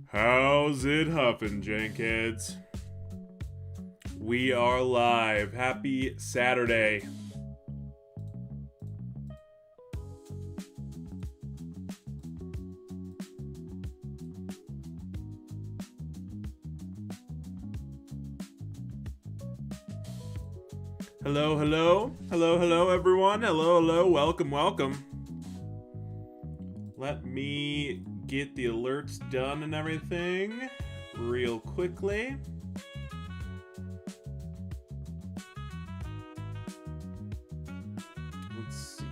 How's it huffin', Jankheads? We are live. Happy Saturday. Hello, hello. Hello, hello, everyone. Hello, hello. Welcome, welcome. Let me get the alerts done and everything real quickly. Let's see.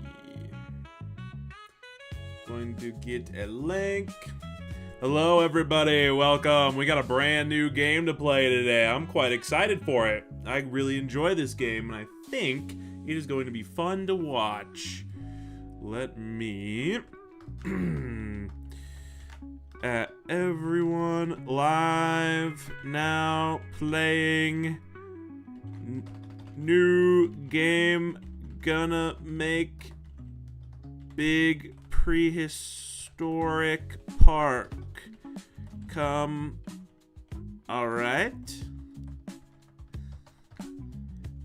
Going to get a link. Hello, everybody. Welcome. We got a brand new game to play today. I'm quite excited for it. I really enjoy this game, and I think it is going to be fun to watch. Let me... everyone live now playing new game, gonna make big prehistoric park. Come. All right.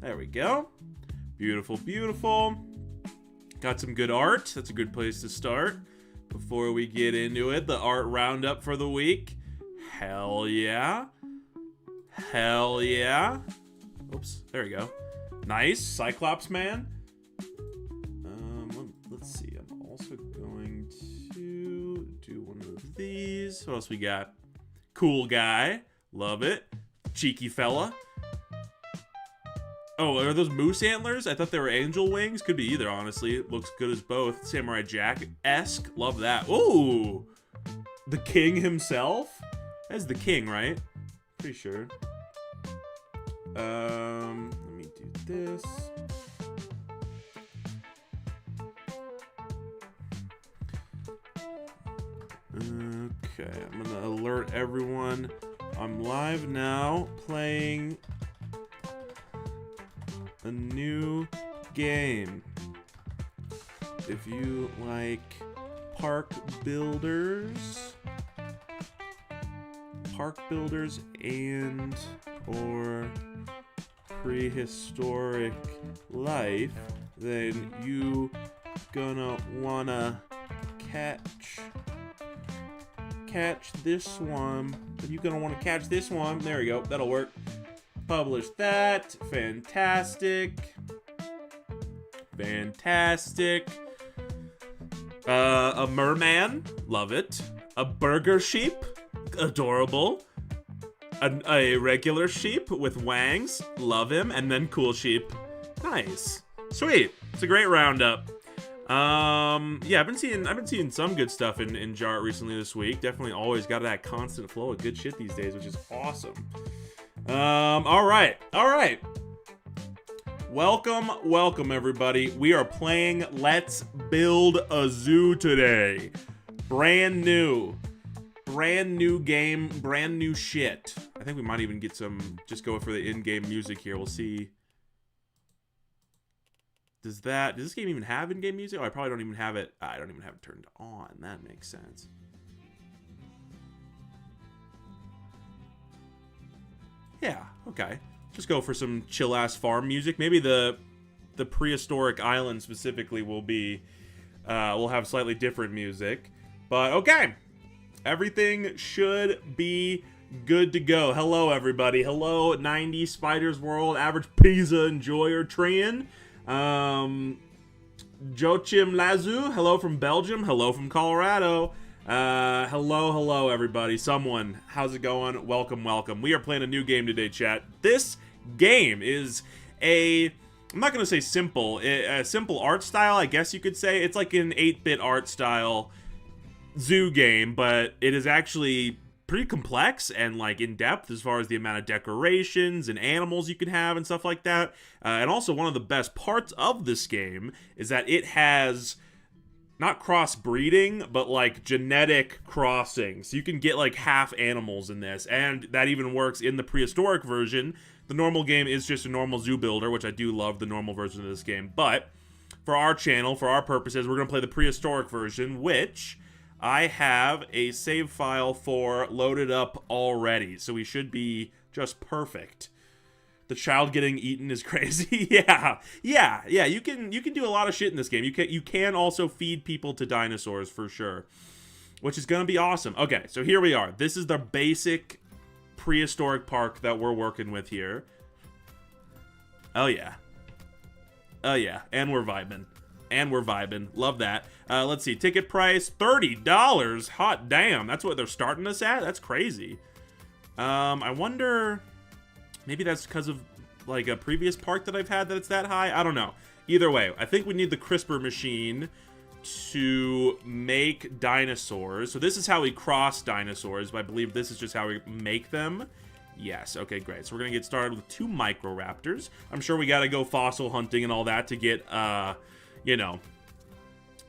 There we go. Beautiful, beautiful. Got some good art. That's a good place to start. Before we get into it, the art roundup for the week. Hell yeah. Hell yeah. Oops, there we go. Nice, Cyclops Man. Let's see, I'm also going to do one of these. What else we got? Cool guy, love it. Cheeky fella. Oh, are those moose antlers? I thought they were angel wings. Could be either, honestly. It looks good as both. Samurai Jack-esque. Love that. Ooh! The king himself? That's the king, right? Pretty sure. Let me do this. Okay, I'm gonna alert everyone. I'm live now, playing a new game. If you like park builders and or prehistoric life, then you gonna wanna catch this one. You're gonna want to catch this one. There we go. That'll work. Publish that. Fantastic. Fantastic. A merman. Love it. A burger sheep. Adorable. A regular sheep with wangs. Love him. And then cool sheep. Nice. Sweet. It's a great roundup. Yeah, I've been seeing some good stuff in Jart recently this week. Definitely always got that constant flow of good shit these days, which is awesome. All right. Welcome everybody. We are playing Let's Build a Zoo today. Brand new game, brand new shit. I think we might even get some, just go for the in-game music here. We'll see. Does this game even have in-game music? Oh, I probably don't even have it. I don't even have it turned on. That makes sense. Yeah, okay. Just go for some chill-ass farm music. Maybe the prehistoric island specifically will be, will have slightly different music. But okay, everything should be good to go. Hello, everybody. Hello, 90 Spiders World, Average Pizza Enjoyer Tran. Joachim Lazu, hello from Belgium, hello from Colorado. Hello, everybody. Someone, how's it going? Welcome. We are playing a new game today, chat. This game is I'm not going to say simple, a simple art style, I guess you could say. It's like an 8-bit art style zoo game, but it is actually pretty complex and like in depth as far as the amount of decorations and animals you can have and stuff like that. And also one of the best parts of this game is that it has not crossbreeding, but like genetic crossing. So you can get like half animals in this, and that even works in the prehistoric version. The normal game is just a normal zoo builder, which I do love the normal version of this game. But for our channel, for our purposes, we're going to play the prehistoric version, which I have a save file for loaded up already, so we should be just perfect. The child getting eaten is crazy. Yeah. You can do a lot of shit in this game. You can also feed people to dinosaurs for sure, which is gonna be awesome. Okay, so here we are. This is the basic prehistoric park that we're working with here. Oh yeah, and we're vibing. Love that. Let's see, ticket price $30. Hot damn, that's what they're starting us at. That's crazy. I wonder, maybe that's because of like a previous park that I've had that it's that high. I don't know. Either way, I think we need the CRISPR machine to make dinosaurs. So this is how we cross dinosaurs, but I believe this is just how we make them. Yes, okay, great. So we're gonna get started with 2 Microraptors. I'm sure we gotta go fossil hunting and all that to get, you know,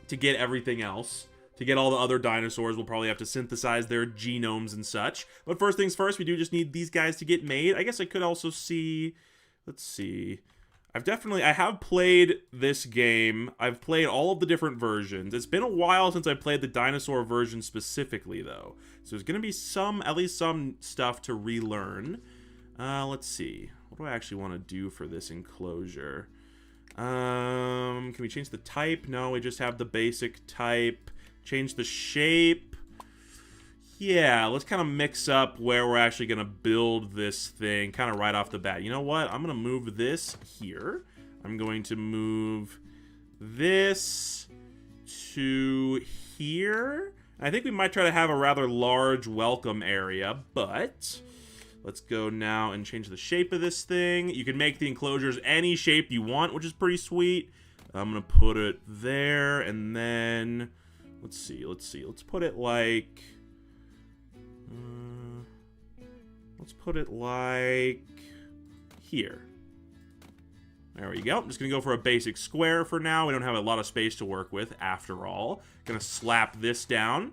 to get everything else. To get all the other dinosaurs, we'll probably have to synthesize their genomes and such. But first things first, we do just need these guys to get made. I guess I could also see, let's see. I have played this game. I've played all of the different versions. It's been a while since I played the dinosaur version specifically, though. So there's going to be at least some stuff to relearn. Let's see. What do I actually want to do for this enclosure? Can we change the type? No, we just have the basic type. Change the shape. Yeah, let's kind of mix up where we're actually going to build this thing kind of right off the bat. You know what? I'm going to move this here. I'm going to move this to here. I think we might try to have a rather large welcome area, but let's go now and change the shape of this thing. You can make the enclosures any shape you want, which is pretty sweet. I'm going to put it there, and then let's see. Let's put it like here. There we go. I'm just gonna go for a basic square for now. We don't have a lot of space to work with after all. Gonna slap this down.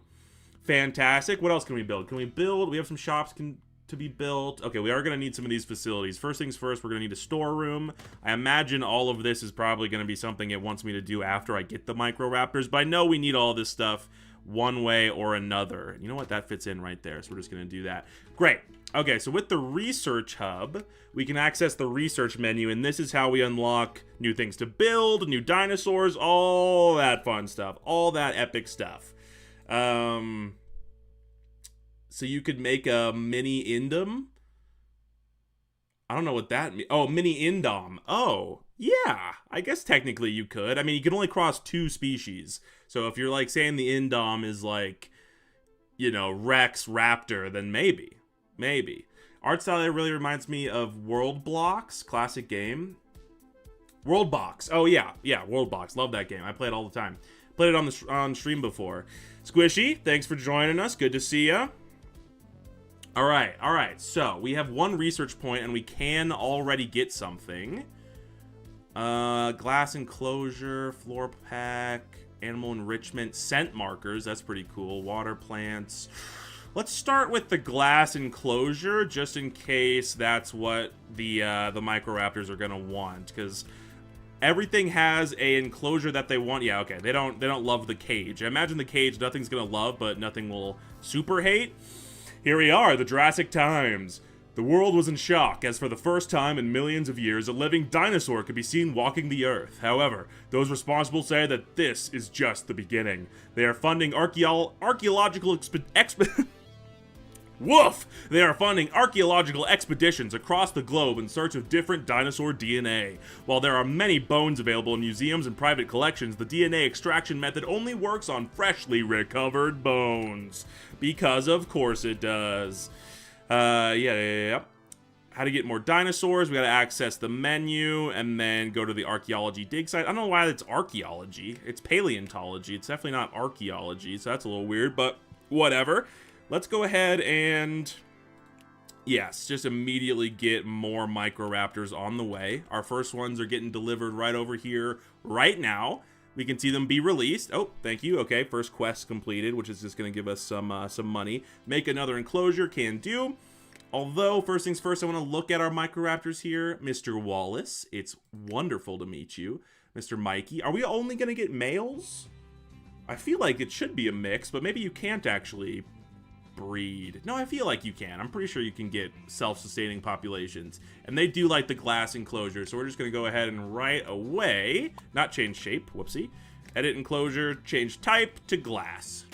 Fantastic. What else can we build? We have some shops to be built. Okay, we are gonna need some of these facilities. First things first, we're gonna need a storeroom. I imagine all of this is probably gonna be something it wants me to do after I get the Microraptors, but I know we need all this stuff one way or another. You know what? That fits in right there, so we're just gonna do that. Great. Okay, so with the research hub, we can access the research menu, and this is how we unlock new things to build, new dinosaurs, all that fun stuff, all that epic stuff. So you could make a mini Indom. I don't know what that means. Oh, mini Indom. Oh, yeah. I guess technically you could. I mean, you can only cross 2 species. So if you're like saying the Indom is like, you know, Rex Raptor, then maybe. Art style really reminds me of World Blocks, classic game. World Box. Oh yeah, World Box. Love that game. I play it all the time. Played it on stream before. Squishy, thanks for joining us. Good to see ya. All right. So we have 1 research point, and we can already get something. Glass enclosure, floor pack, animal enrichment, scent markers. That's pretty cool. Water plants. Let's start with the glass enclosure, just in case that's what the Microraptors are gonna want, because everything has a enclosure that they want. Yeah, okay. They don't love the cage. I imagine the cage nothing's gonna love, but nothing will super hate. Here we are, the Jurassic times. The world was in shock, as for the first time in millions of years, a living dinosaur could be seen walking the earth. However, those responsible say that this is just the beginning. They are funding archaeological Woof! They are funding archaeological expeditions across the globe in search of different dinosaur DNA. While there are many bones available in museums and private collections, the DNA extraction method only works on freshly recovered bones. Because of course it does. Yeah. How to get more dinosaurs. We gotta access the menu and then go to the archaeology dig site. I don't know why it's archaeology. It's paleontology. It's definitely not archaeology, so that's a little weird, but whatever. Let's go ahead and, yes, just immediately get more Microraptors on the way. Our first ones are getting delivered right over here right now. We can see them be released. Oh, thank you. Okay, first quest completed, which is just going to give us some money. Make another enclosure, can do. Although, first things first, I want to look at our Microraptors here. Mr. Wallace, it's wonderful to meet you. Mr. Mikey, are we only going to get males? I feel like it should be a mix, but maybe you can't actually breed. No, I feel like you can. I'm pretty sure you can get self-sustaining populations. And they do like the glass enclosure, so we're just going to go ahead and right away, not change shape, whoopsie. Edit enclosure, change type to glass.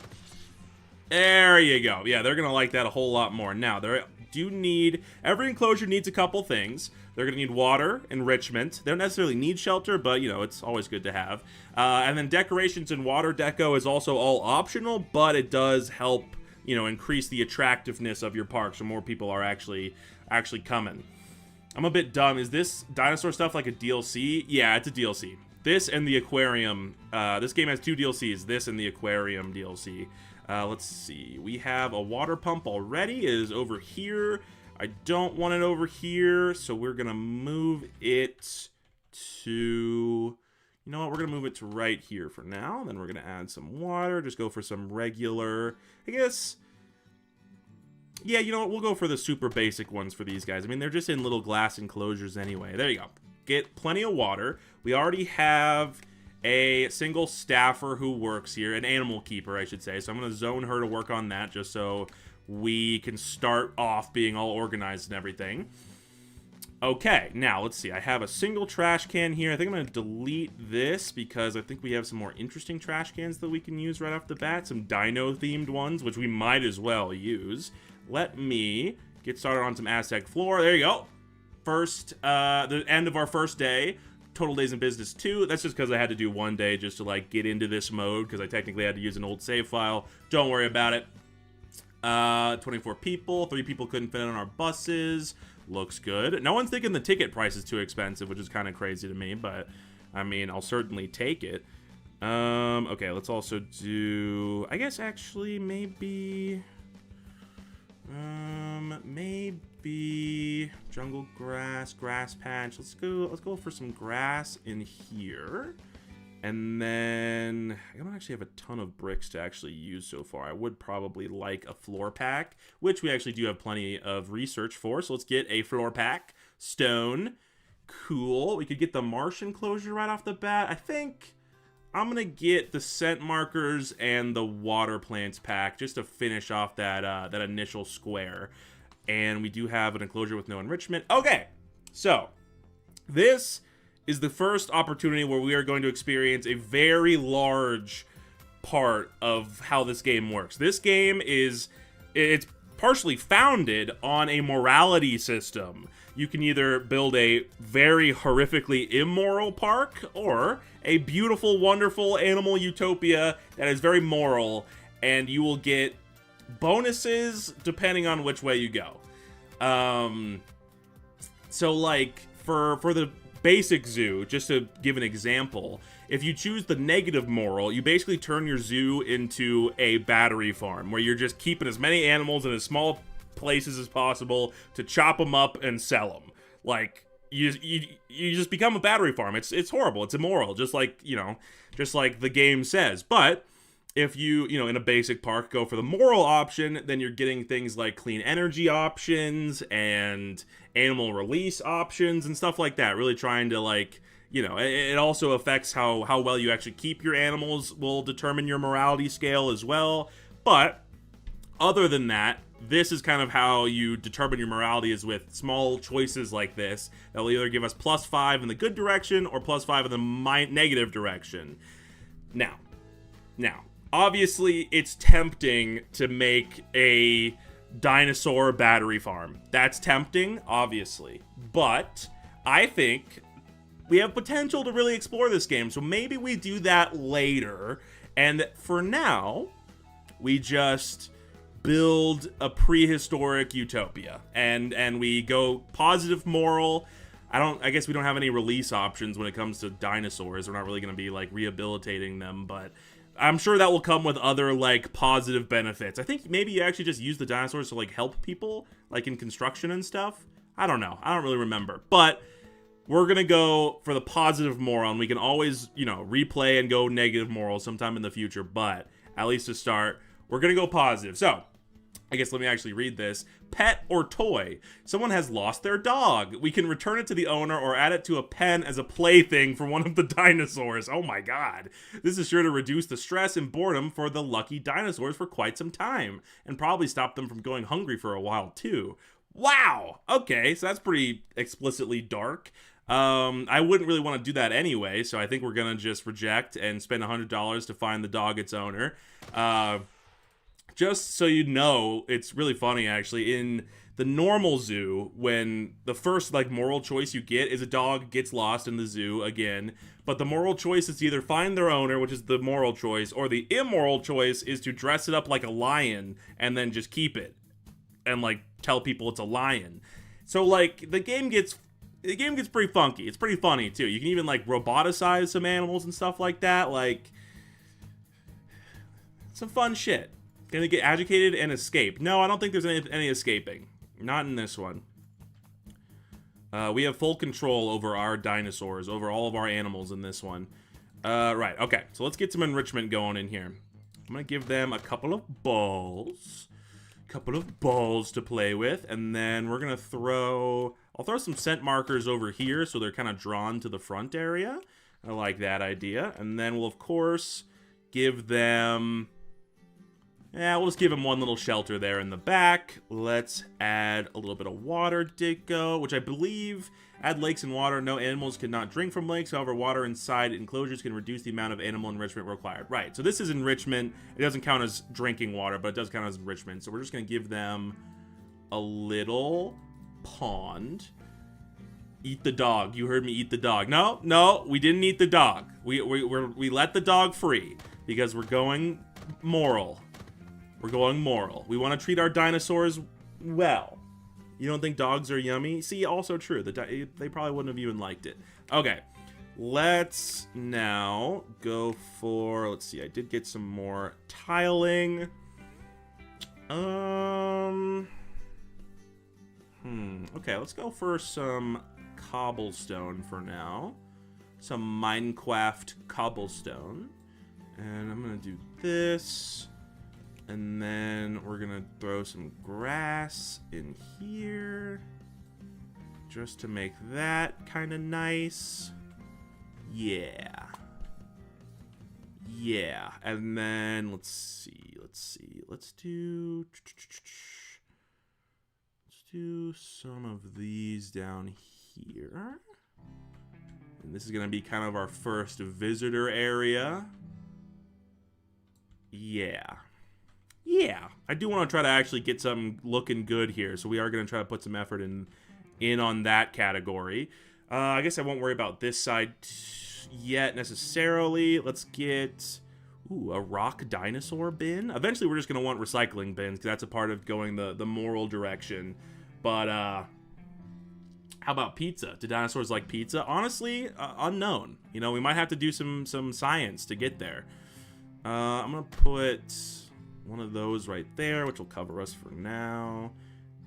There you go. Yeah, they're going to like that a whole lot more. Now, every enclosure needs a couple things. They're going to need water, enrichment. They don't necessarily need shelter, but, it's always good to have. And then decorations and water deco is also all optional, but it does help, increase the attractiveness of your park so more people are actually coming. I'm a bit dumb. Is this dinosaur stuff like a DLC? Yeah, it's a DLC. This and the aquarium. This game has 2 DLCs. This and the aquarium DLC. Let's see. We have a water pump already. It is over here. I don't want it over here, so we're going to move it to... You know what? We're going to move it to right here for now. Then we're going to add some water. Just go for some regular... I guess... Yeah, you know what? We'll go for the super basic ones for these guys. I mean, they're just in little glass enclosures anyway. There you go. Get plenty of water. We already have a single staffer who works here. An animal keeper, I should say. So I'm going to zone her to work on that just so we can start off being all organized and everything. Okay, now let's see. I have a single trash can here. I think I'm going to delete this because I think we have some more interesting trash cans that we can use right off the bat. Some dino-themed ones, which we might as well use. Let me get started on some Aztec floor. There you go. The end of our first day. Total days in business 2. That's just because I had to do 1 day just to, get into this mode because I technically had to use an old save file. Don't worry about it. 24 people. 3 people couldn't fit on our buses. Looks good. No one's thinking the ticket price is too expensive, which is kind of crazy to me, but I mean, I'll certainly take it. Okay, let's also do, I guess actually maybe jungle grass patch. Let's go for some grass in here. And then, I don't actually have a ton of bricks to actually use so far. I would probably like a floor pack, which we actually do have plenty of research for. So let's get a floor pack. Stone. Cool. We could get the marsh enclosure right off the bat. I think I'm going to get the scent markers and the water plants pack just to finish off that initial square. And we do have an enclosure with no enrichment. Okay, so this is the first opportunity where we are going to experience a very large part of how this game works. This game it's partially founded on a morality system. You can either build a very horrifically immoral park or a beautiful, wonderful animal utopia that is very moral, and you will get bonuses depending on which way you go. So like for the basic zoo, just to give an example, if you choose the negative moral, you basically turn your zoo into a battery farm where you're just keeping as many animals in as small places as possible to chop them up and sell them. Like you just become a battery farm. It's horrible. It's immoral, just like the game says. But if you in a basic park go for the moral option, then you're getting things like clean energy options and animal release options and stuff like that. Really trying to it also affects how well you actually keep your animals will determine your morality scale as well. But other than that, this is kind of how you determine your morality, is with small choices like this that will either give us +5 in the good direction or +5 in the negative direction. Now, obviously, it's tempting to make a dinosaur battery farm. That's tempting, obviously. But I think we have potential to really explore this game, so maybe we do that later. And for now, we just build a prehistoric utopia. And we go positive moral. I guess we don't have any release options when it comes to dinosaurs. We're not really going to be rehabilitating them, but I'm sure that will come with other positive benefits. I think maybe you actually just use the dinosaurs to help people, in construction and stuff. I don't know. I don't really remember. But we're going to go for the positive moral, and we can always, replay and go negative moral sometime in the future. But at least to start, we're going to go positive. So I guess let me actually read this. Pet or toy. Someone has lost their dog. We can return it to the owner or add it to a pen as a plaything for one of the dinosaurs. Oh my god. This is sure to reduce the stress and boredom for the lucky dinosaurs for quite some time, and probably stop them from going hungry for a while too. Wow. Okay, so that's pretty explicitly dark. I wouldn't really want to do that anyway, so I think we're gonna just reject and spend $100 to find the dog its owner. Just so you know, it's really funny actually. In the normal zoo, when the first like moral choice you get is a dog gets lost in the zoo again, but the moral choice is to either find their owner, which is the moral choice, or the immoral choice is to dress it up like a lion and then just keep it and like tell people it's a lion. So like the game gets pretty funky. It's pretty funny too. You can even like roboticize some animals and stuff like that. Like some fun shit. Can they get educated and escape? No, I don't think there's any escaping. Not in this one. We have full control over our dinosaurs, over all of our animals in this one. Right, okay. So let's get some enrichment going in here. I'm going to give them a couple of balls. To play with. And then we're going to throw... I'll throw some scent markers over here so they're kind of drawn to the front area. I like that idea. And then we'll, of course, give them... Yeah, we'll just give him one little shelter there in the back. Let's add a little bit of water deco, which I believe add lakes and water. No animals cannot drink from lakes. However, water inside enclosures can reduce the amount of animal enrichment required. Right, so this is enrichment. It doesn't count as drinking water, but it does count as enrichment. So we're just going to give them a little pond. Eat the dog. You heard me, eat the dog. No, we didn't eat the dog. We let the dog free because we're going moral. We're going moral. We want to treat our dinosaurs well. You don't think dogs are yummy? See, also true. They probably wouldn't have even liked it. Okay. Let's now go for... Let's see. I did get some more tiling. Okay, let's go for some cobblestone for now. Some Minecraft cobblestone. And I'm going to do this... And then we're going to throw some grass in here. Just to make that kind of nice. Yeah. And then let's see. Let's do some of these down here. And this is going to be kind of our first visitor area. Yeah, I do want to try to actually get something looking good here, so we are going to try to put some effort in on that category. I guess I won't worry about this side yet necessarily. Let's get a rock dinosaur bin. Eventually, we're just going to want recycling bins, because that's a part of going the moral direction. But how about pizza? Do dinosaurs like pizza? Honestly, unknown. You know, we might have to do some science to get there. I'm going to put... one of those right there, which will cover us for now.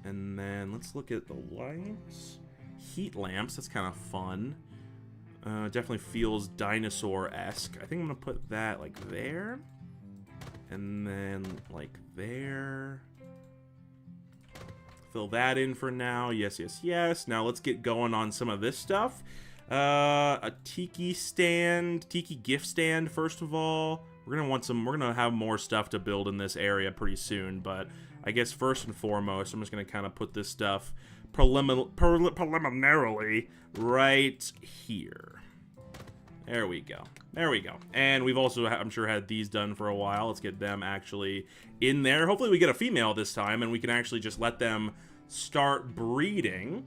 And then let's look at the lights. Heat lamps, that's kind of fun. Definitely feels dinosaur-esque. I think I'm going to put that like there. And then like there. Fill that in for now. Yes. Now let's get going on some of this stuff. A tiki gift stand, first of all. We're gonna have more stuff to build in this area pretty soon, but I guess first and foremost, I'm just gonna kind of put this stuff preliminarily right here. There we go. And we've also, I'm sure, had these done for a while. Let's get them actually in there. Hopefully we get a female this time, and we can actually just let them start breeding.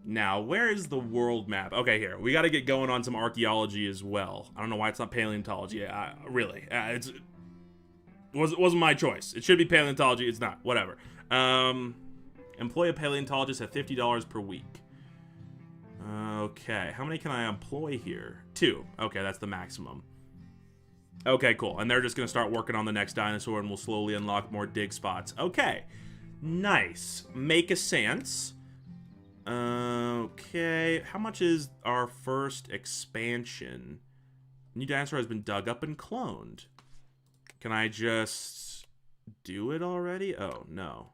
Now, where is the world map? Okay, here. We got to get going on some archaeology as well. I don't know why it's not paleontology. Really. It wasn't my choice. It should be paleontology. It's not. Whatever. Employ a paleontologist at $50 per week. Okay. How many can I employ here? 2. Okay, that's the maximum. Okay, cool. And they're just going to start working on the next dinosaur, and we'll slowly unlock more dig spots. Okay. Nice. Make a sense. Okay, how much is our first expansion? New dinosaur has been dug up and cloned. Can I just do it already? Oh, no.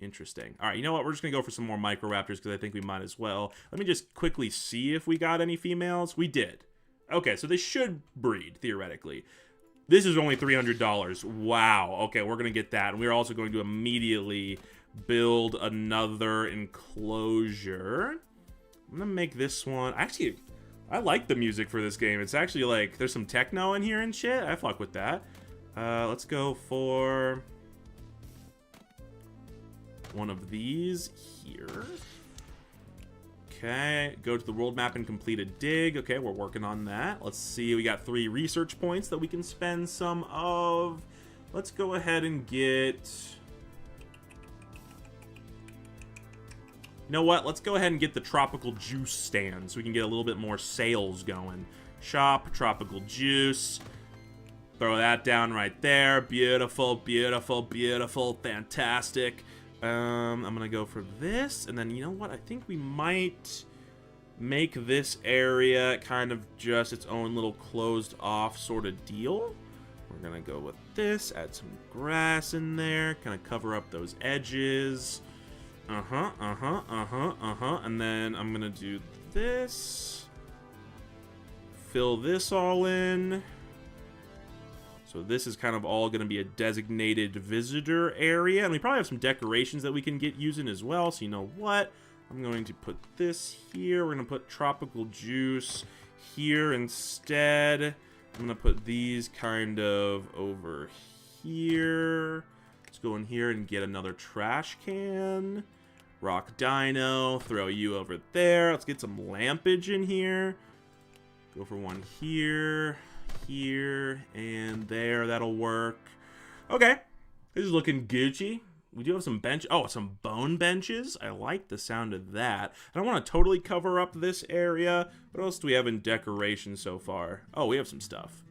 Interesting. All right, you know what? We're just going to go for some more Microraptors because I think we might as well. Let me just quickly see if we got any females. We did. Okay, so they should breed, theoretically. This is only $300. Wow. Okay, we're going to get that. And we're also going to immediately build another enclosure. I'm going to make this one... Actually, I like the music for this game. It's actually like... There's some techno in here and shit. I fuck with that. Let's go for... one of these here. Okay, go to the world map and complete a dig. Okay, we're working on that. Let's see, we got 3 research points that we can spend some of. Let's go ahead and get... You know what? Let's go ahead and get the tropical juice stand so we can get a little bit more sales going. Shop, tropical juice. Throw that down right there. Beautiful, beautiful, beautiful. Fantastic. I'm gonna go for this, and then you know what? I think we might make this area kind of just its own little closed off sort of deal. We're gonna go with this, add some grass in there, kind of cover up those edges. And then I'm gonna do this. Fill this all in. So this is kind of all going to be a designated visitor area. And we probably have some decorations that we can get using as well. So you know what? I'm going to put this here. We're going to put tropical juice here instead. I'm going to put these kind of over here. Let's go in here and get another trash can. Rock dino. Throw you over there. Let's get some lampage in here. Go for one here. Here and there. That'll work. Okay, this is looking Gucci. We do have some some bone benches. I like the sound of that. I don't want to totally cover up this area. What else do we have in decoration so far? Oh, we have some stuff.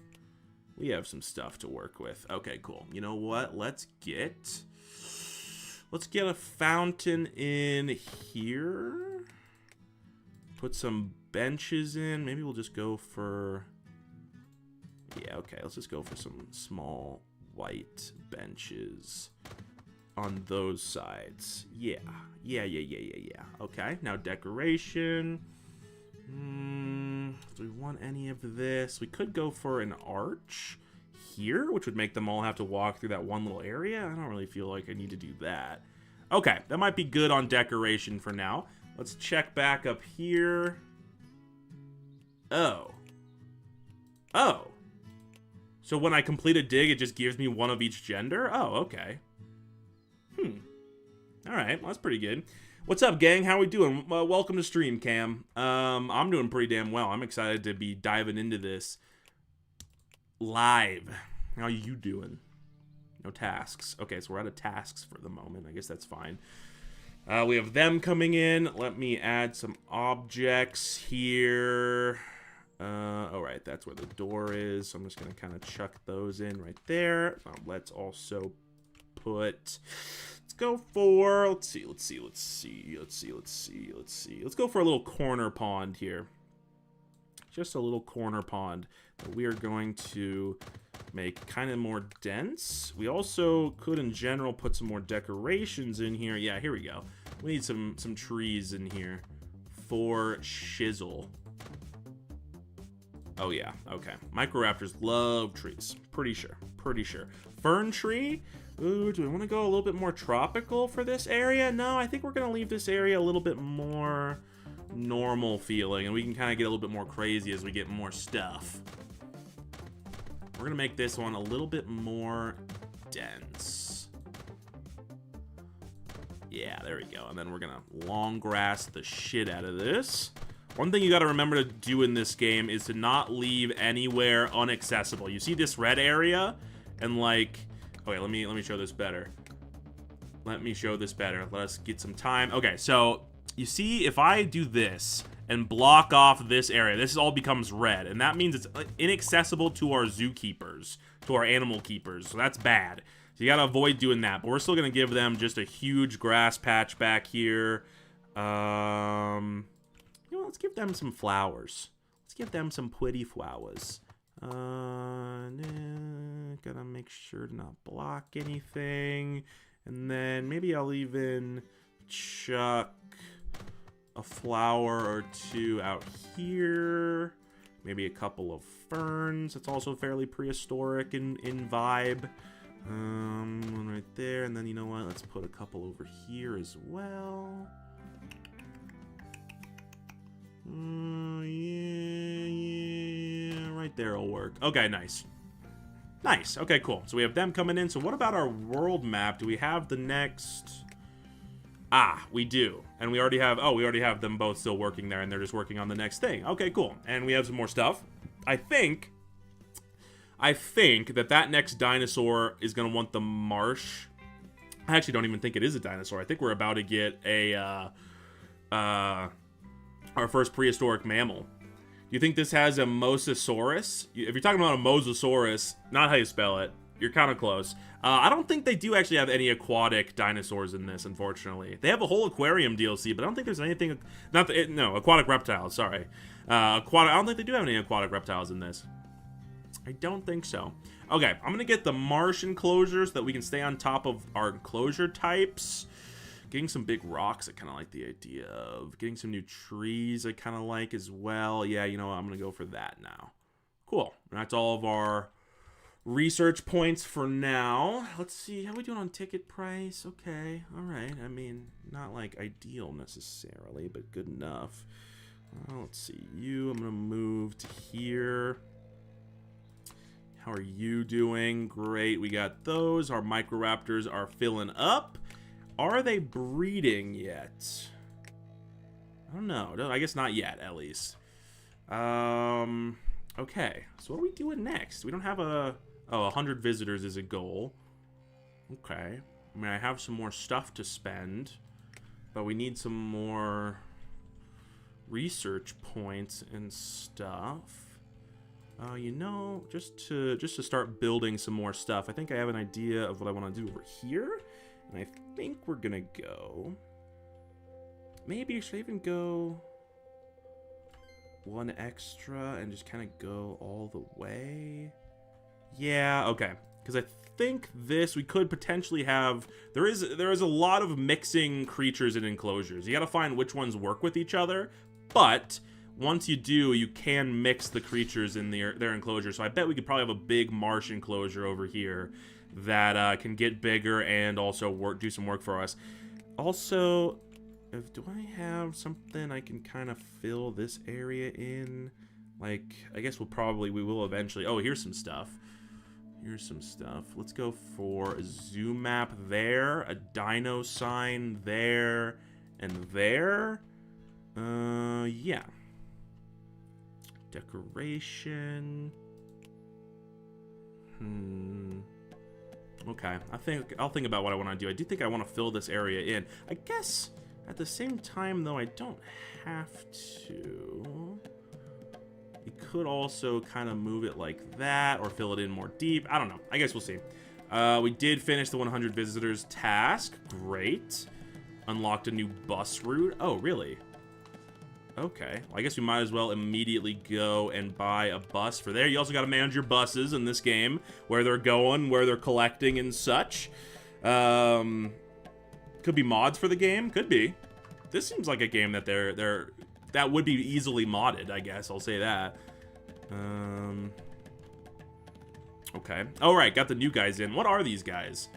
We have some stuff to work with. Okay, cool. You know what? Let's get a fountain in here. Put some benches in. Maybe we'll just go for... Yeah, okay, let's just go for some small white benches on those sides. Yeah. Okay, now decoration. Do we want any of this? We could go for an arch here, which would make them all have to walk through that one little area. I don't really feel like I need to do that. Okay, that might be good on decoration for now. Let's check back up here. Oh. So when I complete a dig, it just gives me one of each gender? Oh, okay. Alright, well, that's pretty good. What's up, gang? How we doing? Welcome to stream, Cam. I'm doing pretty damn well. I'm excited to be diving into this live. How you doing? No tasks. Okay, so we're out of tasks for the moment. I guess that's fine. We have them coming in. Let me add some objects here. Alright, that's where the door is. So I'm just going to kind of chuck those in right there. Let's also put... Let's go for... Let's go for a little corner pond here. Just a little corner pond that we are going to make kind of more dense. We also could, in general, put some more decorations in here. Yeah, here we go. We need some trees in here for shizzle. Oh, yeah. Okay. Microraptors love trees. Pretty sure. Fern tree? Ooh, do we want to go a little bit more tropical for this area? No, I think we're going to leave this area a little bit more normal feeling, and we can kind of get a little bit more crazy as we get more stuff. We're going to make this one a little bit more dense. Yeah, there we go. And then we're going to long grass the shit out of this. One thing you got to remember to do in this game is to not leave anywhere inaccessible. You see this red area? And like... Okay, let me show this better. Let us get some time. Okay, so you see if I do this and block off this area, this all becomes red. And that means it's inaccessible to our zookeepers, to our animal keepers. So that's bad. So you got to avoid doing that. But we're still going to give them just a huge grass patch back here. You know, let's give them some flowers. Let's give them some pretty flowers. Gotta make sure to not block anything. And then maybe I'll even chuck a flower or two out here. Maybe a couple of ferns. It's also fairly prehistoric in vibe. One right there. And then, you know what? Let's put a couple over here as well. Yeah. Right there will work. Okay, nice. Nice. Okay, cool. So we have them coming in. So what about our world map? Do we have the next... Ah, we do. And we already have... Oh, we already have them both still working there, and they're just working on the next thing. Okay, cool. And we have some more stuff. I think that next dinosaur is going to want the marsh. I actually don't even think it is a dinosaur. I think we're about to get a... our first prehistoric mammal. Do you think this has a mosasaurus? If you're talking about a mosasaurus, not how you spell it, you're kind of close. I don't think they do actually have any aquatic dinosaurs in this, unfortunately. They have a whole aquarium DLC, but I don't think there's anything... No, aquatic reptiles, sorry. I don't think they do have any aquatic reptiles in this. I don't think so. Okay, I'm going to get the marsh enclosure so that we can stay on top of our enclosure types. Getting some big rocks, I kind of like the idea of. Getting some new trees, I kind of like as well. Yeah, you know what? I'm going to go for that now. Cool. That's all of our research points for now. Let's see. How are we doing on ticket price? Okay. All right. I mean, not like ideal necessarily, but good enough. Let's see. I'm going to move to here. How are you doing? Great. We got those. Our microraptors are filling up. Are they breeding yet? I don't know. I guess not yet, at least. Okay. So what are we doing next? We don't have a... Oh, 100 visitors is a goal. Okay. I mean, I have some more stuff to spend. But we need some more research points and stuff. You know, just to start building some more stuff, I think I have an idea of what I want to do over here. And I think we're gonna go... Maybe should I even go... one extra and just kind of go all the way? Yeah, okay. Because I think this, we could potentially have... There is a lot of mixing creatures in enclosures. You gotta find which ones work with each other. But once you do, you can mix the creatures in their enclosure. So I bet we could probably have a big marsh enclosure over here that can get bigger and also do some work for us. Also, do I have something I can kind of fill this area in? Like, I guess we will eventually. Oh, here's some stuff. Here's some stuff. Let's go for a zoo map there, a dino sign there, and there. Yeah. Decoration. Okay, I'll think about what I want to do. I do think I want to fill this area in. I guess at the same time, though, I don't have to. We could also kind of move it like that or fill it in more deep. I don't know. I guess we'll see. We did finish the 100 visitors task. Great. Unlocked a new bus route. Oh, really? Okay. Well, I guess we might as well immediately go and buy a bus for there. You also got to manage your buses in this game, where they're going, where they're collecting and such. Could be mods for the game. Could be. This seems like a game that that would be easily modded, I guess. I'll say that. Okay. All right, got the new guys in. What are these guys?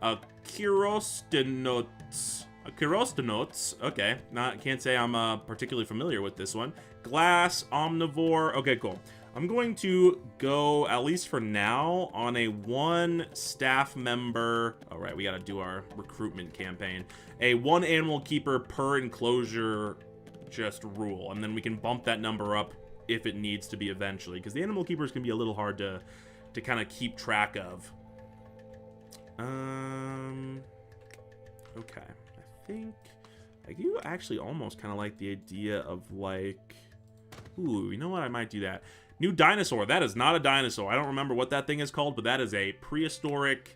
Chirostenotes. Chirostenotes. Okay. Can't say I'm particularly familiar with this one. Glass, omnivore. Okay, cool. I'm going to go, at least for now, on a 1 staff member. All right, we got to do our recruitment campaign. A 1 animal keeper per enclosure just rule. And then we can bump that number up if it needs to be eventually. Because the animal keepers can be a little hard to kind of keep track of. Okay. I think I do actually almost kind of like the idea of like... Ooh, you know what? I might do that. New dinosaur. That is not a dinosaur. I don't remember what that thing is called, but that is a prehistoric...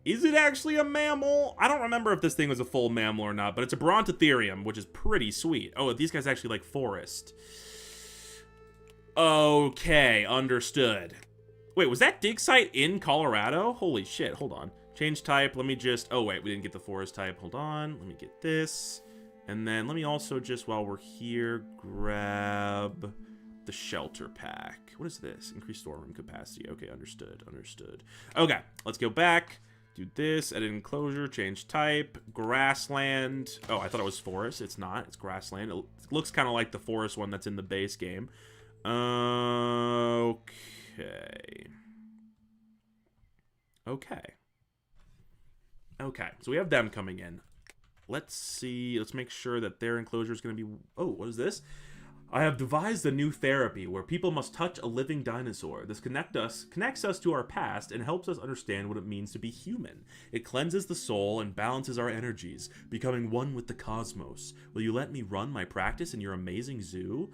Is it actually a mammal? I don't remember if this thing was a full mammal or not, but it's a Brontotherium, which is pretty sweet. Oh, these guys actually like forest. Okay, understood. Wait, was that dig site in Colorado? Holy shit, hold on. Change type, let me just... Oh, wait, we didn't get the forest type. Hold on, let me get this. And then let me also just, while we're here, grab the shelter pack. What is this? Increase storeroom capacity. Okay, understood, understood. Okay, let's go back. Do this, edit enclosure, change type, grassland. Oh, I thought it was forest. It's not, it's grassland. It looks kind of like the forest one that's in the base game. Okay. Okay, so we have them coming in. Let's see, let's make sure that their enclosure is going to be... Oh, what is this? I have devised a new therapy where people must touch a living dinosaur. This connects us to our past and helps us understand what it means to be human. It cleanses the soul and balances our energies, becoming one with the cosmos. Will you let me run my practice in your amazing zoo?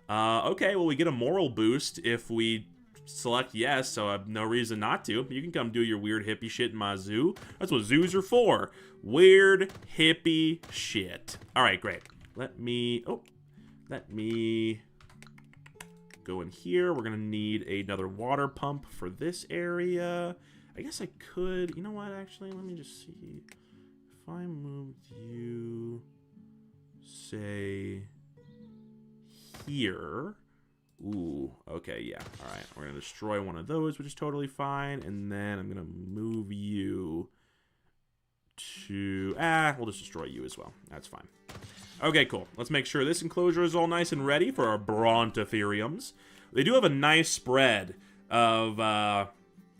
Okay, well, we get a moral boost if we select yes, so I have no reason not to. You can come do your weird hippie shit in my zoo. That's what zoos are for. Weird hippie shit. All right, great. Let me go in here. We're gonna need another water pump for this area. I guess I could, you know what, actually, let me just see. If I moved you, say, here. Ooh, okay, yeah. All right, we're gonna destroy one of those, which is totally fine. And then I'm gonna move you to... we'll just destroy you as well. That's fine. Okay, cool. Let's make sure this enclosure is all nice and ready for our Brontotheriums. They do have a nice spread of...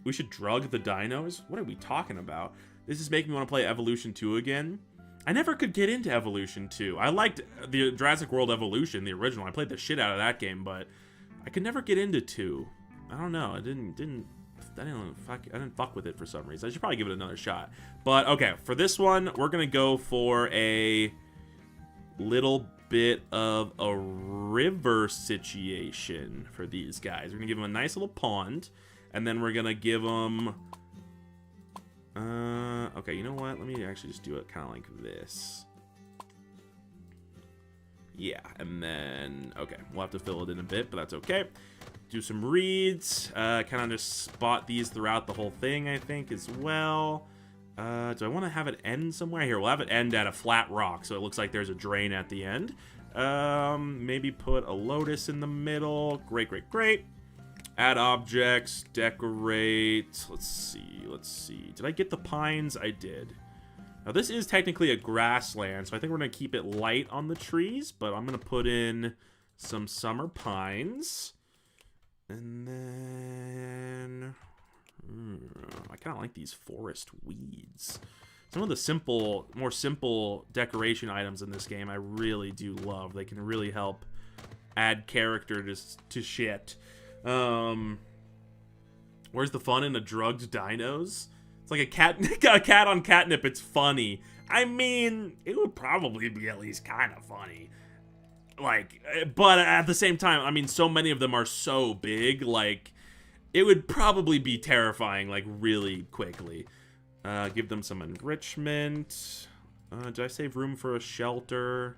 we should drug the dinos? What are we talking about? This is making me want to play Evolution 2 again. I never could get into Evolution 2. I liked the Jurassic World Evolution, the original. I played the shit out of that game, but I could never get into 2. I don't know. I didn't fuck with it for some reason. I should probably give it another shot. But okay, for this one, we're gonna go for a little bit of a river situation for these guys. We're gonna give them a nice little pond, and then we're gonna give them... okay, you know what? Let me actually just do it kind of like this. Yeah, and then... Okay, we'll have to fill it in a bit, but that's okay. Do some reeds. Kind of just spot these throughout the whole thing, I think, as well. Do I want to have it end somewhere? Here, we'll have it end at a flat rock, so it looks like there's a drain at the end. Maybe put a lotus in the middle. Great, great, great. Add objects, decorate. Let's see. Did I get the pines? I did. Now, this is technically a grassland, so I think we're going to keep it light on the trees, but I'm going to put in some summer pines. And then... I kind of like these forest weeds. Some of the more simple decoration items in this game I really do love. They can really help add character to shit. Where's the fun in a drugged dinos? It's like a cat on catnip. It's funny. I mean, it would probably be at least kind of funny. Like, but at the same time, I mean, so many of them are so big, like, it would probably be terrifying, like, really quickly. Give them some enrichment. Did I save room for a shelter?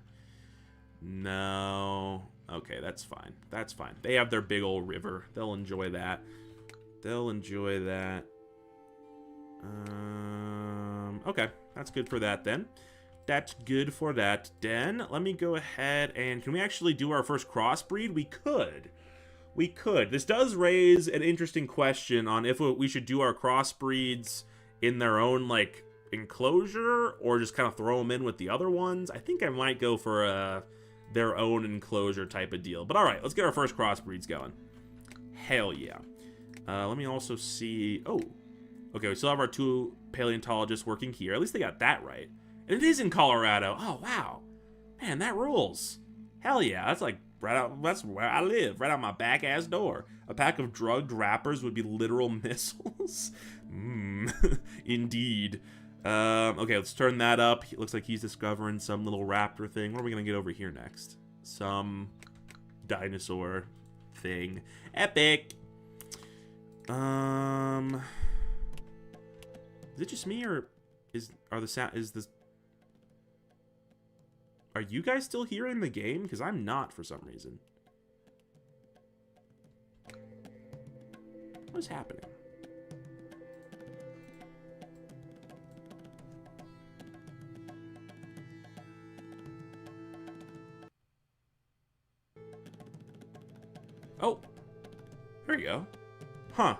No. Okay, that's fine. That's fine. They have their big old river. They'll enjoy that. They'll enjoy that. Okay, that's good for that then. That's good for that then. Let me go ahead and... Can we actually do our first crossbreed? We could. We could. This does raise an interesting question on if we should do our crossbreeds in their own, like, enclosure or just kind of throw them in with the other ones. I think I might go for their own enclosure type of deal. But all right, let's get our first crossbreeds going. Hell yeah. Let me also see... Oh, okay, we still have our 2 paleontologists working here. At least they got that right. And it is in Colorado. Oh, wow. Man, that rules. Hell yeah, that's like right out, that's where I live, right out my back ass door. A pack of drugged rappers would be literal missiles. Indeed. Okay, let's turn that up. It looks like he's discovering some little raptor thing. What are we gonna get over here next? Some dinosaur thing. Epic. Is it just me, or are you guys still here in the game? Because I'm not for some reason. What is happening? Oh, there you go. Huh.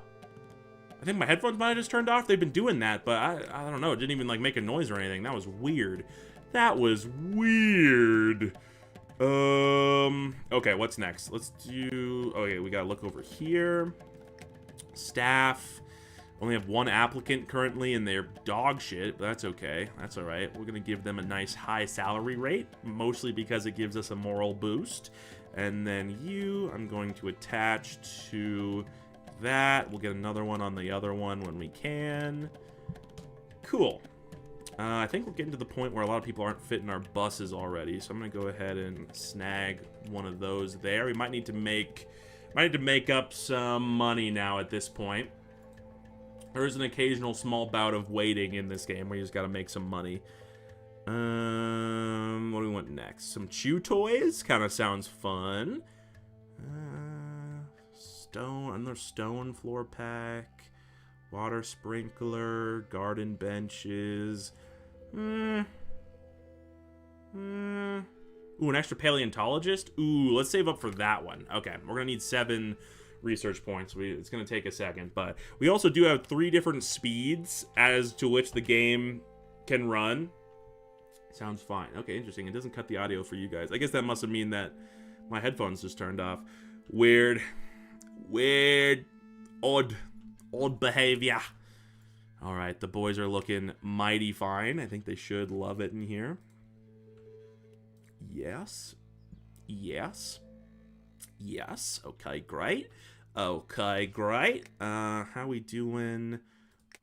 I think my headphones might have just turned off. They've been doing that, but I don't know. It didn't even like make a noise or anything. That was weird. That was weird. Okay, what's next? Let's do... Okay, we gotta look over here. Staff. Only have one applicant currently, and they're dog shit, but that's okay. That's alright. We're gonna give them a nice high salary rate, mostly because it gives us a moral boost. And then you, I'm going to attach to that. We'll get another one on the other one when we can. Cool. I think we're getting to the point where a lot of people aren't fitting our buses already, so I'm gonna go ahead and snag one of those there. We might need to make up some money now at this point. There is an occasional small bout of waiting in this game where you just gotta make some money. What do we want next? Some chew toys? Kind of sounds fun. Another stone floor pack. Water sprinkler. Garden benches. Ooh, an extra paleontologist? Ooh, let's save up for that one. Okay, we're gonna need 7 research points. It's gonna take a second, but we also do have 3 different speeds as to which the game can run. Sounds fine. Okay, interesting. It doesn't cut the audio for you guys. I guess that must have mean that my headphones just turned off. Weird. Odd behavior. Alright, the boys are looking mighty fine. I think they should love it in here. Yes. Okay, great. How we doing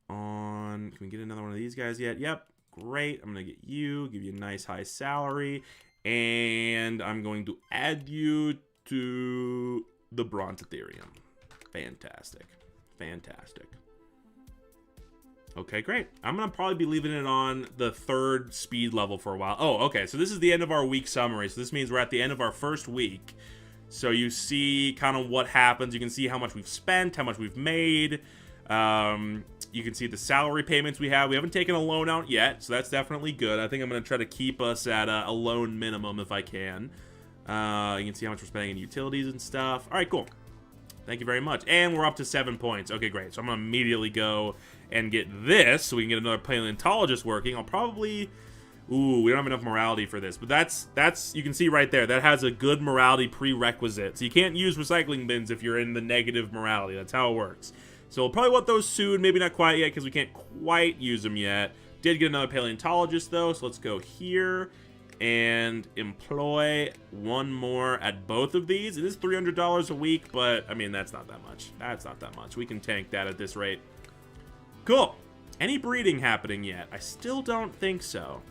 on... Can we get another one of these guys yet? Yep. Great. I'm going to get you, give you a nice high salary, and I'm going to add you to the Brontotherium. Fantastic. Okay, great. I'm going to probably be leaving it on the 3rd speed level for a while. Oh, okay. So this is the end of our week summary. So this means we're at the end of our first week. So you see kind of what happens. You can see how much we've spent, how much we've made. You can see the salary payments we have. We haven't taken a loan out yet, so that's definitely good. I think I'm going to try to keep us at a loan minimum if I can. You can see how much we're spending in utilities and stuff. All right, cool. Thank you very much. And we're up to 7 points. Okay, great. So I'm going to immediately go and get this so we can get another paleontologist working. I'll probably... Ooh, we don't have enough morality for this. But that's you can see right there. That has a good morality prerequisite. So you can't use recycling bins if you're in the negative morality. That's how it works. So we'll probably want those soon. Maybe not quite yet because we can't quite use them yet. Did get another paleontologist, though. So let's go here and employ one more at both of these. It is $300 a week, but, I mean, that's not that much. That's not that much. We can tank that at this rate. Cool. Any breeding happening yet? I still don't think so.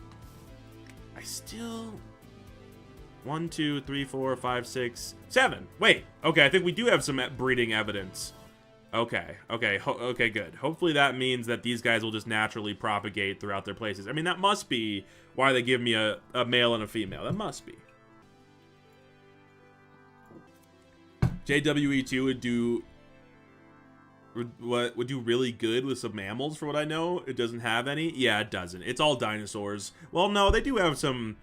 1, 2, 3, 4, 5, 6, 7. Wait. Okay, I think we do have some breeding evidence. Okay, good. Hopefully that means that these guys will just naturally propagate throughout their places. I mean, that must be why they give me a male and a female. That must be. JWE2 would do really good with some mammals, for what I know. It doesn't have any. Yeah, it doesn't. It's all dinosaurs. Well, no, they do have some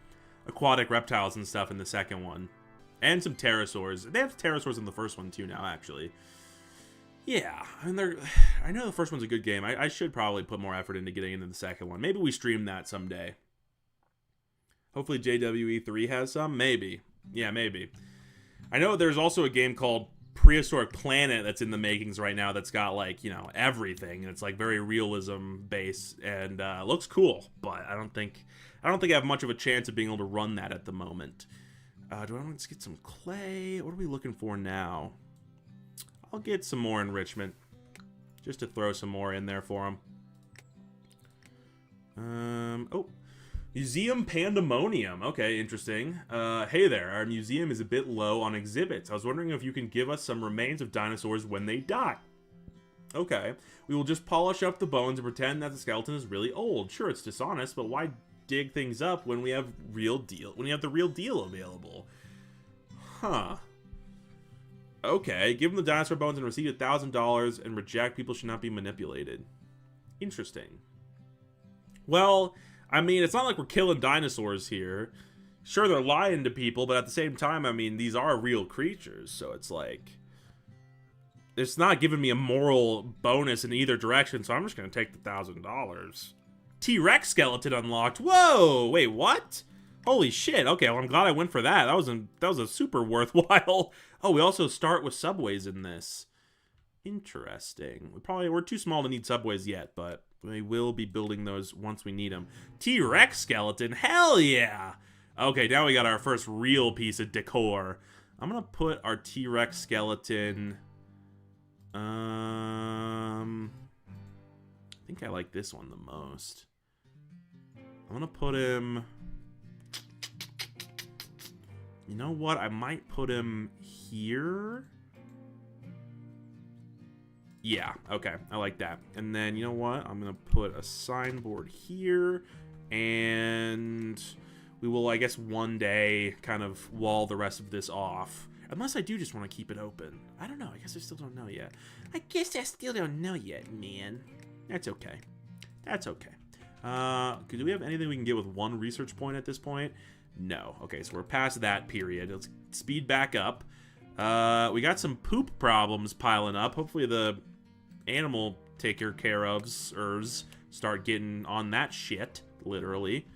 aquatic reptiles and stuff in the second one. And some pterosaurs. They have pterosaurs in the first one, too, now, actually. Yeah, I mean, I know the first one's a good game. I should probably put more effort into getting into the second one. Maybe we stream that someday. Hopefully JWE3 has some. Maybe. Yeah, maybe. I know there's also a game called Prehistoric Planet that's in the makings right now that's got, like, you know, everything. It's, like, very realism-based and looks cool. But I don't think I have much of a chance of being able to run that at the moment. Do I want to get some clay? What are we looking for now? I'll get some more enrichment, just to throw some more in there for them. Oh, Museum Pandemonium. Okay, interesting. Hey there, our museum is a bit low on exhibits. I was wondering if you can give us some remains of dinosaurs when they die. Okay, we will just polish up the bones and pretend that the skeleton is really old. Sure, it's dishonest, but why dig things up when we have the real deal available? Huh. Okay, give them the dinosaur bones and receive $1,000 and reject. People should not be manipulated. Interesting. Well, I mean, it's not like we're killing dinosaurs here. Sure, they're lying to people, but at the same time, I mean, these are real creatures, so it's like... It's not giving me a moral bonus in either direction, so I'm just going to take the $1,000. T-Rex skeleton unlocked. Whoa! Wait, what? Holy shit. Okay, well, I'm glad I went for that. That was a super worthwhile... Oh, we also start with subways in this. Interesting. We're too small to need subways yet, but we will be building those once we need them. T-Rex skeleton. Hell yeah! Okay, now we got our first real piece of decor. I'm gonna put our T-Rex skeleton... I think I like this one the most. I'm gonna put him... You know what? I might put him here. Yeah, okay. I like that. And then, you know what? I'm going to put a signboard here. And we will, I guess, one day kind of wall the rest of this off. Unless I do just want to keep it open. I don't know. I guess I still don't know yet. Man. That's okay. That's okay. Do we have anything we can get with 1 research point at this point? No. Okay, so we're past that period. Let's speed back up. We got some poop problems piling up. Hopefully the animal taker care ofs start getting on that shit, literally.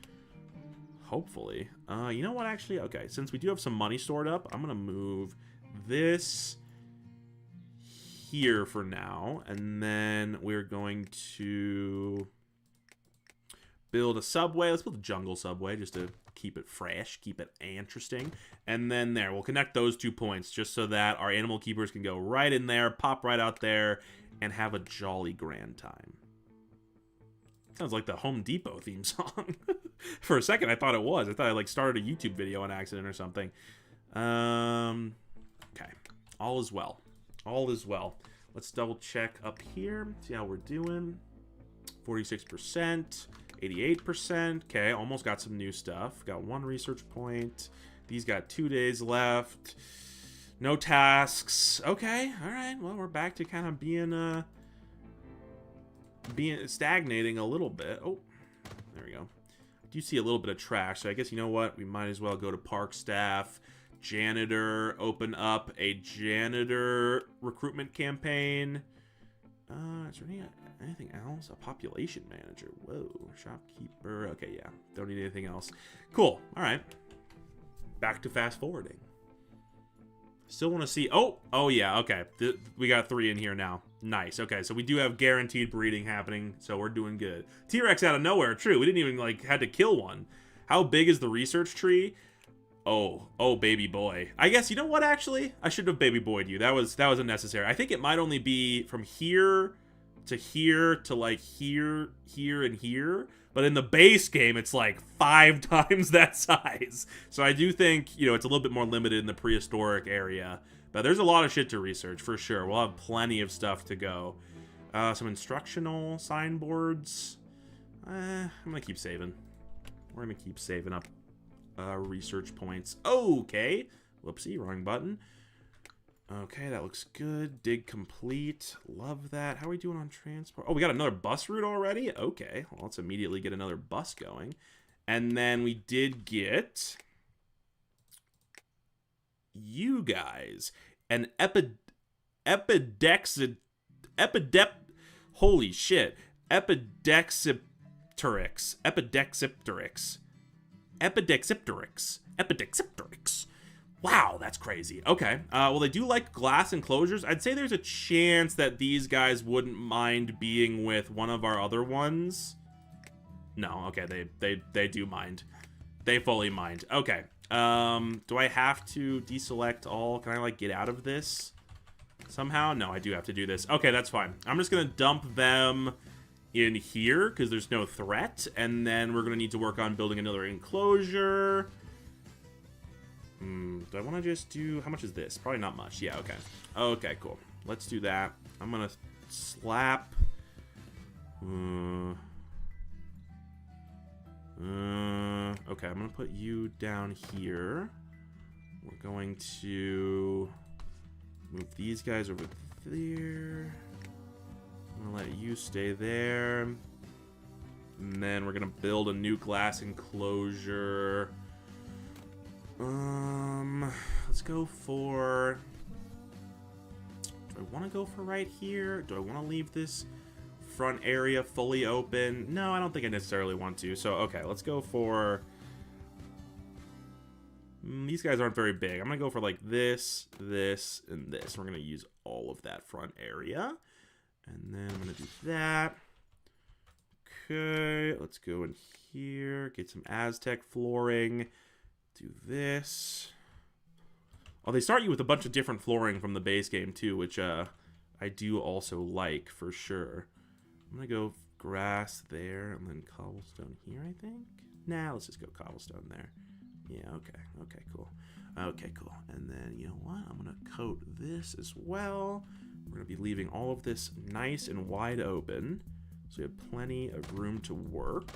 Hopefully. You know what, actually? Okay, since we do have some money stored up, I'm going to move this here for now. And then we're going to build a subway. Let's build a jungle subway just to keep it fresh, keep it interesting. And then there, we'll connect those 2 points just so that our animal keepers can go right in there, pop right out there, and have a jolly grand time. Sounds like the Home Depot theme song. For a second, I thought it was. I thought I like started a YouTube video on accident or something. Okay. All is well. All is well. Let's double check up here. See how we're doing. 46%. 88%. Okay, almost got some new stuff. Got 1 research point. These got 2 days left. No tasks. Okay, all right. Well, we're back to kind of being stagnating a little bit. Oh, there we go. I do see a little bit of trash, so I guess, you know what? We might as well go to park staff, janitor, open up a janitor recruitment campaign. Is there anything else? A population manager. Whoa. Shopkeeper. Okay, yeah. Don't need anything else. Cool. All right. Back to fast forwarding. Still want to see... Oh, yeah. Okay. We got 3 in here now. Nice. Okay, so we do have guaranteed breeding happening, so we're doing good. T-Rex out of nowhere. True. We didn't even, like, had to kill one. How big is the research tree? Oh, baby boy. I guess, you know what, actually? I should have baby boyed you. That was unnecessary. I think it might only be from here to like here, and here. But in the base game, it's like 5 times that size. So I do think, you know, it's a little bit more limited in the prehistoric area. But there's a lot of shit to research, for sure. We'll have plenty of stuff to go. Some instructional signboards. I'm going to keep saving. We're going to keep saving up research points. Okay. Whoopsie, wrong button. Okay, that looks good. Dig complete. Love that. How are we doing on transport? Oh, we got another bus route already? Okay. Well, let's immediately get another bus going. And then we did get... you guys. An holy shit. Epidexipteryx. Wow, that's crazy. Okay. Well, they do like glass enclosures. I'd say there's a chance that these guys wouldn't mind being with one of our other ones. No, okay, they do mind. They fully mind. Okay. Do I have to deselect all? Can I, like, get out of this somehow? No, I do have to do this. Okay, that's fine. I'm just gonna dump them in here because there's no threat, and then we're gonna need to work on building another enclosure. Do I want to just do... how much is this? Probably not much. Yeah, okay. Okay, cool. Let's do that. I'm gonna slap... okay, I'm gonna put you down here. We're going to Move these guys over there. I'm gonna let you stay there. And then we're gonna build a new glass enclosure. Let's go for... Do I want to go for right here? Do I want to leave this front area fully open? No, I don't think I necessarily want to. So, okay, let's go for... These guys aren't very big. I'm going to go for like this, this, and this. We're going to use all of that front area. And then I'm going to do that. Okay, let's go in here. Get some Aztec flooring. Do this. Oh, they start you with a bunch of different flooring from the base game, too, which I do also like, for sure. I'm going to go grass there and then cobblestone here, I think. Nah, let's just go cobblestone there. Yeah, okay. Okay, cool. Okay, cool. And then, you know what? I'm going to coat this as well. We're going to be leaving all of this nice and wide open. So we have plenty of room to work.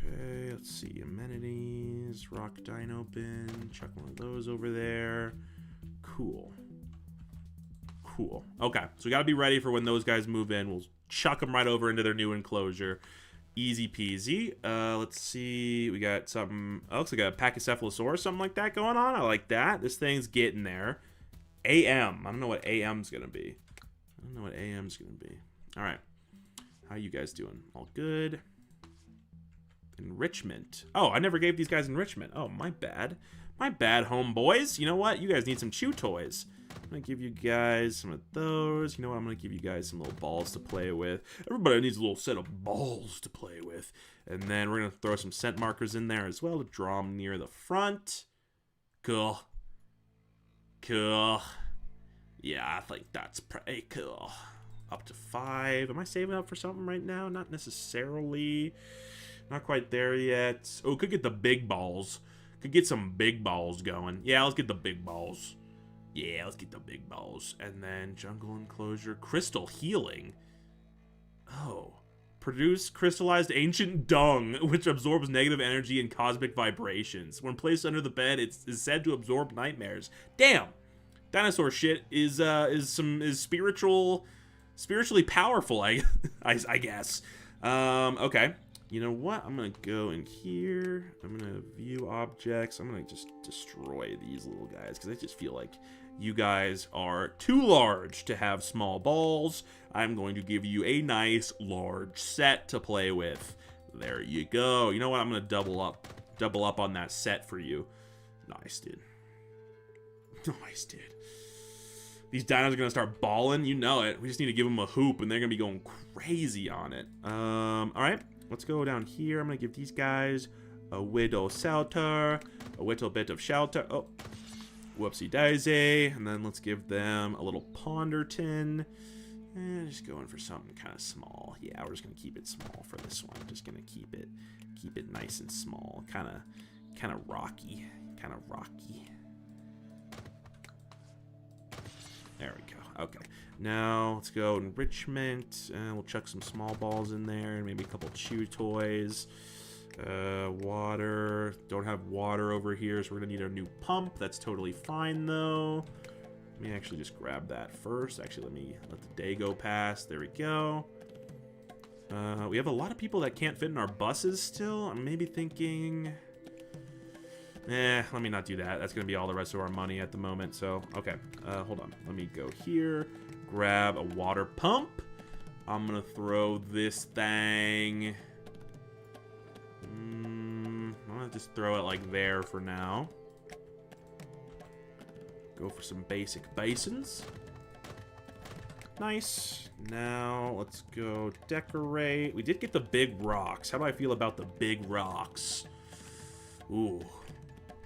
Okay, let's see. Amenities, rock dino bin. Chuck one of those over there. Cool. Cool. Okay, so we got to be ready for when those guys move in. We'll chuck them right over into their new enclosure. Easy peasy. Let's see. We got something. Oh, looks like a Pachycephalosaurus, something like that going on. I like that. This thing's getting there. AM. I don't know what AM's going to be. I don't know what AM's going to be. All right. How you guys doing? All good? Enrichment. Oh, I never gave these guys enrichment. Oh, my bad. My bad, homeboys. You know what? You guys need some chew toys. I'm going to give you guys some of those. You know what? I'm going to give you guys some little balls to play with. Everybody needs a little set of balls to play with. And then we're going to throw some scent markers in there as well to draw them near the front. Cool. Cool. Yeah, I think that's pretty cool. Up to 5. Am I saving up for something right now? Not necessarily. Not quite there yet. Oh, could get the big balls. Could get some big balls going. Yeah, let's get the big balls. Yeah, let's get the big balls. And then jungle enclosure. Crystal healing. Oh. Produce crystallized ancient dung, which absorbs negative energy and cosmic vibrations. When placed under the bed, it is said to absorb nightmares. Damn. Dinosaur shit is spiritually powerful, I guess. Okay. You know what? I'm going to go in here. I'm going to view objects. I'm going to just destroy these little guys because I just feel like you guys are too large to have small balls. I'm going to give you a nice large set to play with. There you go. You know what? I'm going to double up on that set for you. Nice, dude. Nice, dude. These dinos are going to start balling. You know it. We just need to give them a hoop, and they're going to be going crazy on it. All right. Let's go down here. I'm going to give these guys a little shelter, a little bit of shelter. Oh, whoopsie daisy. And then let's give them a little ponderton. And just going for something kind of small. Yeah, we're just going to keep it small for this one. Just going to keep it nice and small. Kind of rocky. Kind of rocky. There we go. Okay. Now, let's go enrichment. We'll chuck some small balls in there. And maybe a couple chew toys. Water. Don't have water over here, so we're going to need a new pump. That's totally fine, though. Let me actually just grab that first. Actually, let the day go past. There we go. We have a lot of people that can't fit in our buses still. I'm maybe thinking... let me not do that. That's going to be all the rest of our money at the moment. So, okay. Hold on. Let me go here. Grab a water pump. I'm going to throw this thing. I'm going to just throw it like there for now. Go for some basic basins. Nice. Now, let's go decorate. We did get the big rocks. How do I feel about the big rocks? Ooh.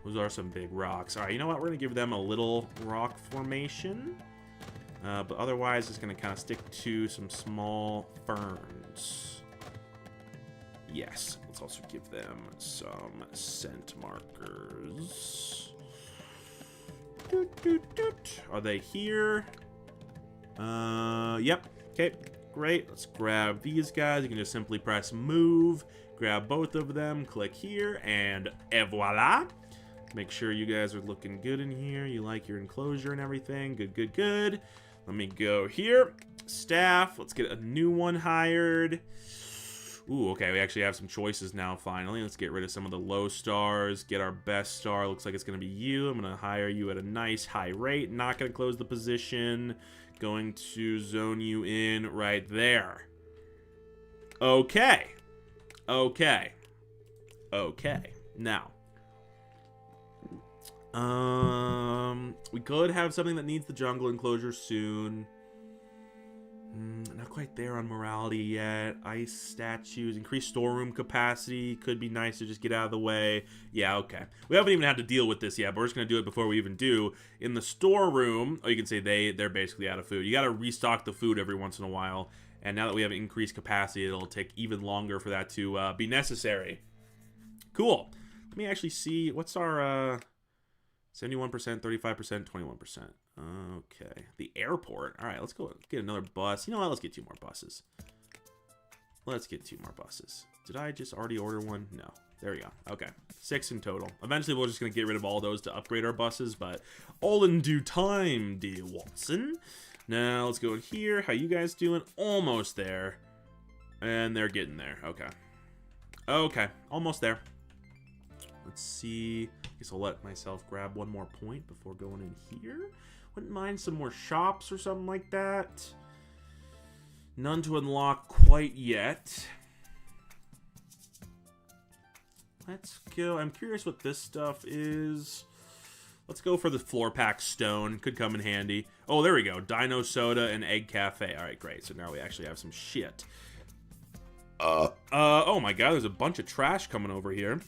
Those are some big rocks. All right, you know what? We're going to give them a little rock formation. But otherwise, it's going to kind of stick to some small ferns. Yes. Let's also give them some scent markers. Doot, doot, doot. Are they here? Yep. Okay, great. Let's grab these guys. You can just simply press move. Grab both of them. Click here. And voila. Make sure you guys are looking good in here. You like your enclosure and everything. Good, good, good. Let me go here. Staff. Let's get a new one hired. Ooh, okay, we actually have some choices now, finally. Let's get rid of some of the low stars, get our best star. Looks like it's going to be you. I'm going to hire you at a nice high rate. Not going to close the position. Going to zone you in right there. Okay. Okay. Okay. Now. We could have something that needs the jungle enclosure soon. Not quite there on morality yet. Ice statues, increased storeroom capacity. Could be nice to just get out of the way. Yeah, okay. We haven't even had to deal with this yet, but we're just going to do it before we even do. In the storeroom, oh, you can say they're basically out of food. You got to restock the food every once in a while. And now that we have increased capacity, it'll take even longer for that to be necessary. Cool. Let me actually see. What's our 71%, 35%, 21%. Okay. The airport. All right, let's go get another bus. You know what? Let's get 2 more buses. Let's get 2 more buses. Did I just already order one? No. There we go. Okay. 6 in total. Eventually, we're just going to get rid of all those to upgrade our buses, but all in due time, dear Watson. Now, let's go in here. How you guys doing? Almost there. And they're getting there. Okay. Okay. Almost there. Let's see. I guess I'll let myself grab 1 more point before going in here. Wouldn't mind some more shops or something like that. None to unlock quite yet. Let's go. I'm curious what this stuff is. Let's go for the floor pack stone. Could come in handy. Oh, there we go. Dino soda and egg cafe. All right, great. So now we actually have some shit. Oh my god, there's a bunch of trash coming over here.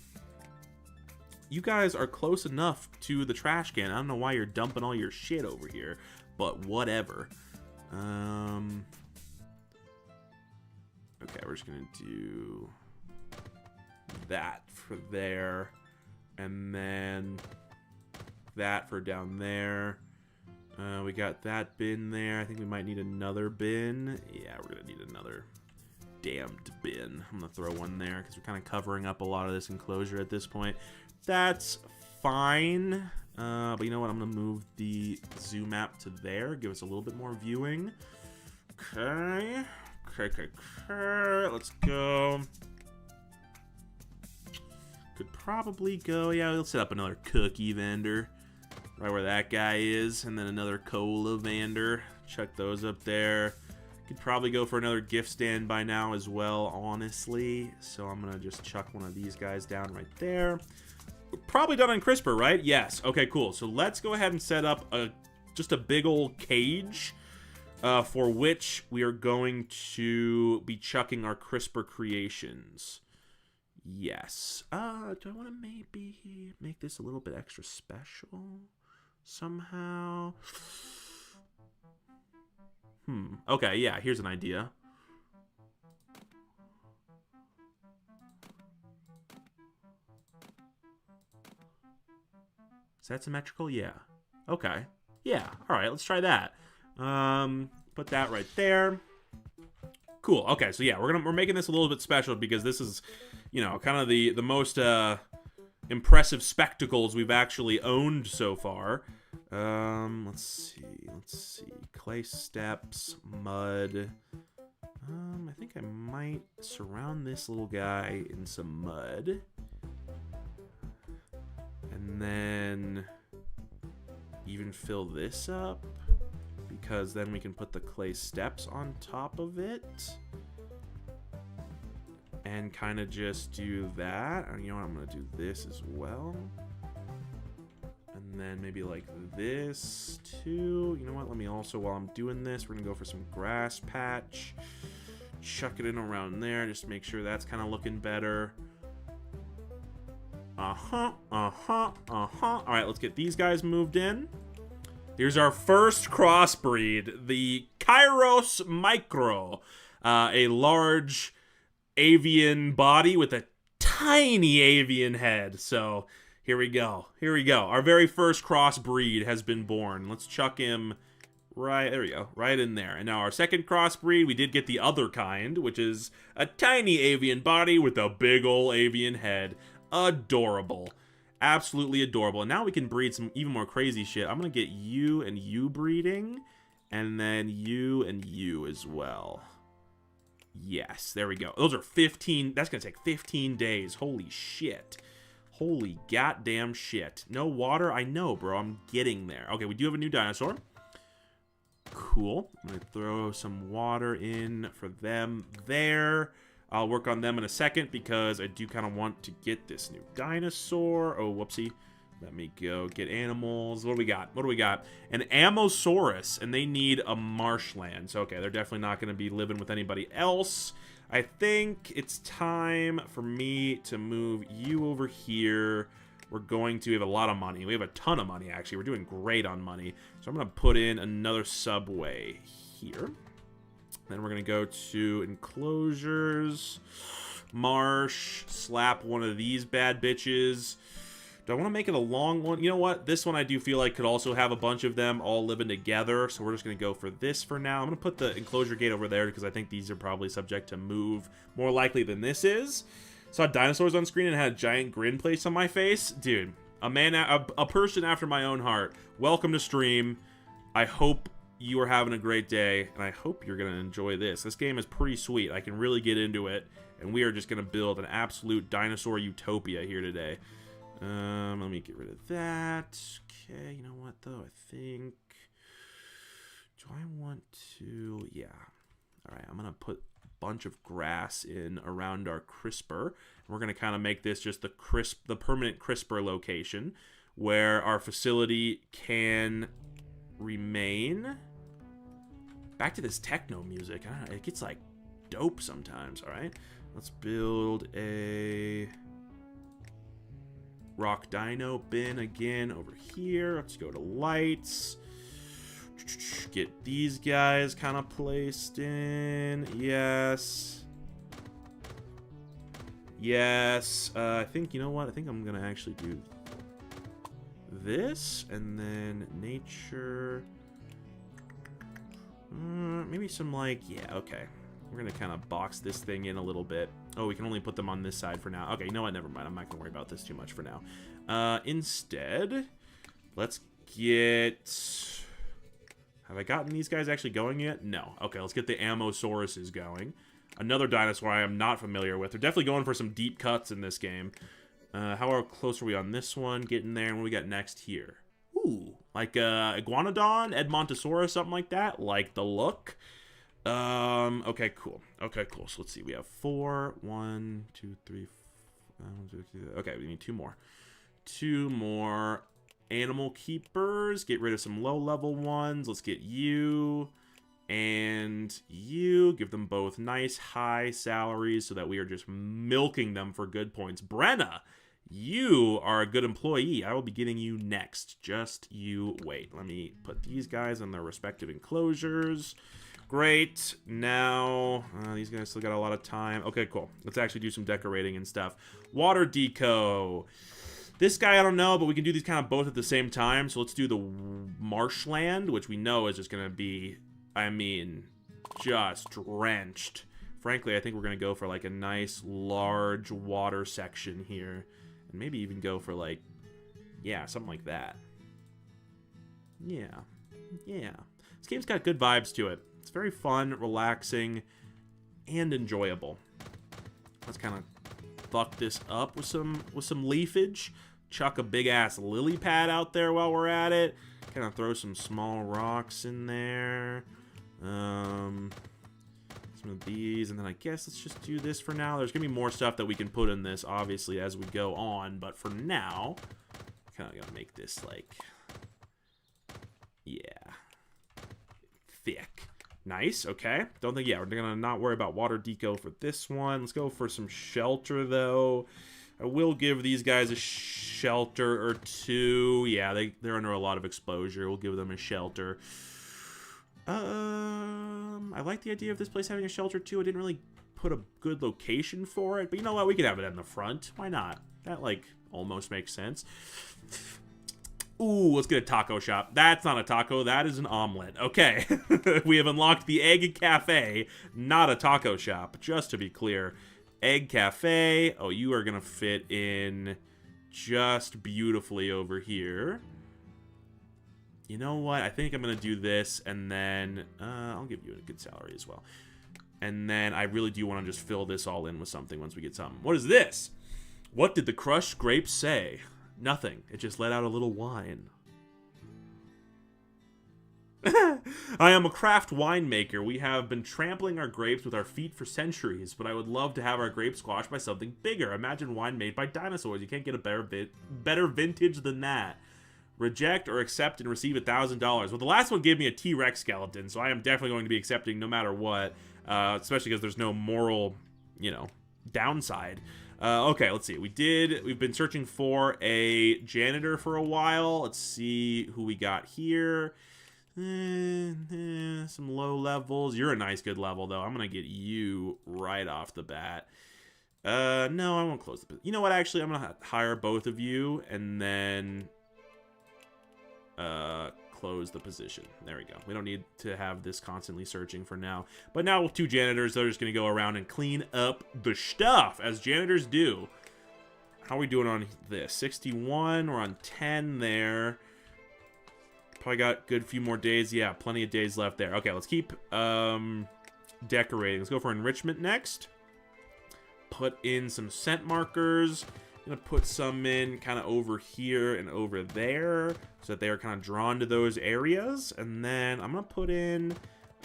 You guys are close enough to the trash can. I don't know why you're dumping all your shit over here, but whatever. Okay, we're just gonna do that for there, and then that for down there. We got that bin there. I think we might need another bin. Yeah, we're gonna need another damned bin. I'm gonna throw one there because we're kind of covering up a lot of this enclosure at this point. That's fine. But you know what? I'm going to move the zoom map to there. Give us a little bit more viewing. Okay. Okay. Let's go. Could probably go. Yeah, let's set up another cookie vendor. Right where that guy is. And then another cola vendor. Chuck those up there. Could probably go for another gift stand by now as well, honestly. So I'm going to just chuck one of these guys down right there. Probably done on CRISPR, right? Yes. Okay, cool. So let's go ahead and set up just a big old cage for which we are going to be chucking our CRISPR creations. Yes. Do I want to maybe make this a little bit extra special somehow? Okay, yeah, here's an idea. Is that symmetrical? Yeah. Okay. Yeah. All right. Let's try that. Put that right there. Cool. Okay. So yeah, we're making this a little bit special because this is, you know, kind of the most impressive spectacles we've actually owned so far. Let's see. Clay steps, mud. I think I might surround this little guy in some mud. And then even fill this up, because then we can put the clay steps on top of it and kind of just do that. And you know what, I'm gonna do this as well, and then maybe like this too. You know what, let me also, while I'm doing this, we're gonna go for some grass patch, chuck it in around there, just to make sure that's kind of looking better. All right, let's get these guys moved in. Here's our first crossbreed, the Kairos Micro, a large avian body with a tiny avian head. So here we go. Here we go. Our very first crossbreed has been born. Let's chuck him right, there we go, right in there. And now our second crossbreed, we did get the other kind, which is a tiny avian body with a big ol' avian head. Adorable. Absolutely adorable. And now we can breed some even more crazy shit. I'm going to get you and you breeding. And then you and you as well. Yes, there we go. Those are 15. That's going to take 15 days. Holy shit. Holy goddamn shit. No water? I know, bro. I'm getting there. Okay, we do have a new dinosaur. Cool. I'm going to throw some water in for them there. I'll work on them in a second because I do kind of want to get this new dinosaur. Oh, whoopsie. Let me go get animals. What do we got? What do we got? An Amosaurus, and they need a marshland. So, okay, they're definitely not going to be living with anybody else. I think it's time for me to move you over here. We're going to have a lot of money. We have a ton of money, actually. We're doing great on money. So I'm going to put in another subway here. Then we're going to go to enclosures, marsh, slap one of these bad bitches. Do I want to make it a long one? You know what? This one I do feel like could also have a bunch of them all living together. So we're just going to go for this for now. I'm going to put the enclosure gate over there because I think these are probably subject to move more likely than this is. Saw dinosaurs on screen and had a giant grin placed on my face. Dude, a person after my own heart. Welcome to stream. I hope you are having a great day, and I hope you're going to enjoy this. This game is pretty sweet. I can really get into it, and we are just going to build an absolute dinosaur utopia here today. Let me get rid of that. Okay, you know what, though? I think... Do I want to... Yeah. All right, I'm going to put a bunch of grass in around our crisper. And we're going to kind of make this just the permanent crisper location where our facility can remain. Back to this techno music. I don't know, it gets, like, dope sometimes, all right? Let's build a... rock dino bin again over here. Let's go to lights. Get these guys kind of placed in. Yes. Yes. I think, you know what? I think I'm going to actually do this. And then nature. Maybe some like, yeah, okay. We're going to kind of box this thing in a little bit. Oh, we can only put them on this side for now. Okay, you know what? Never mind. I'm not going to worry about this too much for now. Instead, let's get... Have I gotten these guys actually going yet? No. Okay, let's get the Amosauruses going. Another dinosaur I am not familiar with. They're definitely going for some deep cuts in this game. How close are we on this one? Getting there. And what do we got next here? Ooh, like Iguanodon, Edmontosaurus, something like that. Like the look. Okay, cool. Okay, cool. So let's see. We have 4. 1, 2, 3, 4. Okay, we need 2 more. 2 more animal keepers. Get rid of some low-level ones. Let's get you and you. Give them both nice high salaries so that we are just milking them for good points. Brenna, you are a good employee. I will be getting you next. Just you wait. Let me put these guys in their respective enclosures. Great. Now, these guys still got a lot of time. Okay, cool. Let's actually do some decorating and stuff. Water deco. This guy, I don't know, but we can do these kind of both at the same time. So let's do the marshland, which we know is just going to be, I mean, just drenched. Frankly, I think we're going to go for like a nice large water section here. And maybe even go for like, yeah, something like that. Yeah. Yeah. This game's got good vibes to it. It's very fun, relaxing, and enjoyable. Let's kind of fuck this up with some leafage. Chuck a big-ass lily pad out there while we're at it. Kind of throw some small rocks in there. Some of these, and then I guess let's just do this for now. There's going to be more stuff that we can put in this, obviously, as we go on. But for now, kind of going to make this, like, yeah, thick. Nice, okay. Don't think, yeah, we're going to not worry about water deco for this one. Let's go for some shelter, though. I will give these guys a shelter or 2. Yeah, they're under a lot of exposure. We'll give them a shelter. I like the idea of this place having a shelter, too. I didn't really put a good location for it. But you know what? We could have it in the front. Why not? That, like, almost makes sense. Ooh, let's get a taco shop. That's not a taco. That is an omelet. Okay. We have unlocked the Egg Cafe, not a taco shop, just to be clear. Egg Cafe. Oh, you are going to fit in just beautifully over here. You know what? I think I'm going to do this, and then I'll give you a good salary as well. And then I really do want to just fill this all in with something once we get something. What is this? What did the crushed grapes say? Nothing. It just let out a little whine. I am a craft winemaker. We have been trampling our grapes with our feet for centuries, but I would love to have our grapes squashed by something bigger. Imagine wine made by dinosaurs. You can't get a better vintage than that. Reject or accept and receive $1,000. Well, the last one gave me a T-Rex skeleton, so I am definitely going to be accepting no matter what, especially because there's no moral, you know, downside. Okay, let's see. We've been searching for a janitor for a while. Let's see who we got here. Some low levels. You're a nice good level, though. I'm going to get you right off the bat. No, I won't close the... You know what, actually? I'm going to hire both of you, and then... close the position. There we go. We don't need to have this constantly searching for now. But now with 2 janitors, they're just going to go around and clean up the stuff, as janitors do. How are we doing on this? 61. We're on 10 there. Probably got a good few more days. Yeah, plenty of days left there. Okay, let's keep decorating. Let's go for enrichment next. Put in some scent markers. I'm going to put some in kind of over here and over there so that they are kind of drawn to those areas. And then I'm going to put in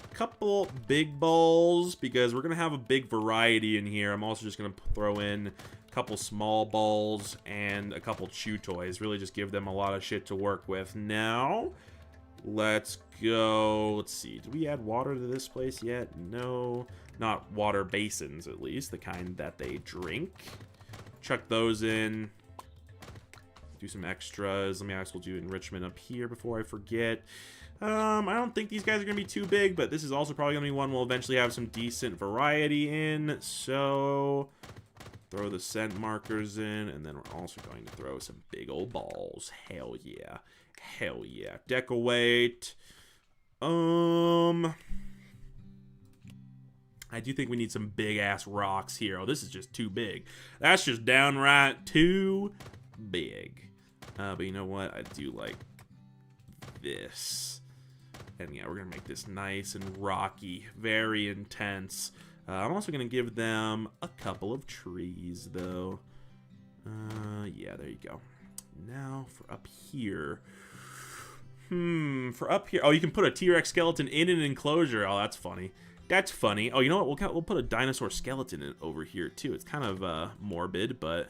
a couple big balls because we're going to have a big variety in here. I'm also just going to throw in a couple small balls and a couple chew toys. Really just give them a lot of shit to work with. Now, let's go. Let's see. Did we add water to this place yet? No. Not water basins, at least. The kind that they drink. Chuck those in. Do some extras. Let me actually do enrichment up here before I forget. I don't think these guys are going to be too big, but this is also probably going to be one we'll eventually have some decent variety in. So, throw the scent markers in, and then we're also going to throw some big old balls. Hell yeah. Hell yeah. Decorate. I do think we need some big-ass rocks here. Oh, this is just too big. That's just downright too big. But you know what? I do like this. And yeah, we're going to make this nice and rocky. Very intense. I'm also going to give them a couple of trees, though. Yeah, there you go. Now, for up here... for up here... Oh, you can put a T-Rex skeleton in an enclosure. Oh, that's funny. That's funny. Oh, you know what? We'll put a dinosaur skeleton in over here, too. It's kind of morbid, but...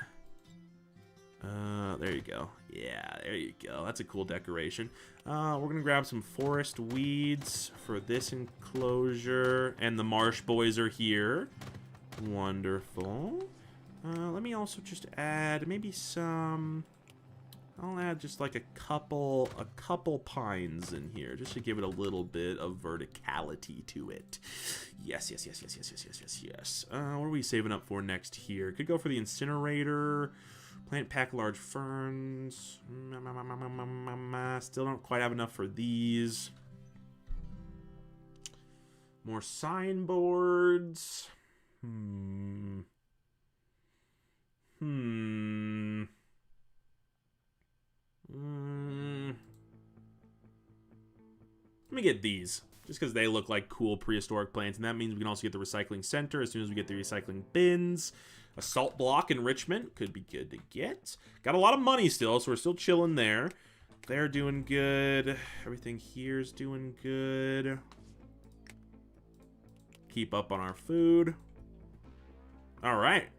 there you go. Yeah, there you go. That's a cool decoration. We're going to grab some forest weeds for this enclosure. And the marsh boys are here. Wonderful. Let me also just add maybe some... I'll add just like a couple pines in here, just to give it a little bit of verticality to it. Yes. What are we saving up for next here? Could go for the incinerator. Plant pack large ferns. Still don't quite have enough for these. More signboards. Let me get these, just because they look like cool prehistoric plants, and that means we can also get the recycling center as soon as we get the recycling bins. A salt block enrichment could be good to get. Got a lot of money still, so we're still chilling there. They're doing good. Everything here's doing good. Keep up on our food. All right.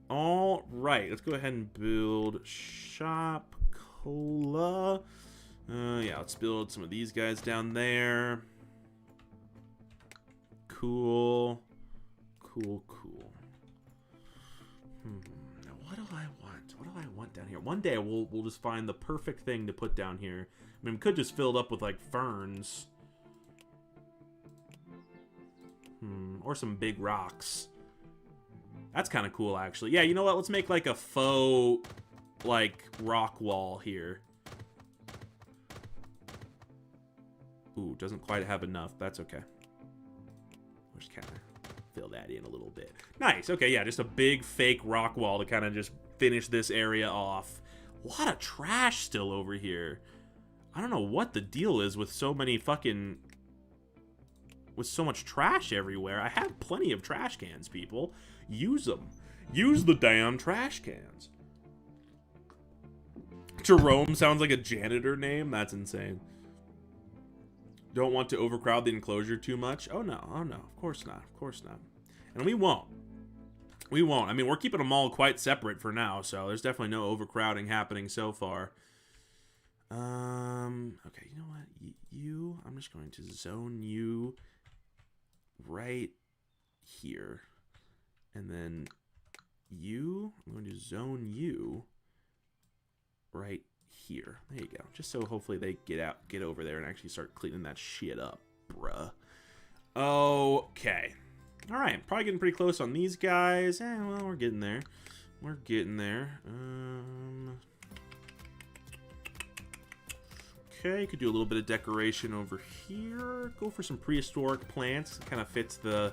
Let's go ahead and build shop. Cola. Yeah, let's build some of these guys down there. Cool. Now, what do I want? What do I want down here? One day we'll just find the perfect thing to put down here. I mean, we could just fill it up with, like, ferns. Or some big rocks. That's kind of cool, actually. Yeah, you know what? Let's make, like, a faux... like rock wall here. Ooh, doesn't quite have enough. That's okay. We're just kind of fill that in a little bit. Nice. Okay, yeah, just a big fake rock wall to kind of just finish this area off. A lot of trash still over here. I don't know what the deal is with so many fucking... with so much trash everywhere. I have plenty of trash cans, people. Use them. Use the damn trash cans. Jerome sounds like a janitor name. That's insane. Don't want to overcrowd the enclosure too much. Oh no, of course not, of course not. And we won't. We won't. I mean, we're keeping them all quite separate for now, so there's definitely no overcrowding happening so far. Okay, you know what? You, I'm just going to zone you right here. And then you, I'm going to zone you right here. There you go. Just so hopefully they get over there and actually start cleaning that shit up, bruh. Okay. All right, probably getting pretty close on these guys. Well, we're getting there. We're getting there. Okay, could do a little bit of decoration over here. Go for some prehistoric plants. Kind of fits the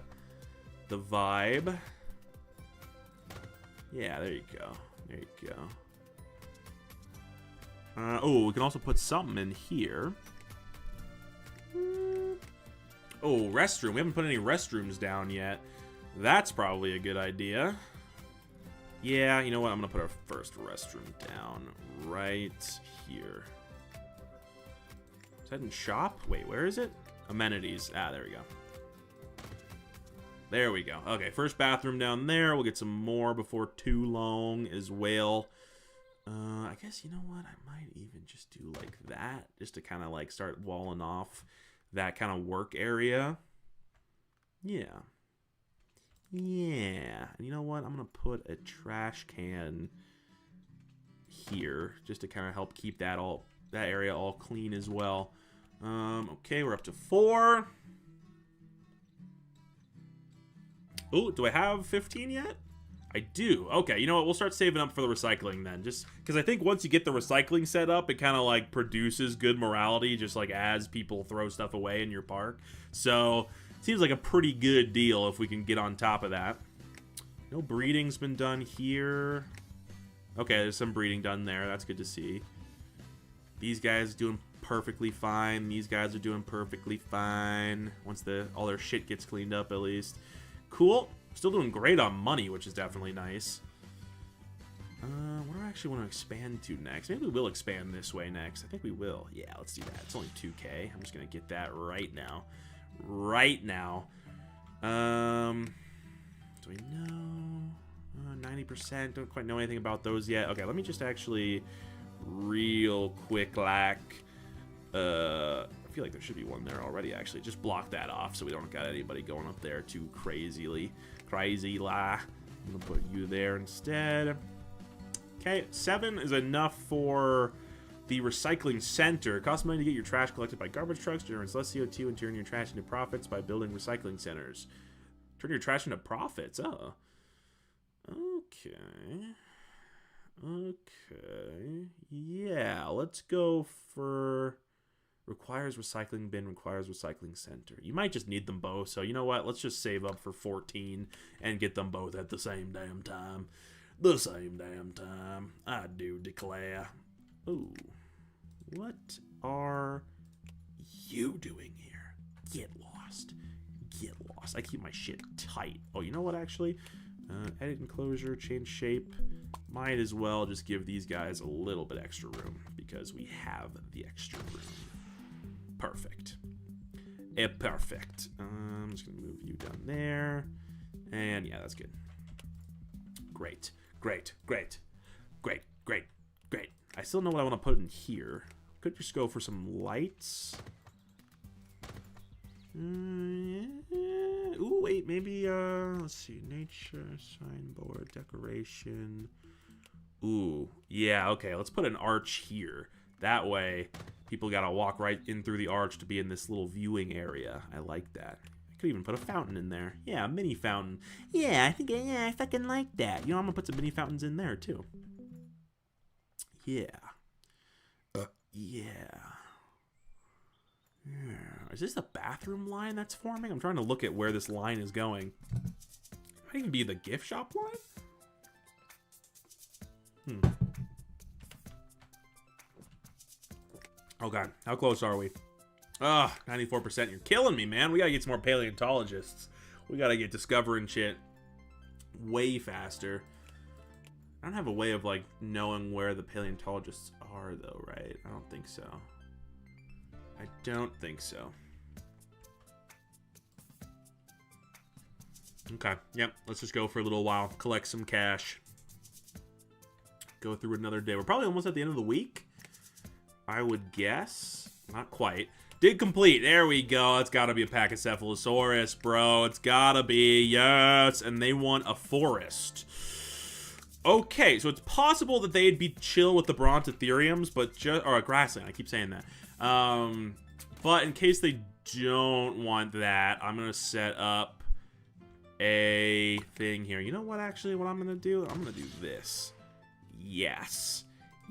vibe. Yeah, there you go. There you go. Oh, we can also put something in here. Oh, restroom. We haven't put any restrooms down yet. That's probably a good idea. Yeah, you know what? I'm going to put our first restroom down right here. Is that in shop? Wait, where is it? Amenities. Ah, there we go. There we go. Okay, first bathroom down there. We'll get some more before too long as well. I guess, you know what? I might even just do like that. Just to kind of like start walling off that kind of work area. Yeah. Yeah. And you know what? I'm going to put a trash can here. Just to kind of help keep that area all clean as well. Okay, we're up to 4. Oh, do I have 15 yet? I do. Okay, you know what? We'll start saving up for the recycling then. Just because I think once you get the recycling set up, it kind of like produces good morality just like as people throw stuff away in your park. So, it seems like a pretty good deal if we can get on top of that. No breeding's been done here. Okay, there's some breeding done there. That's good to see. These guys are doing perfectly fine. These guys are doing perfectly fine. Once all their shit gets cleaned up at least. Cool. Still doing great on money, which is definitely nice. What do I actually want to expand to next? Maybe we will expand this way next. I think we will. Yeah, let's do that. It's only 2K. I'm just going to get that right now. Right now. Do we know? 90%. Don't quite know anything about those yet. Okay, let me just actually real quick I feel like there should be one there already, actually. Just block that off so we don't got anybody going up there too crazy. I'm gonna put you there instead. Okay, 7 is enough for the recycling center. It costs money to get your trash collected by garbage trucks, generates less CO2, and turn your trash into profits by building recycling centers. Turn your trash into profits. Oh. Okay. Okay. Yeah, let's go for... Requires recycling bin, requires recycling center. You might just need them both, so you know what? Let's just save up for 14 and get them both at the same damn time. The same damn time. I do declare. Ooh. What are you doing here? Get lost. Get lost. I keep my shit tight. Oh, you know what, actually? Edit enclosure, change shape. Might as well just give these guys a little bit extra room because we have the extra room. Perfect. Perfect. I'm just going to move you down there. And yeah, that's good. Great. Great. Great. Great. Great. Great. I still know what I want to put in here. Could just go for some lights. Ooh, wait, maybe, let's see. Nature, signboard, decoration. Ooh, yeah, okay. Let's put an arch here. That way, people gotta walk right in through the arch to be in this little viewing area. I like that. I could even put a fountain in there. Yeah, a mini fountain. Yeah, I fucking like that. You know, I'm gonna put some mini fountains in there, too. Yeah. Yeah. Is this the bathroom line that's forming? I'm trying to look at where this line is going. Might even be the gift shop line? Okay, how close are we? Ugh, 94%. You're killing me, man. We gotta get some more paleontologists. We gotta get discovering shit way faster. I don't have a way of, like, knowing where the paleontologists are, though, right? I don't think so. I don't think so. Okay, yep. Let's just go for a little while. Collect some cash. Go through another day. We're probably almost at the end of the week, I would guess. Not quite. Did complete. There we go. It's got to be a Pachycephalosaurus, bro. It's got to be. Yes. And they want a forest. Okay, so it's possible that they'd be chill with the Brontotheriums, but just... Or a grassland. I keep saying that. But in case they don't want that, I'm going to set up a thing here. You know what, actually, what I'm going to do? I'm going to do this. Yes.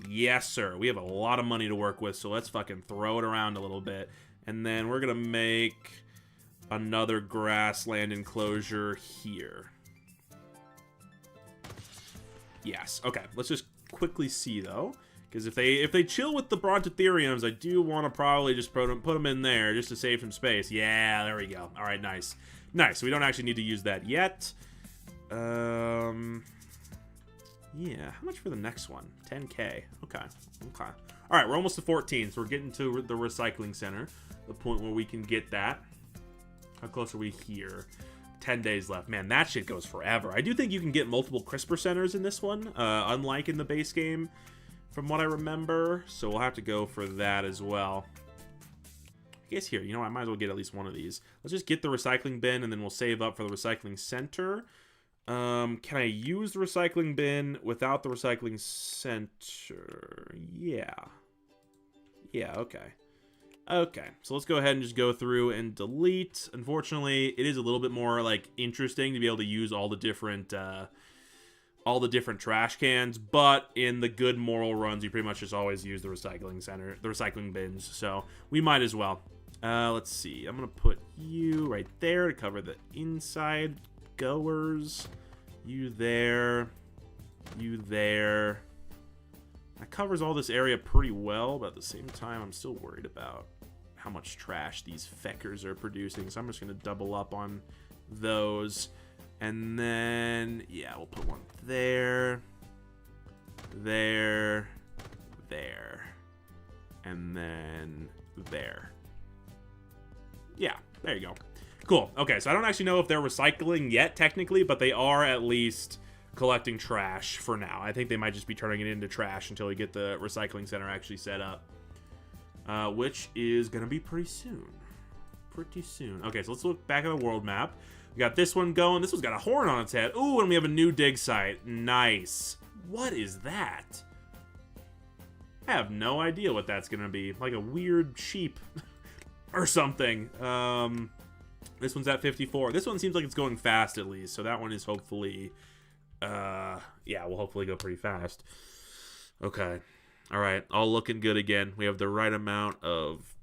Yes, sir. We have a lot of money to work with, so let's fucking throw it around a little bit. And then we're going to make another grassland enclosure here. Yes. Okay, let's just quickly see, though. Because if they chill with the Brontotheriums, I do want to probably just put them in there just to save some space. Yeah, there we go. All right, nice. Nice. So we don't actually need to use that yet. Yeah, how much for the next one? 10K. Okay. Okay. All right, we're almost to 14, so we're getting to the recycling center, the point where we can get that. How close are we here? 10 days left. Man, that shit goes forever. I do think you can get multiple CRISPR centers in this one, unlike in the base game, from what I remember. So we'll have to go for that as well. I guess here, you know, I might as well get at least one of these. Let's just get the recycling bin, and then we'll save up for the recycling center. Can I use the recycling bin without the recycling center? Yeah. Yeah, okay. Okay, so let's go ahead and just go through and delete. Unfortunately, it is a little bit more, like, interesting to be able to use all the different trash cans, but in the good moral runs, you pretty much just always use the recycling center, the recycling bins, so we might as well. Let's see, I'm gonna put you right there to cover the inside goers. You there. You there. That covers all this area pretty well, but at the same time, I'm still worried about how much trash these feckers are producing, so I'm just going to double up on those. And then, yeah, we'll put one there, there, there, and then there. Yeah, there you go. Cool. Okay, so I don't actually know if they're recycling yet, technically, but they are at least collecting trash for now. I think they might just be turning it into trash until we get the recycling center actually set up, which is going to be pretty soon. Pretty soon. Okay, so let's look back at the world map. We got this one going. This one's got a horn on its head. Ooh, and we have a new dig site. Nice. What is that? I have no idea what that's going to be. Like a weird sheep or something. This one's at 54. This one seems like it's going fast at least, so that one is hopefully... yeah, we'll hopefully go pretty fast. Okay. All right, all looking good again. We have the right amount of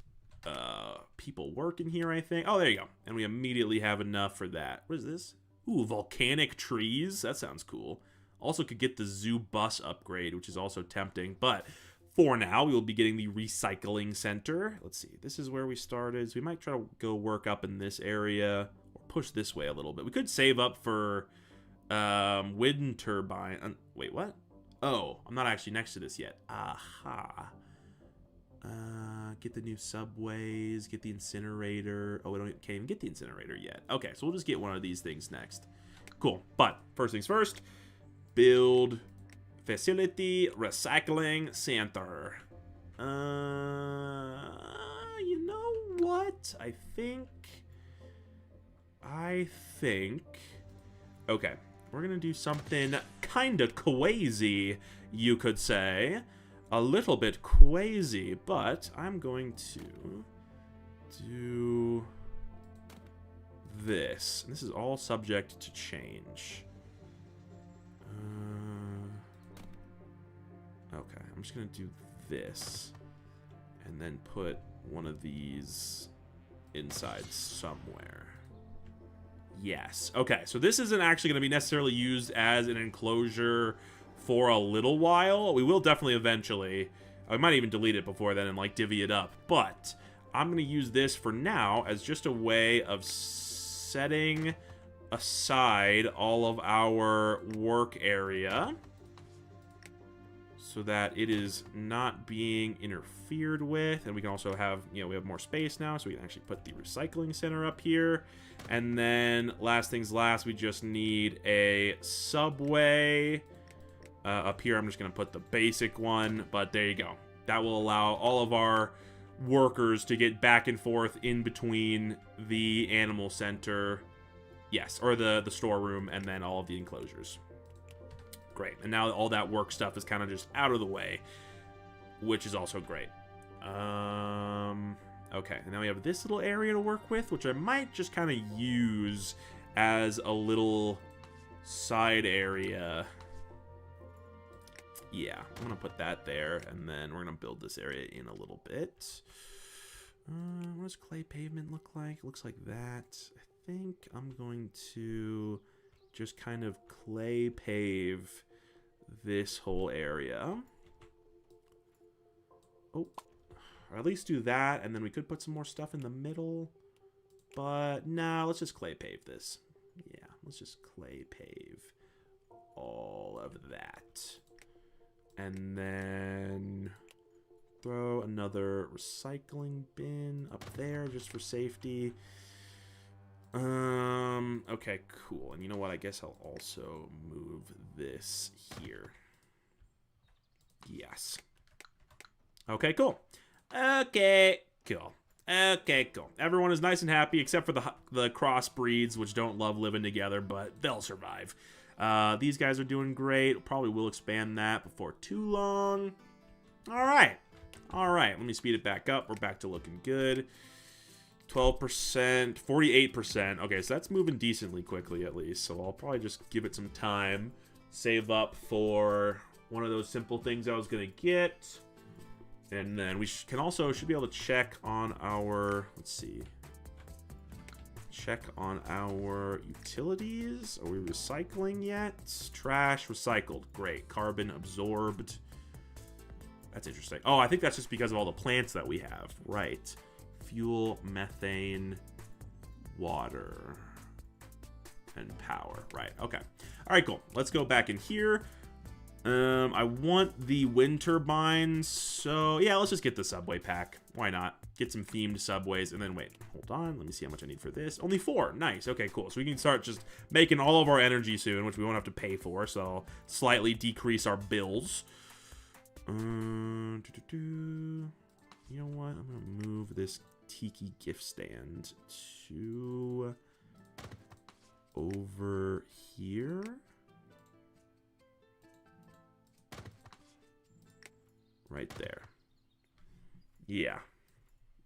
people working here, I think. Oh, there you go. And we immediately have enough for that. What is this? Ooh, volcanic trees. That sounds cool. Also could get the zoo bus upgrade, which is also tempting. But for now, we will be getting the recycling center. Let's see. This is where we started. So we might try to go work up in this area or push this way a little bit. We could save up for wind turbine. Wait, what? Oh, I'm not actually next to this yet. Aha. Get the new subways, get the incinerator. Oh, we can't even get the incinerator yet. Okay, so we'll just get one of these things next. Cool, but first things first, build facility recycling center. You know what? I think, okay, we're gonna do something kind of crazy, you could say. A little bit crazy, but I'm going to do this. This is all subject to change. Okay, I'm just going to do this. And then put one of these inside somewhere. Yes. Okay, so this isn't actually going to be necessarily used as an enclosure for a little while. We will definitely eventually. I might even delete it before then and like divvy it up. But I'm going to use this for now as just a way of setting aside all of our work area so that it is not being interfered with. And we can also have, you know, we have more space now, so we can actually put the recycling center up here. And then last things last, we just need a subway. Up here, I'm just going to put the basic one, but there you go. That will allow all of our workers to get back and forth in between the animal center, yes, or the storeroom, and then all of the enclosures. Great. And now all that work stuff is kind of just out of the way, which is also great. Okay, and now we have this little area to work with, which I might just kind of use as a little side area. Yeah, I'm going to put that there, and then we're going to build this area in a little bit. What does clay pavement look like? It looks like that. I think I'm going to just kind of clay pave this whole area. Oh, or at least do that, and then we could put some more stuff in the middle. But, nah, let's just clay pave this. Yeah, let's just clay pave all of that. And then throw another recycling bin up there just for safety. Okay, cool. And you know what? I guess I'll also move this here. Yes. Okay, cool. Okay, cool. Okay, cool. Everyone is nice and happy except for the crossbreeds, which don't love living together, but they'll survive. These guys are doing great. Probably will expand that before too long. All right. All right. Let me speed it back up. We're back to looking good. 12%, 48%. Okay, so that's moving decently quickly at least. So I'll probably just give it some time. Save up for one of those simple things I was going to get. And then we should be able to check on our, let's see. Check on our utilities. Are we recycling yet? Trash recycled. Great. Carbon absorbed. That's interesting. Oh, I think that's just because of all the plants that we have. Right. Fuel, methane, water, and power. Right. Okay. All right, cool. Let's go back in here. I want the wind turbines, so yeah, let's just get the subway pack. Why not? Get some themed subways, and then wait, hold on, let me see how much I need for this. Only 4, nice, okay, cool. So we can start just making all of our energy soon, which we won't have to pay for, so I'll slightly decrease our bills. You know what, I'm gonna move this tiki gift stand to over here. Right there. Yeah.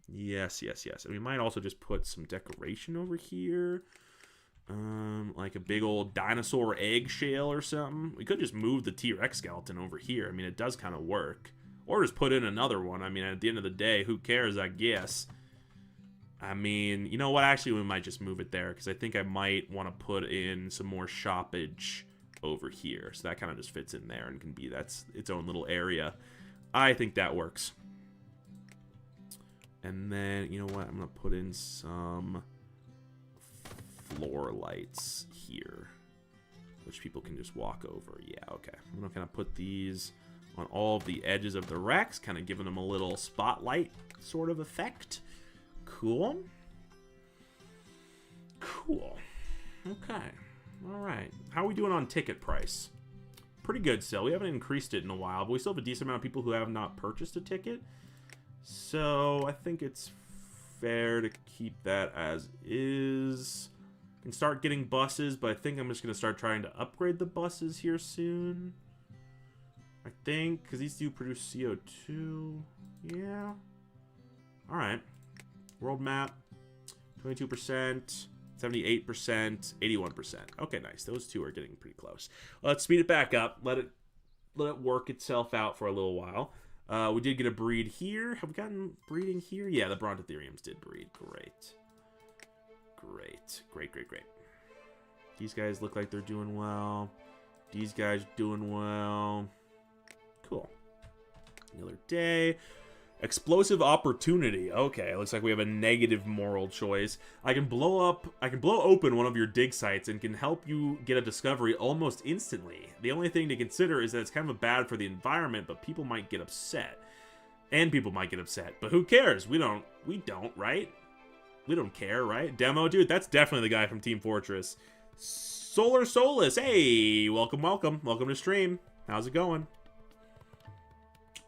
Yes, yes, yes. And we might also just put some decoration over here. Like a big old dinosaur eggshell or something. We could just move the T-Rex skeleton over here. I mean, it does kind of work. Or just put in another one. I mean, at the end of the day, who cares, I guess. I mean, you know what? Actually, we might just move it there. Because I think I might want to put in some more shoppage over here. So that kind of just fits in there and can be, that's its own little area. I think that works. And then, you know what? I'm going to put in some floor lights here, which people can just walk over. Yeah, okay. I'm going to kind of put these on all of the edges of the racks, kind of giving them a little spotlight sort of effect. Cool. Cool. Okay. All right. How are we doing on ticket price? Pretty good still. We haven't increased it in a while, but we still have a decent amount of people who have not purchased a ticket. So I think it's fair to keep that as is. Can start getting buses, but I think I'm just going to start trying to upgrade the buses here soon. I think, because these do produce CO2. Yeah. Alright. World map. 22%. 78%, 81%. Okay, nice. Those two are getting pretty close. Let's speed it back up. Let it work itself out for a little while. We did get a breed here. Have we gotten breeding here? Yeah, the Brontotheriums did breed. Great. Great. Great, great, great. These guys look like they're doing well. These guys doing well. Cool. Another day. Explosive opportunity. Okay, looks like we have a negative moral choice. I can blow open one of your dig sites and can help you get a discovery almost instantly. The only thing to consider is that it's kind of bad for the environment, but people might get upset. And people might get upset, but who cares? We don't, right? We don't care, right? Demo, dude, that's definitely the guy from Team Fortress. Solar Solus, hey, welcome, welcome. Welcome to stream. How's it going?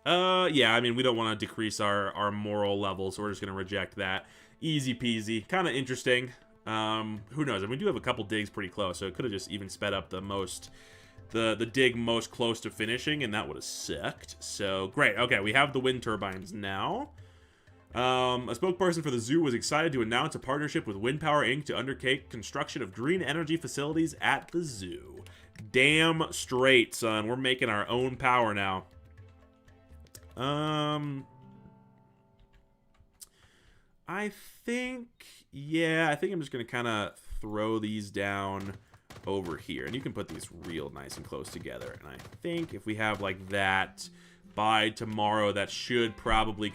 Yeah, I mean, we don't want to decrease our moral level, so we're just going to reject that. Easy peasy. Kind of interesting. Who knows? I mean, we do have a couple digs pretty close, so it could have just even sped up the dig most close to finishing, and that would have sucked. So, great. Okay, we have the wind turbines now. A spokesperson for the zoo was excited to announce a partnership with Wind Power Inc. to undertake construction of green energy facilities at the zoo. Damn straight, son. We're making our own power now. I think I'm just going to kind of throw these down over here. And you can put these real nice and close together. And I think if we have like that by tomorrow, that should probably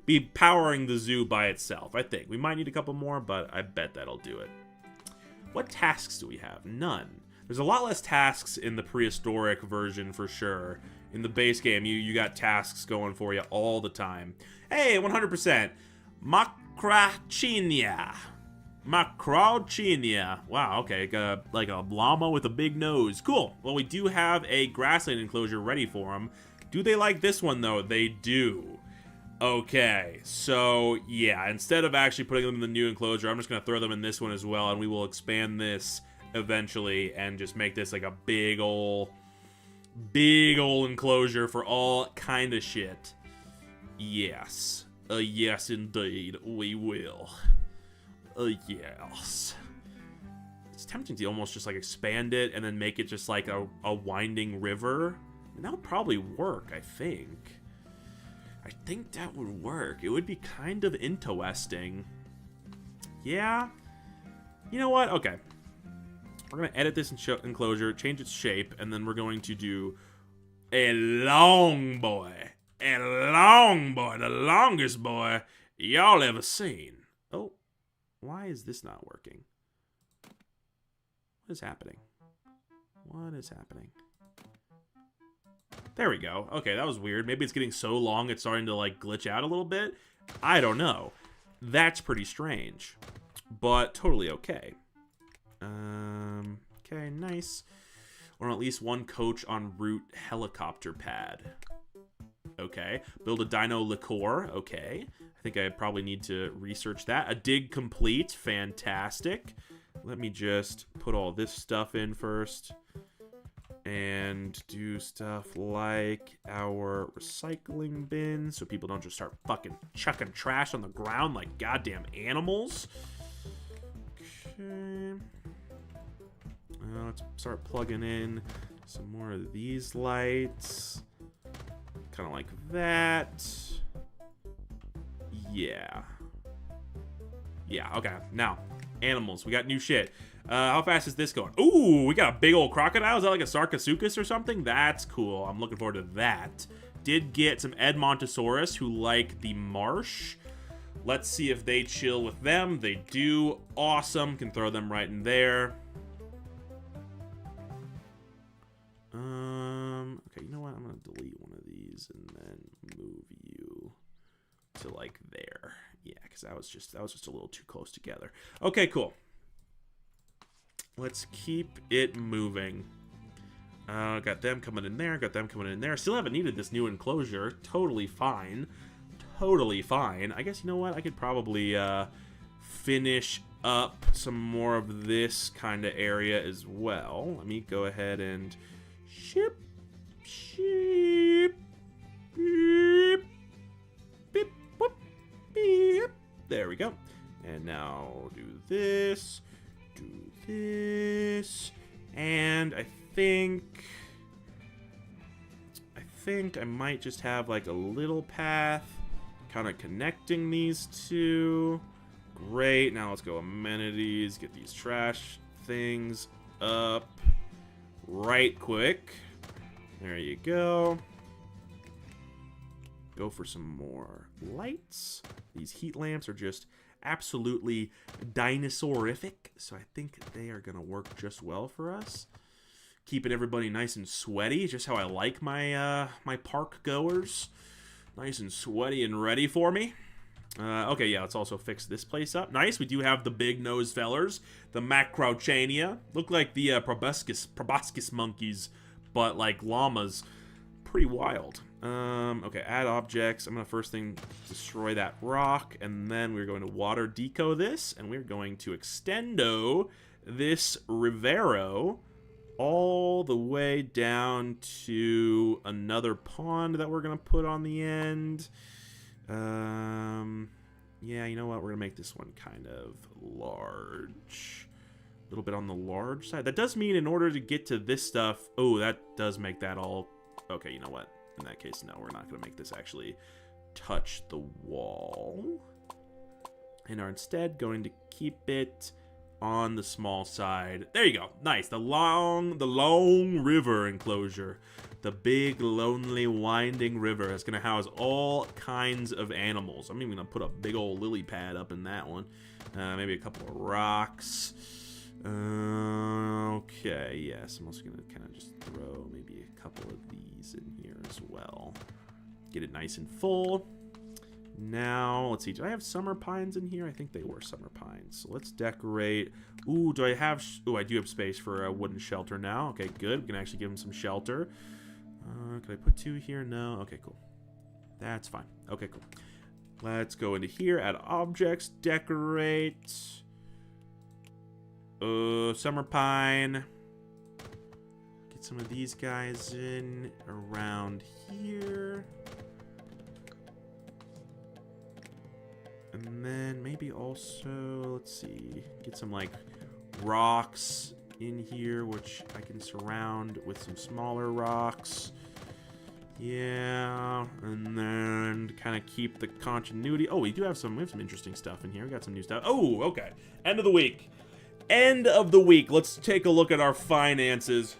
be powering the zoo by itself. I think. We might need a couple more, but I bet that'll do it. What tasks do we have? None. There's a lot less tasks in the prehistoric version for sure. In the base game, you got tasks going for you all the time. Hey, 100%. Macrachinia. Macrachinia. Wow, okay. Like a llama with a big nose. Cool. Well, we do have a grassland enclosure ready for them. Do they like this one, though? They do. Okay, so, yeah. Instead of actually putting them in the new enclosure, I'm just going to throw them in this one as well, and we will expand this eventually and just make this like a big ol' enclosure for all kind of shit. Yes. Yes, indeed. We will. Yes. It's tempting to almost just like expand it and then make it just like a winding river. And that would probably work, I think. I think that would work. It would be kind of interesting. Yeah. You know what? Okay. We're going to edit this enclosure, change its shape, and then we're going to do a long boy. A long boy. The longest boy y'all ever seen. Oh, why is this not working? What is happening? What is happening? There we go. Okay, that was weird. Maybe it's getting so long it's starting to, like, glitch out a little bit. I don't know. That's pretty strange. But totally okay. Okay, nice. Or at least one coach en route helicopter pad. Okay. Build a dino liqueur. Okay. I think I probably need to research that. A dig complete. Fantastic. Let me just put all this stuff in first. And do stuff like our recycling bin so people don't just start fucking chucking trash on the ground like goddamn animals. Okay. Let's start plugging in some more of these lights. Kind of like that. Yeah. Yeah, okay. Now, animals. We got new shit. How fast is this going? Ooh, we got a big old crocodile. Is that like a Sarcosuchus or something? That's cool. I'm looking forward to that. Did get some Edmontosaurus who like the marsh. Let's see if they chill with them. They do. Awesome. Can throw them right in there. Okay, you know what? I'm going to delete one of these and then move you to like there. Yeah, because that was just a little too close together. Okay, cool. Let's keep it moving. Got them coming in there. Got them coming in there. Still haven't needed this new enclosure. Totally fine. Totally fine. I guess, you know what? I could probably finish up some more of this kind of area as well. Let me go ahead and ship. Beep, beep, whoop, beep. There we go. And now do this. Do this. And I think think I might just have like a little path kind of connecting these two. Great. Now let's go amenities. Get these trash things up right quick. There you go. Go for some more lights. These heat lamps are just absolutely dinosaurific, so I think they are gonna work just well for us. Keeping everybody nice and sweaty, just how I like my my park goers. Nice and sweaty and ready for me. Okay, yeah, let's also fix this place up. Nice, we do have the big nose fellers, the Macrauchania. Look like the proboscis monkeys, but like llamas. Pretty wild. Okay, add objects. I'm gonna first thing destroy that rock, and then we're going to water deco this, and we're going to extendo this Rivero all the way down to another pond that we're gonna put on the end. Yeah, you know what? We're gonna make this one kind of large. A little bit on the large side. That does mean in order to get to this stuff, oh, that does make that all. Okay, you know what? In that case, no, we're not going to make this actually touch the wall. And are instead going to keep it on the small side. There you go. Nice. The long river enclosure. The big, lonely, winding river is going to house all kinds of animals. I'm even going to put a big old lily pad up in that one. Maybe a couple of rocks. Okay, yes. I'm also going to kind of just throw maybe a couple of these in here as well. Get it nice and full. Now, let's see. Do I have summer pines in here? I think they were summer pines. So let's decorate. Ooh, do I have... Ooh, I do have space for a wooden shelter now. Okay, good. We can actually give them some shelter. Can I put 2 here? No. Okay, cool. That's fine. Okay, cool. Let's go into here. Add objects. Decorate. Summer pine. Get some of these guys in around here. And then maybe also, let's see, get some like rocks in here, which I can surround with some smaller rocks. Yeah, and then kind of keep the continuity. Oh, we have some interesting stuff in here. We got some new stuff. Oh, okay. End of the week. End of the week. Let's take a look at our finances.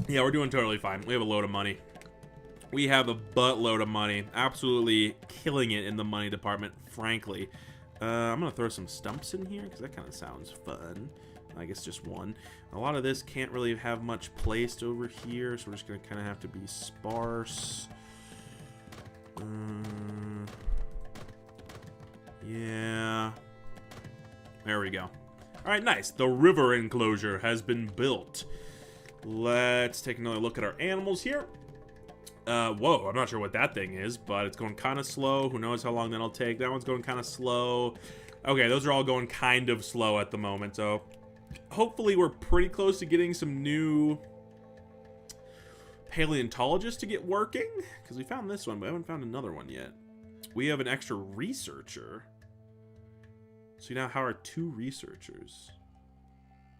Yeah, we're doing totally fine. We have a load of money. We have a buttload of money. Absolutely killing it in the money department, frankly. I'm going to throw some stumps in here because that kind of sounds fun. I guess just one. A lot of this can't really have much placed over here, so we're just going to kind of have to be sparse. Yeah. There we go. All right, nice. The river enclosure has been built. Let's take another look at our animals here. Whoa, I'm not sure what that thing is, but it's going kind of slow. Who knows how long that'll take. That one's going kind of slow. Okay, those are all going kind of slow at the moment, so hopefully we're pretty close to getting some new paleontologists to get working, because we found this one, but we haven't found another one yet. We have an extra researcher. So we now hire 2 researchers.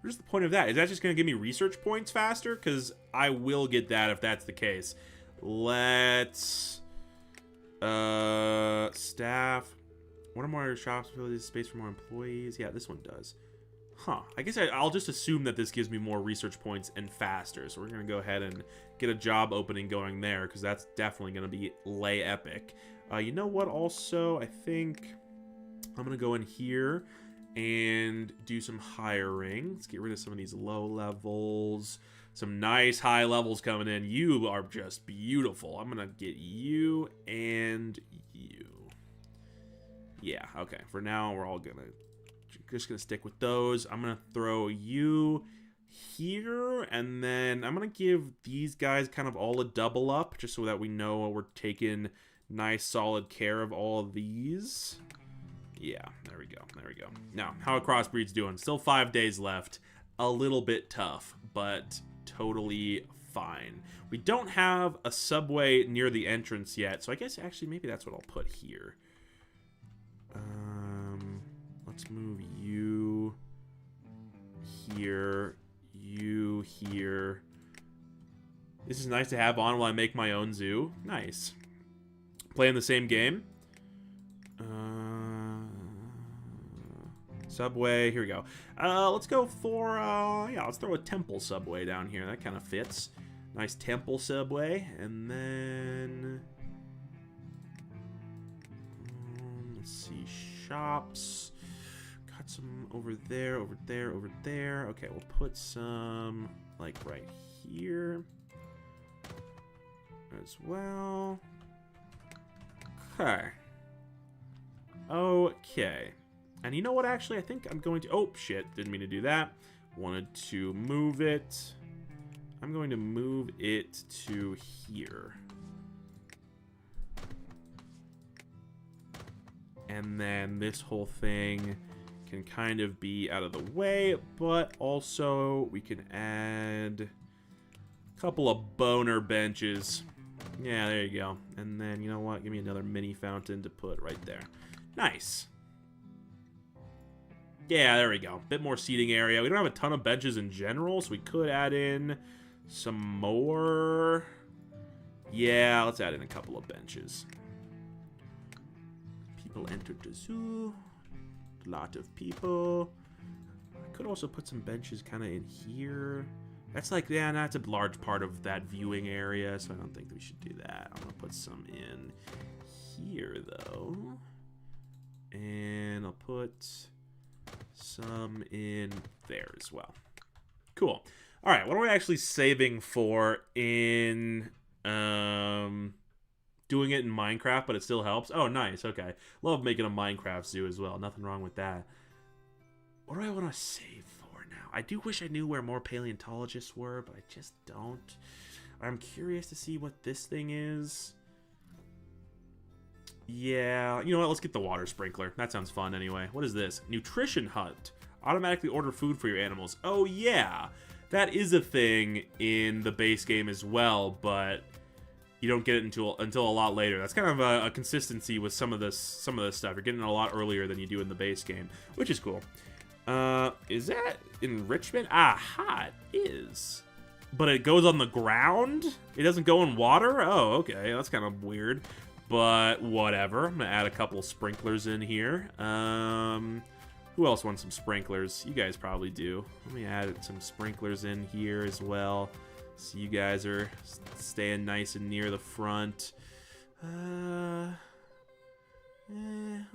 Where's the point of that? Is that just going to give me research points faster? Because I will get that if that's the case. Let's... staff. One or more shops, facilities, space for more employees. Yeah, this one does. Huh. I guess I'll just assume that this gives me more research points and faster. So we're going to go ahead and get a job opening going there, because that's definitely going to be lay epic. You know what also? I think I'm going to go in here and do some hiring. Let's get rid of some of these low levels. Some nice high levels coming in. You are just beautiful. I'm going to get you and you. Yeah, okay. For now, we're all just going to stick with those. I'm going to throw you here, and then I'm going to give these guys kind of all a double up, just so that we know we're taking nice solid care of all of these. Yeah, there we go. There we go. Now, how are crossbreeds doing? Still 5 days left. A little bit tough, but totally fine. We don't have a subway near the entrance yet, so I guess actually maybe that's what I'll put here. Let's move you here, you here. This is nice to have on while I make my own zoo. Nice. Playing the same game. Subway, here we go. Let's go for, yeah, let's throw a temple subway down here. That kind of fits. Nice temple subway. And then, let's see, shops. Got some over there, over there, over there. Okay, we'll put some, like, right here as well. Okay. Okay. And you know what, actually, I think I'm going to... Oh, shit. Didn't mean to do that. Wanted to move it. I'm going to move it to here. And then this whole thing can kind of be out of the way, but also we can add a couple of boner benches. Yeah, there you go. And then, you know what? Give me another mini fountain to put right there. Nice. Yeah, there we go. Bit more seating area. We don't have a ton of benches in general, so we could add in some more. Yeah, let's add in a couple of benches. People entered the zoo. A lot of people. I could also put some benches kind of in here. That's like, yeah, that's a large part of that viewing area, so I don't think that we should do that. I'm going to put some in here, though. And I'll put some in there as well. Cool. All right, what are we actually saving for in doing it in Minecraft, but it still helps? Oh, nice. Okay. Love making a Minecraft zoo as well. Nothing wrong with that. What do I want to save for now? I do wish I knew where more paleontologists were, but I just don't. I'm curious to see what this thing is. Yeah, you know what? Let's get the water sprinkler. That sounds fun anyway. What is this? Nutrition hut. Automatically order food for your animals. Oh, yeah. That is a thing in the base game as well, but you don't get it until a lot later. That's kind of a consistency with some of this stuff. You're getting it a lot earlier than you do in the base game, which is cool. Is that enrichment? Aha, it is. But it goes on the ground? It doesn't go in water? Oh, okay. That's kind of weird. But whatever. I'm going to add a couple sprinklers in here. Who else wants some sprinklers? You guys probably do. Let me add some sprinklers in here as well. So you guys are staying nice and near the front.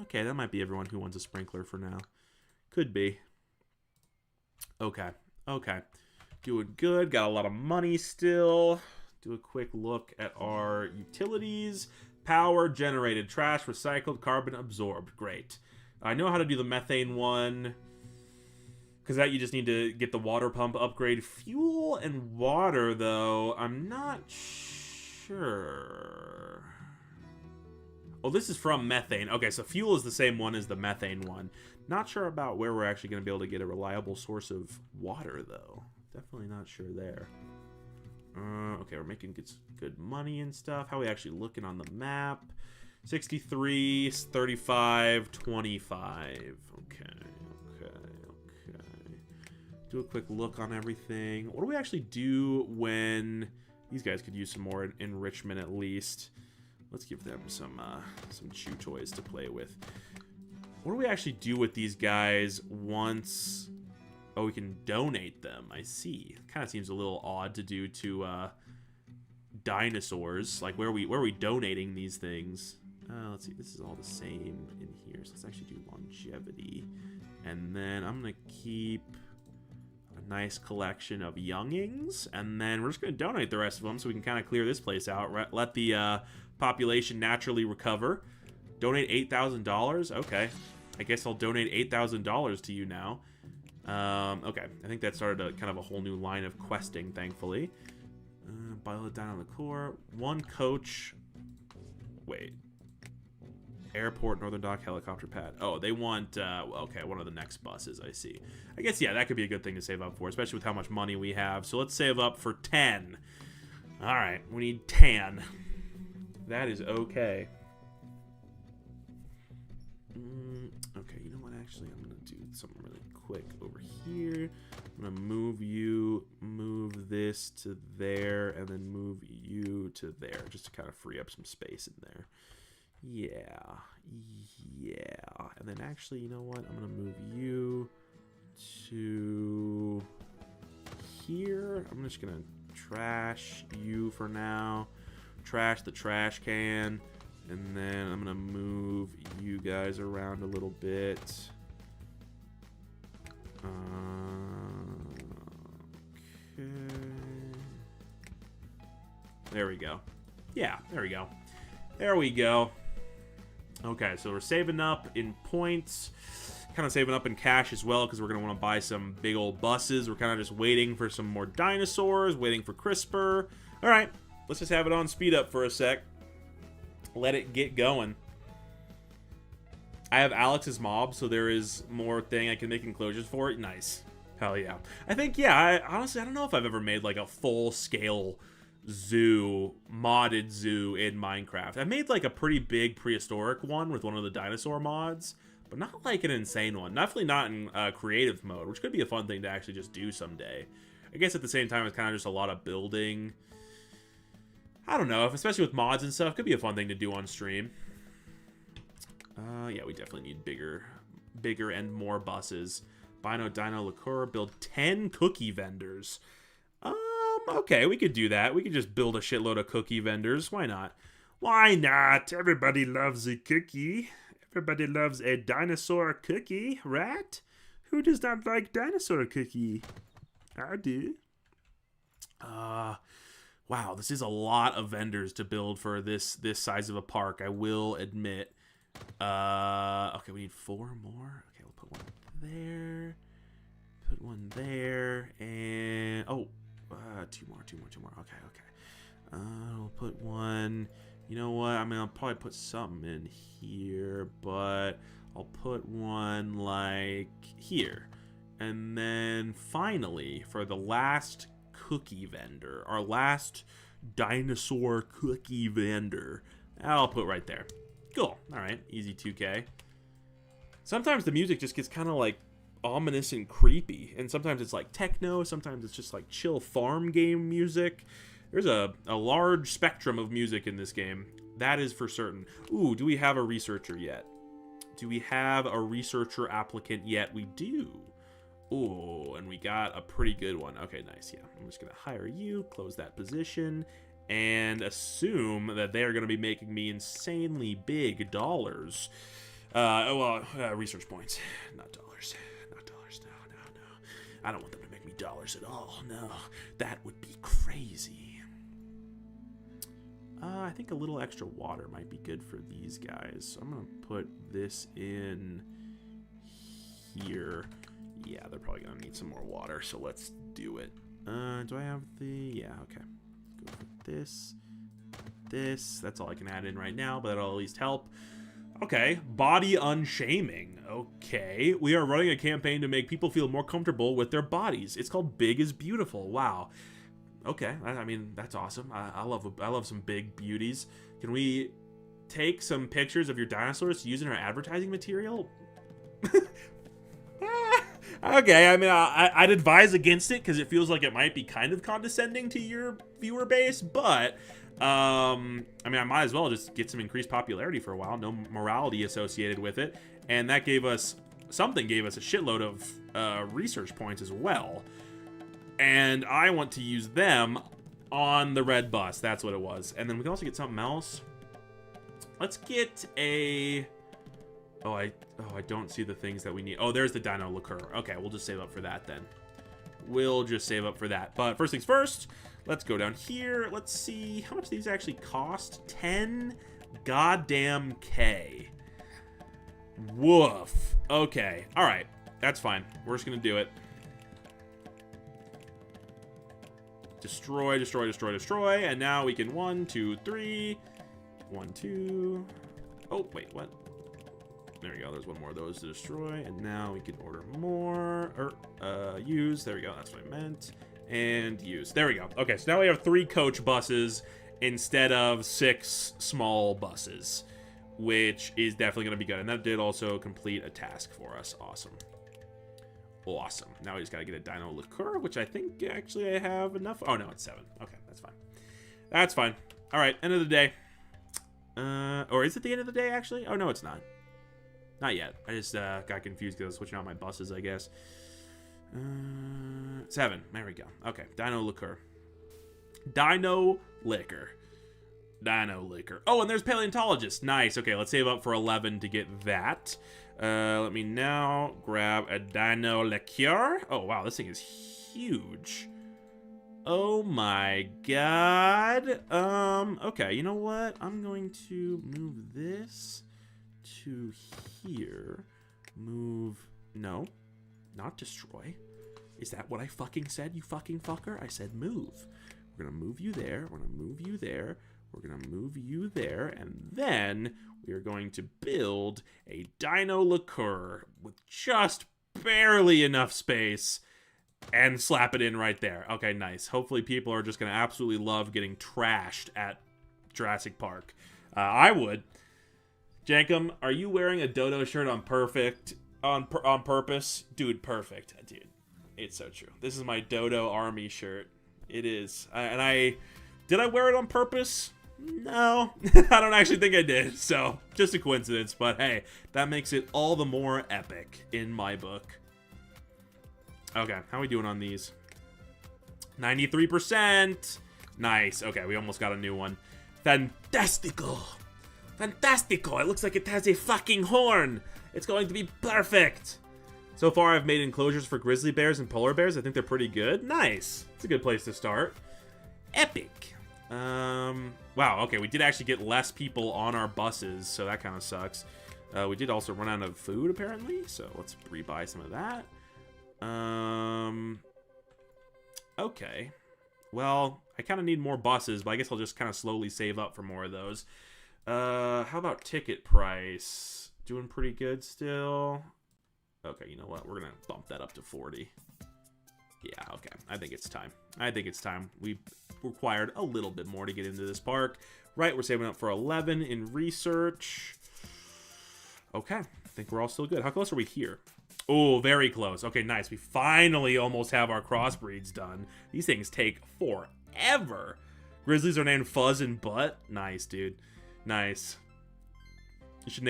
Okay, that might be everyone who wants a sprinkler for now. Could be. Okay. Okay. Doing good. Got a lot of money still. Do a quick look at our utilities. Power generated, trash recycled, carbon absorbed. Great. I know how to do the methane one, because that you just need to get the water pump upgrade. Fuel and water, though, I'm not sure. Oh, this is from methane. Okay, so fuel is the same one as the methane one. Not sure about where we're actually going to be able to get a reliable source of water, though. Definitely not sure there. Okay, we're making good money and stuff. How are we actually looking on the map? 63, 35, 25. Okay. Do a quick look on everything. What do we actually do when these guys could use some more enrichment at least? Let's give them some chew toys to play with. What do we actually do with these guys once... Oh, we can donate them. I see. Kind of seems a little odd to do to dinosaurs. Like, where are we donating these things? Let's see. This is all the same in here. So let's actually do longevity. And then I'm going to keep a nice collection of youngings. And then we're just going to donate the rest of them so we can kind of clear this place out. Let the population naturally recover. Donate $8,000? Okay. I guess I'll donate $8,000 to you now. Okay, I think that started kind of a whole new line of questing, thankfully. Boil it down on the core. One coach. Wait. Airport, Northern Dock, helicopter pad. Oh, they want, okay, one of the next buses, I see. I guess, yeah, that could be a good thing to save up for, especially with how much money we have. So let's save up for 10. All right, we need 10. That is okay. Okay, you know what, actually, I'm going to do something really quick over here. I'm going to move this to there, and then move you to there, just to kind of free up some space in there. Yeah. And then actually, you know what? I'm going to move you to here. I'm just going to trash you for now. Trash the trash can. And then I'm going to move you guys around a little bit. Okay. There we go. Yeah, there we go. There we go. Okay, so we're saving up in points. Kind of saving up in cash as well, because we're going to want to buy some big old buses. We're kind of just waiting for some more dinosaurs, waiting for CRISPR. All right, let's just have it on speed up for a sec. Let it get going. I have Alex's mob, so there is more thing I can make enclosures for it. Nice. Hell yeah. I think, yeah, honestly, I don't know if I've ever made like a full-scale zoo, modded zoo in Minecraft. I made like a pretty big prehistoric one with one of the dinosaur mods, but not like an insane one. Definitely not in creative mode, which could be a fun thing to actually just do someday. I guess at the same time, it's kind of just a lot of building. I don't know, especially with mods and stuff, could be a fun thing to do on stream. Yeah, we definitely need bigger and more buses. Bino, Dino, Liqueur, build 10 cookie vendors. Okay, we could do that. We could just build a shitload of cookie vendors. Why not? Why not? Everybody loves a cookie. Everybody loves a dinosaur cookie, right? Who does not like dinosaur cookie? I do. Wow, this is a lot of vendors to build for this size of a park, I will admit. Okay, we need 4 more. Okay, we'll put one there. Put one there. And, 2 more. Okay. We'll put one. You know what? I mean, I'll probably put something in here, but I'll put one, like, here. And then, finally, for the last cookie vendor, our last dinosaur cookie vendor, I'll put right there. Cool. All right, easy 2K. Sometimes the music just gets kind of like ominous and creepy, and sometimes it's like techno, sometimes it's just like chill farm game music. There's a large spectrum of music in this game, that is for certain. Ooh, do we have a researcher yet? Do we have a researcher applicant yet? We do. Oh, and we got a pretty good one. Okay, nice. Yeah, I'm just going to hire you, close that position, and assume that they are going to be making me insanely big dollars. Research points, not dollars. Not dollars. No. I don't want them to make me dollars at all. No, that would be crazy. I think a little extra water might be good for these guys. So I'm going to put this in here. Yeah, they're probably going to need some more water, so let's do it. Do I have the... Yeah, okay. Go for this. That's all I can add in right now, but that'll at least help. Okay, body unshaming. Okay, we are running a campaign to make people feel more comfortable with their bodies. It's called Big is Beautiful. Wow. Okay, I mean, that's awesome. I love some big beauties. Can we take some pictures of your dinosaurs to use in our advertising material? Okay, I mean, I'd advise against it because it feels like it might be kind of condescending to your viewer base, but I mean, I might as well just get some increased popularity for a while. No morality associated with it, and that gave us a shitload of research points as well. And I want to use them on the red bus. That's what it was. And then we can also get something else. Let's get a... Oh, I don't see the things that we need. Oh, there's the Dino Liqueur. Okay, we'll just save up for that then. We'll just save up for that. But first things first, let's go down here. Let's see how much these actually cost. 10 goddamn K. Woof. Okay. All right. That's fine. We're just going to do it. Destroy. And now we can 1, 2, 3. 1, 2. Oh, wait, what? There we go. There's one more of those to destroy. And now we can order more. Or, use. There we go. That's what I meant. And use. There we go. Okay, so now we have 3 coach buses instead of 6 small buses. which is definitely going to be good. And that did also complete a task for us. Awesome. Awesome. Now we just got to get a dino liqueur, which I think actually I have enough. Oh, no, it's 7. Okay, that's fine. That's fine. All right, end of the day. Or is it the end of the day, actually? Oh, no, it's not. Not yet. I just got confused because I was switching out my buses, I guess. 7. There we go. Okay, dino liqueur. Dino liquor. Dino liquor. Oh, and there's paleontologist. Nice. Okay, let's save up for 11 to get that. Let me now grab a dino liqueur. Oh, wow, this thing is huge. Oh my god. Okay, you know what? I'm going to move this to here. Move. No, not destroy. Is that what I fucking said, you fucking fucker? I said move. We're gonna move you there. We're gonna move you there. We're gonna move you there. And then we are going to build a dino liqueur with just barely enough space and slap it in right there. Okay, nice. Hopefully people are just gonna absolutely love getting trashed at Jurassic Park. I would. Jankum, are you wearing a Dodo shirt on purpose? Dude, perfect. Dude, it's so true. This is my Dodo Army shirt. It is. Did I wear it on purpose? No, I don't actually think I did. So, just a coincidence. But hey, that makes it all the more epic in my book. Okay, how are we doing on these? 93%. Nice. Okay, we almost got a new one. Fantastico. Fantastico. It looks like it has a fucking horn. It's going to be perfect. So far, I've made enclosures for grizzly bears and polar bears. I think they're pretty good. Nice. It's a good place to start. Epic. Wow, okay, we did actually get less people on our buses, so that kind of sucks. We did also run out of food, apparently, so let's rebuy some of that. Okay. Well, I kind of need more buses, but I guess I'll just kind of slowly save up for more of those. How about ticket price? Doing pretty good still. Okay, you know what? We're going to bump that up to 40. Yeah, okay. I think it's time. I think it's time. We required a little bit more to get into this park. Right, we're saving up for 11 in research. Okay, I think we're all still good. How close are we here? Oh, very close. Okay, nice. We finally almost have our crossbreeds done. These things take forever. Grizzlies are named Fuzz and Butt. Nice, dude. Nice. You should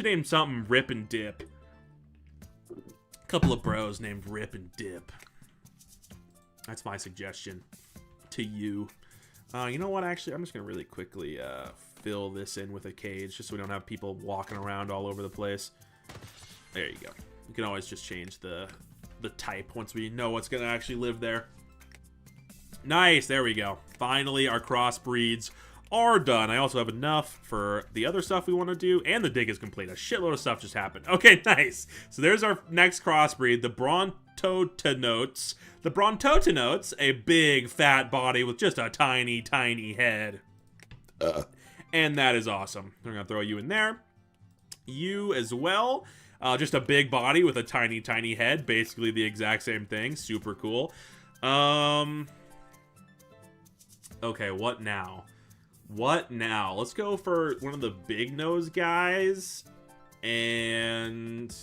name something Rip and Dip. Couple of bros named Rip and Dip. That's my suggestion to you. You know what? Actually, I'm just going to really quickly fill this in with a cage just so we don't have people walking around all over the place. There you go. You can always just change the type once we know what's going to actually live there. Nice. There we go. Finally, our crossbreeds are done. I also have enough for the other stuff we want to do, and the dig is complete. A shitload of stuff just happened. Okay, nice. So there's our next crossbreed, the Brontotenotes. The Brontotenotes, a big fat body with just a tiny, tiny head. And that is awesome. We're going to throw you in there. You as well. Just a big body with a tiny, tiny head. Basically the exact same thing. Super cool. Okay, what now? What now? Let's go for one of the big nose guys and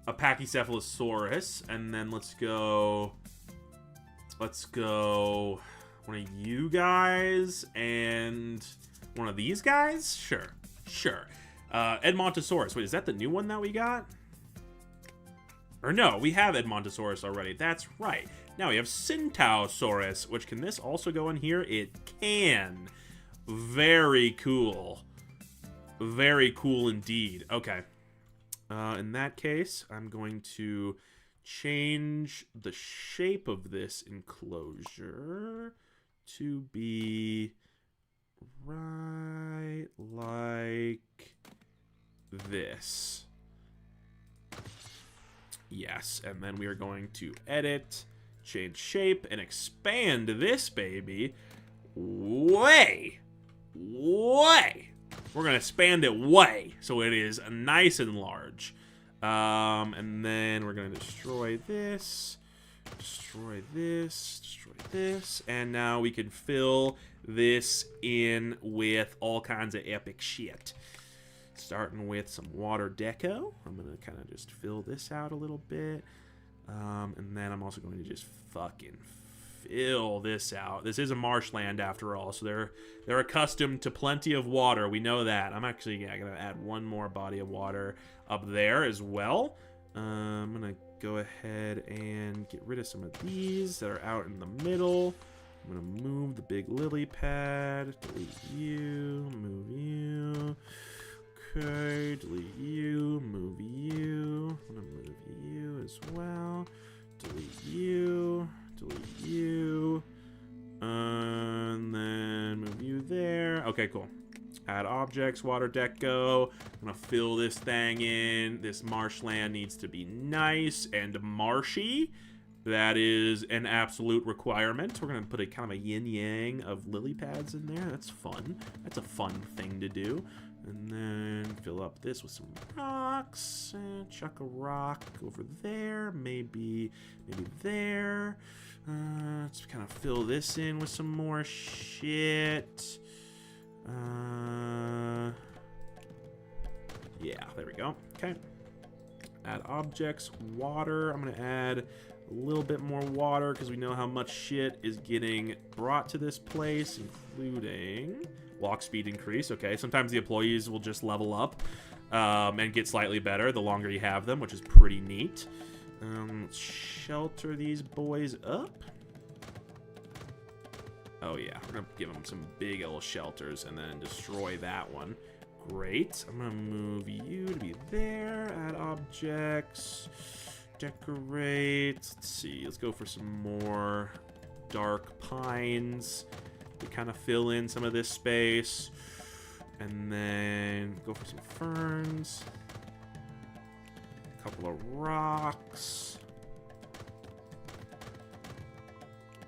a Pachycephalosaurus, and then let's go one of you guys and one of these guys. Sure. Edmontosaurus. Wait, is that the new one that we got? Or no, we have Edmontosaurus already. That's right. Now we have Centausaurus, which can this also go in here? It can. Very cool. Very cool indeed. Okay. In that case, I'm going to change the shape of this enclosure to be right like this. Yes, and then we are going to edit, change shape, and expand this baby way. We're going to expand it way so it is nice and large. And then we're going to destroy this, and now we can fill this in with all kinds of epic shit. Starting with some water deco. I'm going to kind of just fill this out a little bit. And then I'm also going to just fucking fill this out. This is a marshland after all, so they're accustomed to plenty of water. We know that. I'm actually going to add one more body of water up there as well. I'm going to go ahead and get rid of some of these that are out in the middle. I'm going to move the big lily pad. Delete you. Move you. Okay, delete you, move you. I'm gonna move you as well. Delete you, and then move you there. Okay, cool. Add objects, water deco. I'm gonna fill this thing in. This marshland needs to be nice and marshy. That is an absolute requirement. We're gonna put a kind of a yin-yang of lily pads in there. That's fun. That's a fun thing to do. And then fill up this with some rocks. And chuck a rock over there. Maybe there. Let's kind of fill this in with some more shit. Yeah, there we go. Okay. Add objects, water. I'm going to add a little bit more water because we know how much shit is getting brought to this place, including walk speed increase. Okay, sometimes the employees will just level up and get slightly better the longer you have them, which is pretty neat. Let's shelter these boys up. Oh yeah, we're gonna give them some big old shelters and then destroy that one. Great. I'm gonna move you to be there. Add objects. Decorate. Let's see. Let's go for some more dark pines to kind of fill in some of this space. And then go for some ferns. A couple of rocks.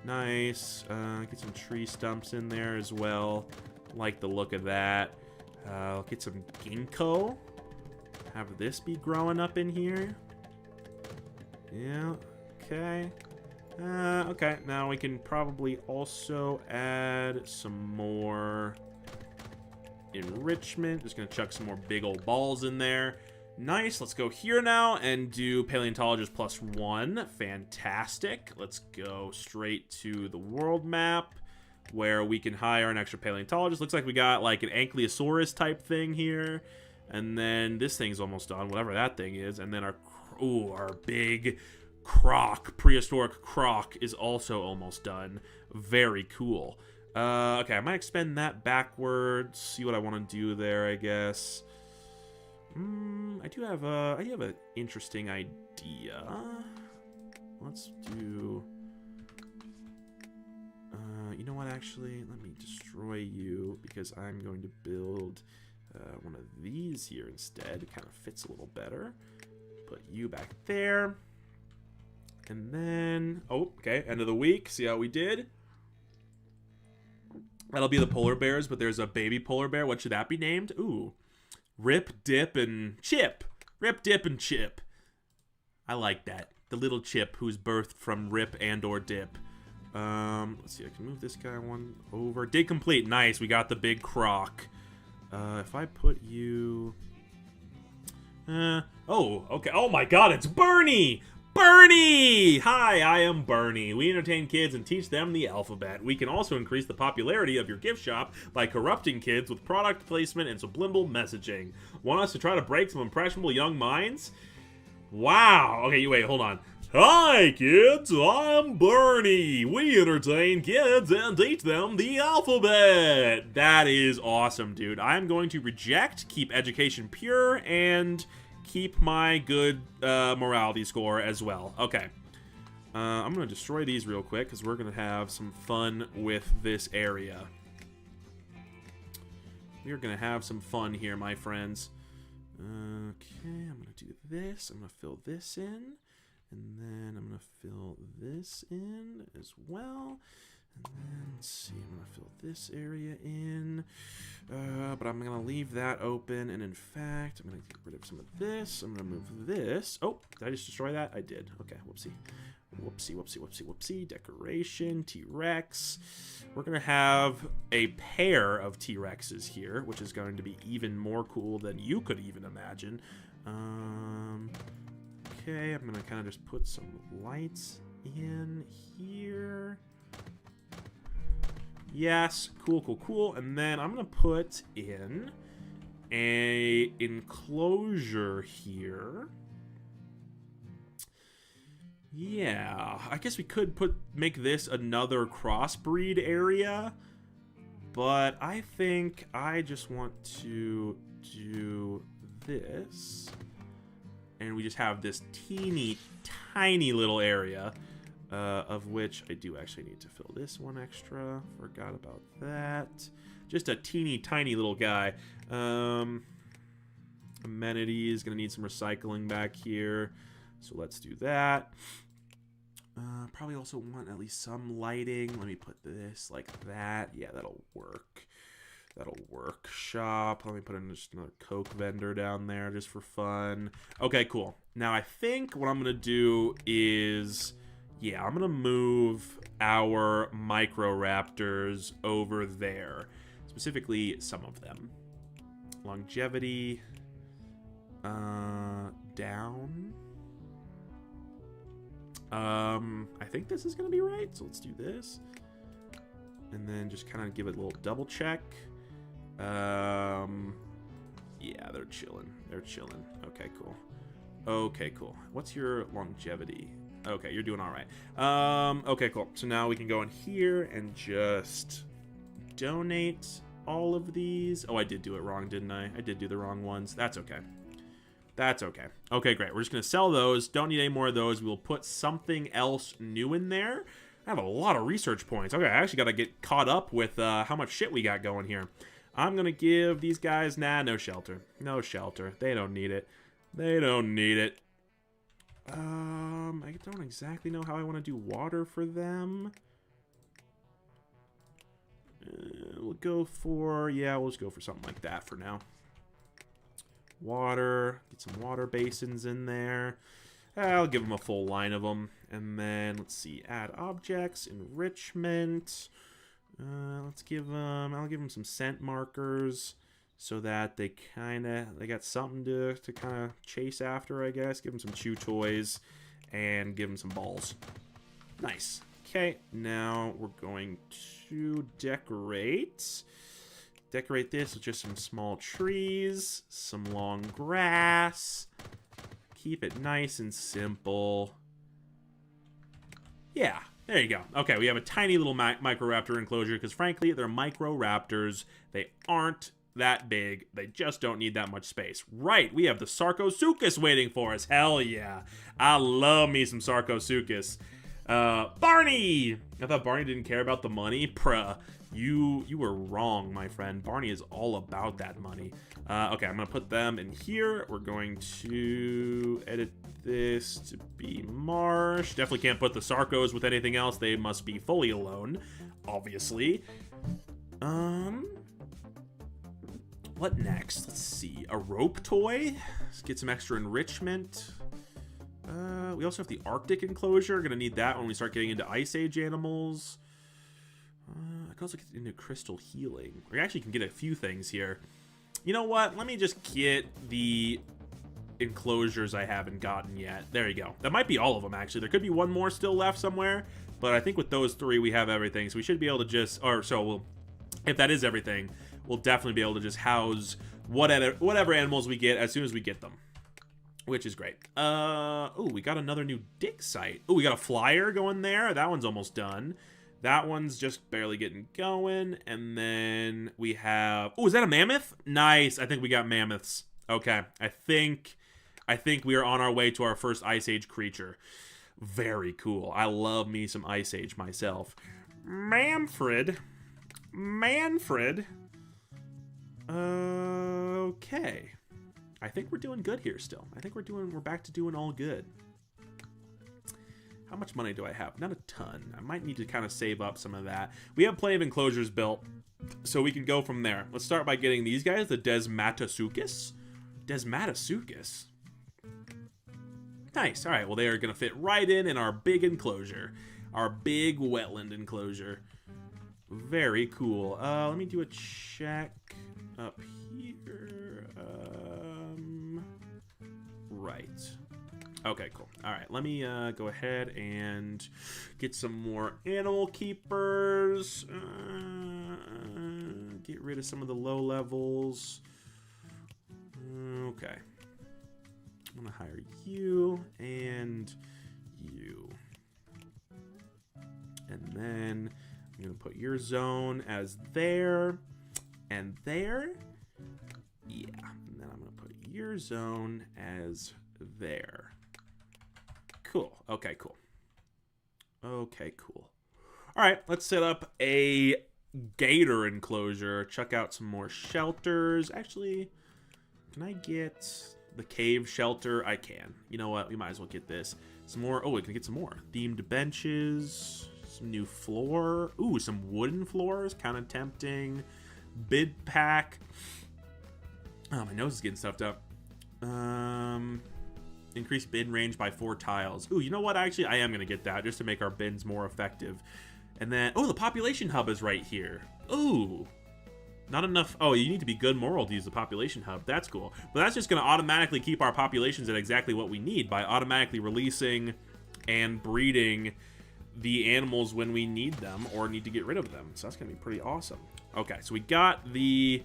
Nice. Get some tree stumps in there as well. Like the look of that. I'll get some ginkgo. Have this be growing up in here. Yeah. Okay. Okay, now we can probably also add some more enrichment. Just gonna chuck some more big old balls in there. Nice, let's go here now and do paleontologist +1. Fantastic. Let's go straight to the world map where we can hire an extra paleontologist. Looks like we got like an ankylosaurus type thing here. And then this thing's almost done, whatever that thing is. And then our big croc, prehistoric croc, is also almost done. Very cool. Okay, I might expend that backwards. See what I want to do there, I guess. I do have an interesting idea. Let's do. You know what? Actually, let me destroy you because I'm going to build one of these here instead. It kind of fits a little better. Put you back there. And then, oh, okay, end of the week. See how we did? That'll be the polar bears, but there's a baby polar bear. What should that be named? Ooh, Rip, Dip, and Chip. Rip, Dip, and Chip. I like that. The little Chip who's birthed from Rip and or Dip. Let's see, I can move this guy one over. Dig complete. Nice, we got the big croc. If I put you... oh, okay. Oh my god, it's Bernie! Bernie! Hi, I am Bernie. We entertain kids and teach them the alphabet. We can also increase the popularity of your gift shop by corrupting kids with product placement and subliminal messaging. Want us to try to break some impressionable young minds? Wow. Okay, wait, hold on. Hi, kids. I'm Bernie. We entertain kids and teach them the alphabet. That is awesome, dude. I'm going to reject, keep education pure, and keep my good morality score as well. Okay. I'm going to destroy these real quick because we're going to have some fun with this area. We're going to have some fun here, my friends. Okay, I'm going to do this. I'm going to fill this in. And then I'm going to fill this in as well. Let's see, I'm gonna fill this area in, but I'm gonna leave that open, and in fact, I'm gonna get rid of some of this. I'm gonna move this. Oh, did I just destroy that? I did. Okay, whoopsie. Whoopsie, whoopsie, whoopsie, whoopsie. Decoration, T-Rex. We're gonna have a pair of T-Rexes here, which is going to be even more cool than you could even imagine. Okay, I'm gonna kind of just put some lights in here. Yes, cool, cool, cool. And then I'm gonna put in a enclosure here. Yeah, I guess we could make this another crossbreed area, but I think I just want to do this, and we just have this teeny tiny little area. Of which I do actually need to fill this one extra. Forgot about that. Just a teeny tiny little guy. Amenities, gonna need some recycling back here. So let's do that. Probably also want at least some lighting. Let me put this like that. Yeah, that'll work. That'll work. Shop. Let me put in just another Coke vendor down there just for fun. Okay, cool. Now I think what I'm gonna do is... yeah, I'm gonna move our Microraptors over there. Specifically, some of them. Longevity. Down. I think this is gonna be right, so let's do this. And then just kind of give it a little double check. Yeah, they're chilling. They're chilling. Okay, cool. Okay, cool. What's your longevity? Okay, you're doing all right. Okay, cool. So now we can go in here and just donate all of these. Oh, I did do it wrong, didn't I? I did do the wrong ones. That's okay. That's okay. Okay, great. We're just going to sell those. Don't need any more of those. We'll put something else new in there. I have a lot of research points. Okay, I actually got to get caught up with how much shit we got going here. I'm going to give these guys... nah, no shelter. No shelter. They don't need it. They don't need it. I don't exactly know how I want to do water for them. We'll go for... yeah, we'll just go for something like that for now. Water. Get some water basins in there. I'll give them a full line of them. And then, let's see, add objects, enrichment. Let's give them... I'll give them some scent markers so that they got something to kind of chase after, I guess. Give them some chew toys and give them some balls. Nice. Okay, now we're going to decorate this with just some small trees, some long grass. Keep it nice and simple. Yeah, there you go. Okay, we have a tiny little Microraptor enclosure because, frankly, they're Microraptors. They aren't that big. They just don't need that much space. Right, we have the Sarcosuchus waiting for us. Hell yeah. I love me some Sarcosuchus. Barney! I thought Barney didn't care about the money. Pruh. You were wrong, my friend. Barney is all about that money. Okay, I'm going to put them in here. We're going to edit this to be marsh. Definitely can't put the Sarcos with anything else. They must be fully alone, obviously. What next? Let's see. A rope toy. Let's get some extra enrichment. We also have the Arctic enclosure. Gonna need that when we start getting into Ice Age animals. I can also get into crystal healing. We actually can get a few things here. You know what? Let me just get the enclosures I haven't gotten yet. There you go. That might be all of them, actually. There could be one more still left somewhere, but I think with those three, we have everything. So we should be able to just... if that is everything, we'll definitely be able to just house whatever animals we get as soon as we get them. Which is great. Oh, we got another new dig site. Oh, we got a flyer going there. That one's almost done. That one's just barely getting going. And then we have... oh, is that a mammoth? Nice. I think we got mammoths. Okay. I think we are on our way to our first Ice Age creature. Very cool. I love me some Ice Age myself. Manfred. Okay. I think we're doing good here still. I think we're back to doing all good. How much money do I have? Not a ton. I might need to kind of save up some of that. We have plenty of enclosures built, so we can go from there. Let's start by getting these guys, the Desmatosukis. Desmatosukis. Nice. All right, well, they are going to fit right in our big enclosure. Our big wetland enclosure. Very cool. Let me do a check up here. Right. Okay, cool. All right, let me go ahead and get some more animal keepers. Get rid of some of the low levels. Okay. I'm going to hire you and you. And then I'm going to put your zone as there and there. Yeah. And then I'm going to put your zone as there. Cool. Okay, cool. Okay, cool. All right, let's set up a gator enclosure. Check out some more shelters. Actually, can I get the cave shelter? I can. You know what? We might as well get this. Some more. Oh, we can get some more. Themed benches. Some new floor. Ooh, some wooden floors. Kind of tempting. Bid pack. Oh, my nose is getting stuffed up. Increase bin range by 4 tiles. Ooh, you know what? Actually, I am going to get that just to make our bins more effective. And then, oh, the population hub is right here. Ooh. Not enough. Oh, you need to be good moral to use the population hub. That's cool. But that's just going to automatically keep our populations at exactly what we need by automatically releasing and breeding the animals when we need them or need to get rid of them. So that's going to be pretty awesome. Okay, so we got the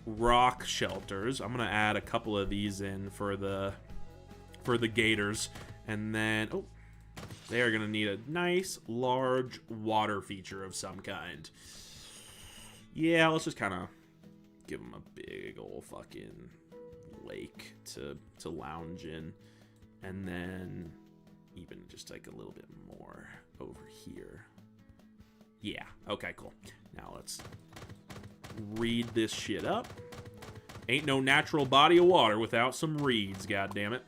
rock shelters. I'm going to add a couple of these in for the gators. And then, oh, they are going to need a nice, large water feature of some kind. Yeah, let's just kind of give them a big old fucking lake to lounge in. And then even just like a little bit more over here. Yeah, okay, cool. Now let's read this shit up. Ain't no natural body of water without some reeds, god damn it.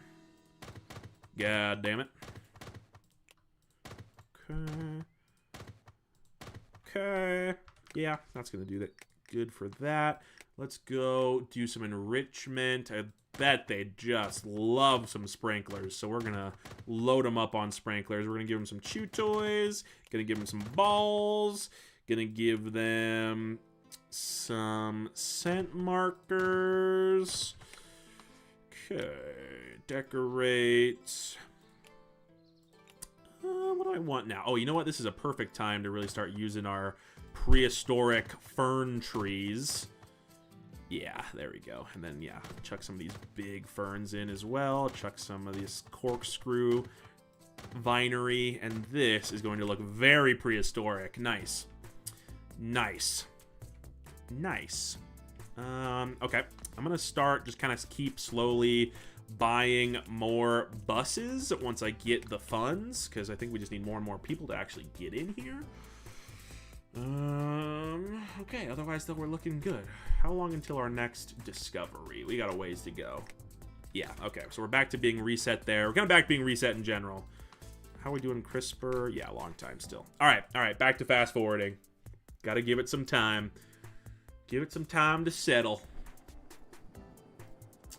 God damn it. Okay. Okay. Yeah, that's going to do that. Good for that. Let's go do some enrichment. I bet they just love some sprinklers. So we're going to load them up on sprinklers. We're going to give them some chew toys. Going to give them some balls. Going to give them some scent markers. Okay. Decorate. What do I want now? Oh, you know what? This is a perfect time to really start using our prehistoric fern trees. Yeah, there we go. And then, yeah, chuck some of these big ferns in as well. Chuck some of this corkscrew vinery. And this is going to look very prehistoric. Nice. Nice. Nice. Okay. I'm going to start just kind of keep slowly buying more buses once I get the funds, because I think we just need more and more people to actually get in here. Okay, otherwise though we're looking good. How long until our next discovery? We got a ways to go. Yeah, okay, so we're back to being reset there. We're kind of back to being reset in general. How are we doing CRISPR? Yeah, long time still. All right, back to fast forwarding. Gotta give it some time. Give it some time to settle.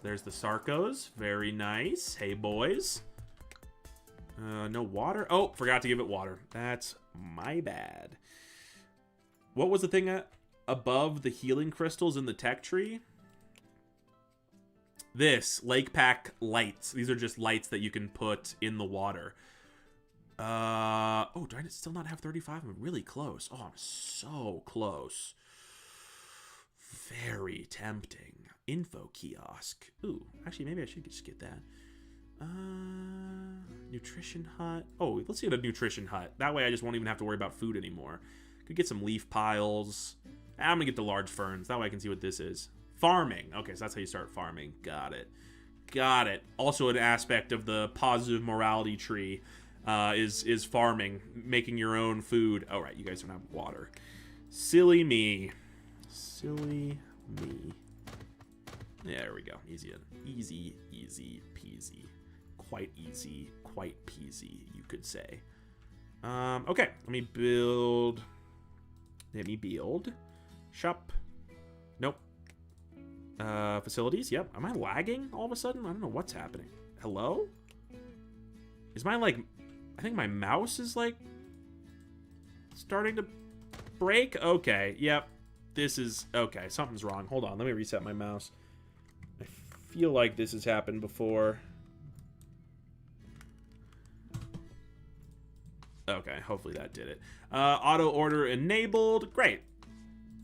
There's the Sarcos. Very nice. Hey, boys. No water. Oh, forgot to give it water. That's my bad. What was the thing above the healing crystals in the tech tree? This. Lake Pack lights. These are just lights that you can put in the water. Oh, do I still not have 35? I'm really close. Oh, I'm so close. Very tempting. Info kiosk. Ooh, actually, maybe I should just get that. Nutrition hut. Oh, let's get a nutrition hut. That way I just won't even have to worry about food anymore. Could get some leaf piles. I'm gonna get the large ferns. That way I can see what this is. Farming. Okay, so that's how you start farming. Got it. Got it. Also an aspect of the positive morality tree is farming. Making your own food. All right, you guys don't have water. Silly me. Silly me. There we go. Easy peasy. quite easy, quite peasy, you could say. Okay, let me build. Shop. Nope. Facilities, yep. Am I lagging all of a sudden? I don't know what's happening. Hello? Is my, like... I think my mouse is, like... starting to break? Okay, yep. This is... okay, something's wrong. Hold on, let me reset my mouse. I feel like this has happened before. Okay, hopefully that did it. Auto order enabled. Great.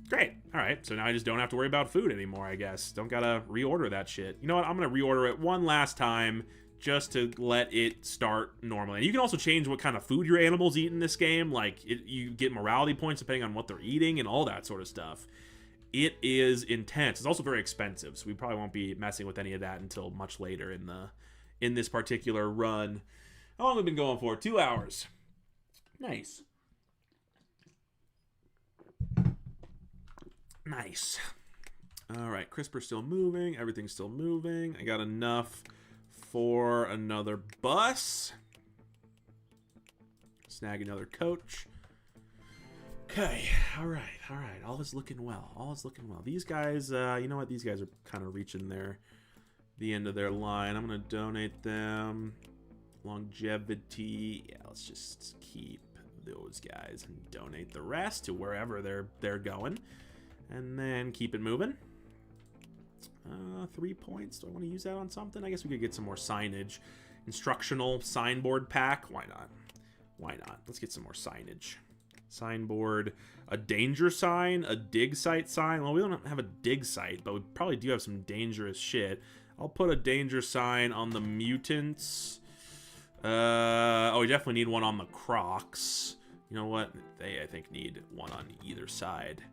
Great. All right, so now I just don't have to worry about food anymore, I guess. Don't gotta reorder that shit. You know what? I'm gonna reorder it one last time just to let it start normally. And you can also change what kind of food your animals eat in this game. Like, you get morality points depending on what they're eating and all that sort of stuff. It is intense. It's also very expensive, so we probably won't be messing with any of that until much later in this particular run. How long have we been going for? 2 hours. Nice. Nice. All right, CRISPR's still moving. Everything's still moving. I got enough for another bus. Snag another coach. Okay, all right. All is looking well. All is looking well. These guys, you know what? These guys are kind of reaching the end of their line. I'm going to donate them. Longevity. Yeah, let's just keep those guys and donate the rest to wherever they're going. And then keep it moving. 3 points. Do I want to use that on something? I guess we could get some more signage. Instructional signboard pack. Why not? Why not? Let's get some more signage. Signboard. A danger sign. A dig site sign. Well, we don't have a dig site, but we probably do have some dangerous shit. I'll put a danger sign on the mutants. Oh, we definitely need one on the crocs. You know what? They, I think, need one on either side.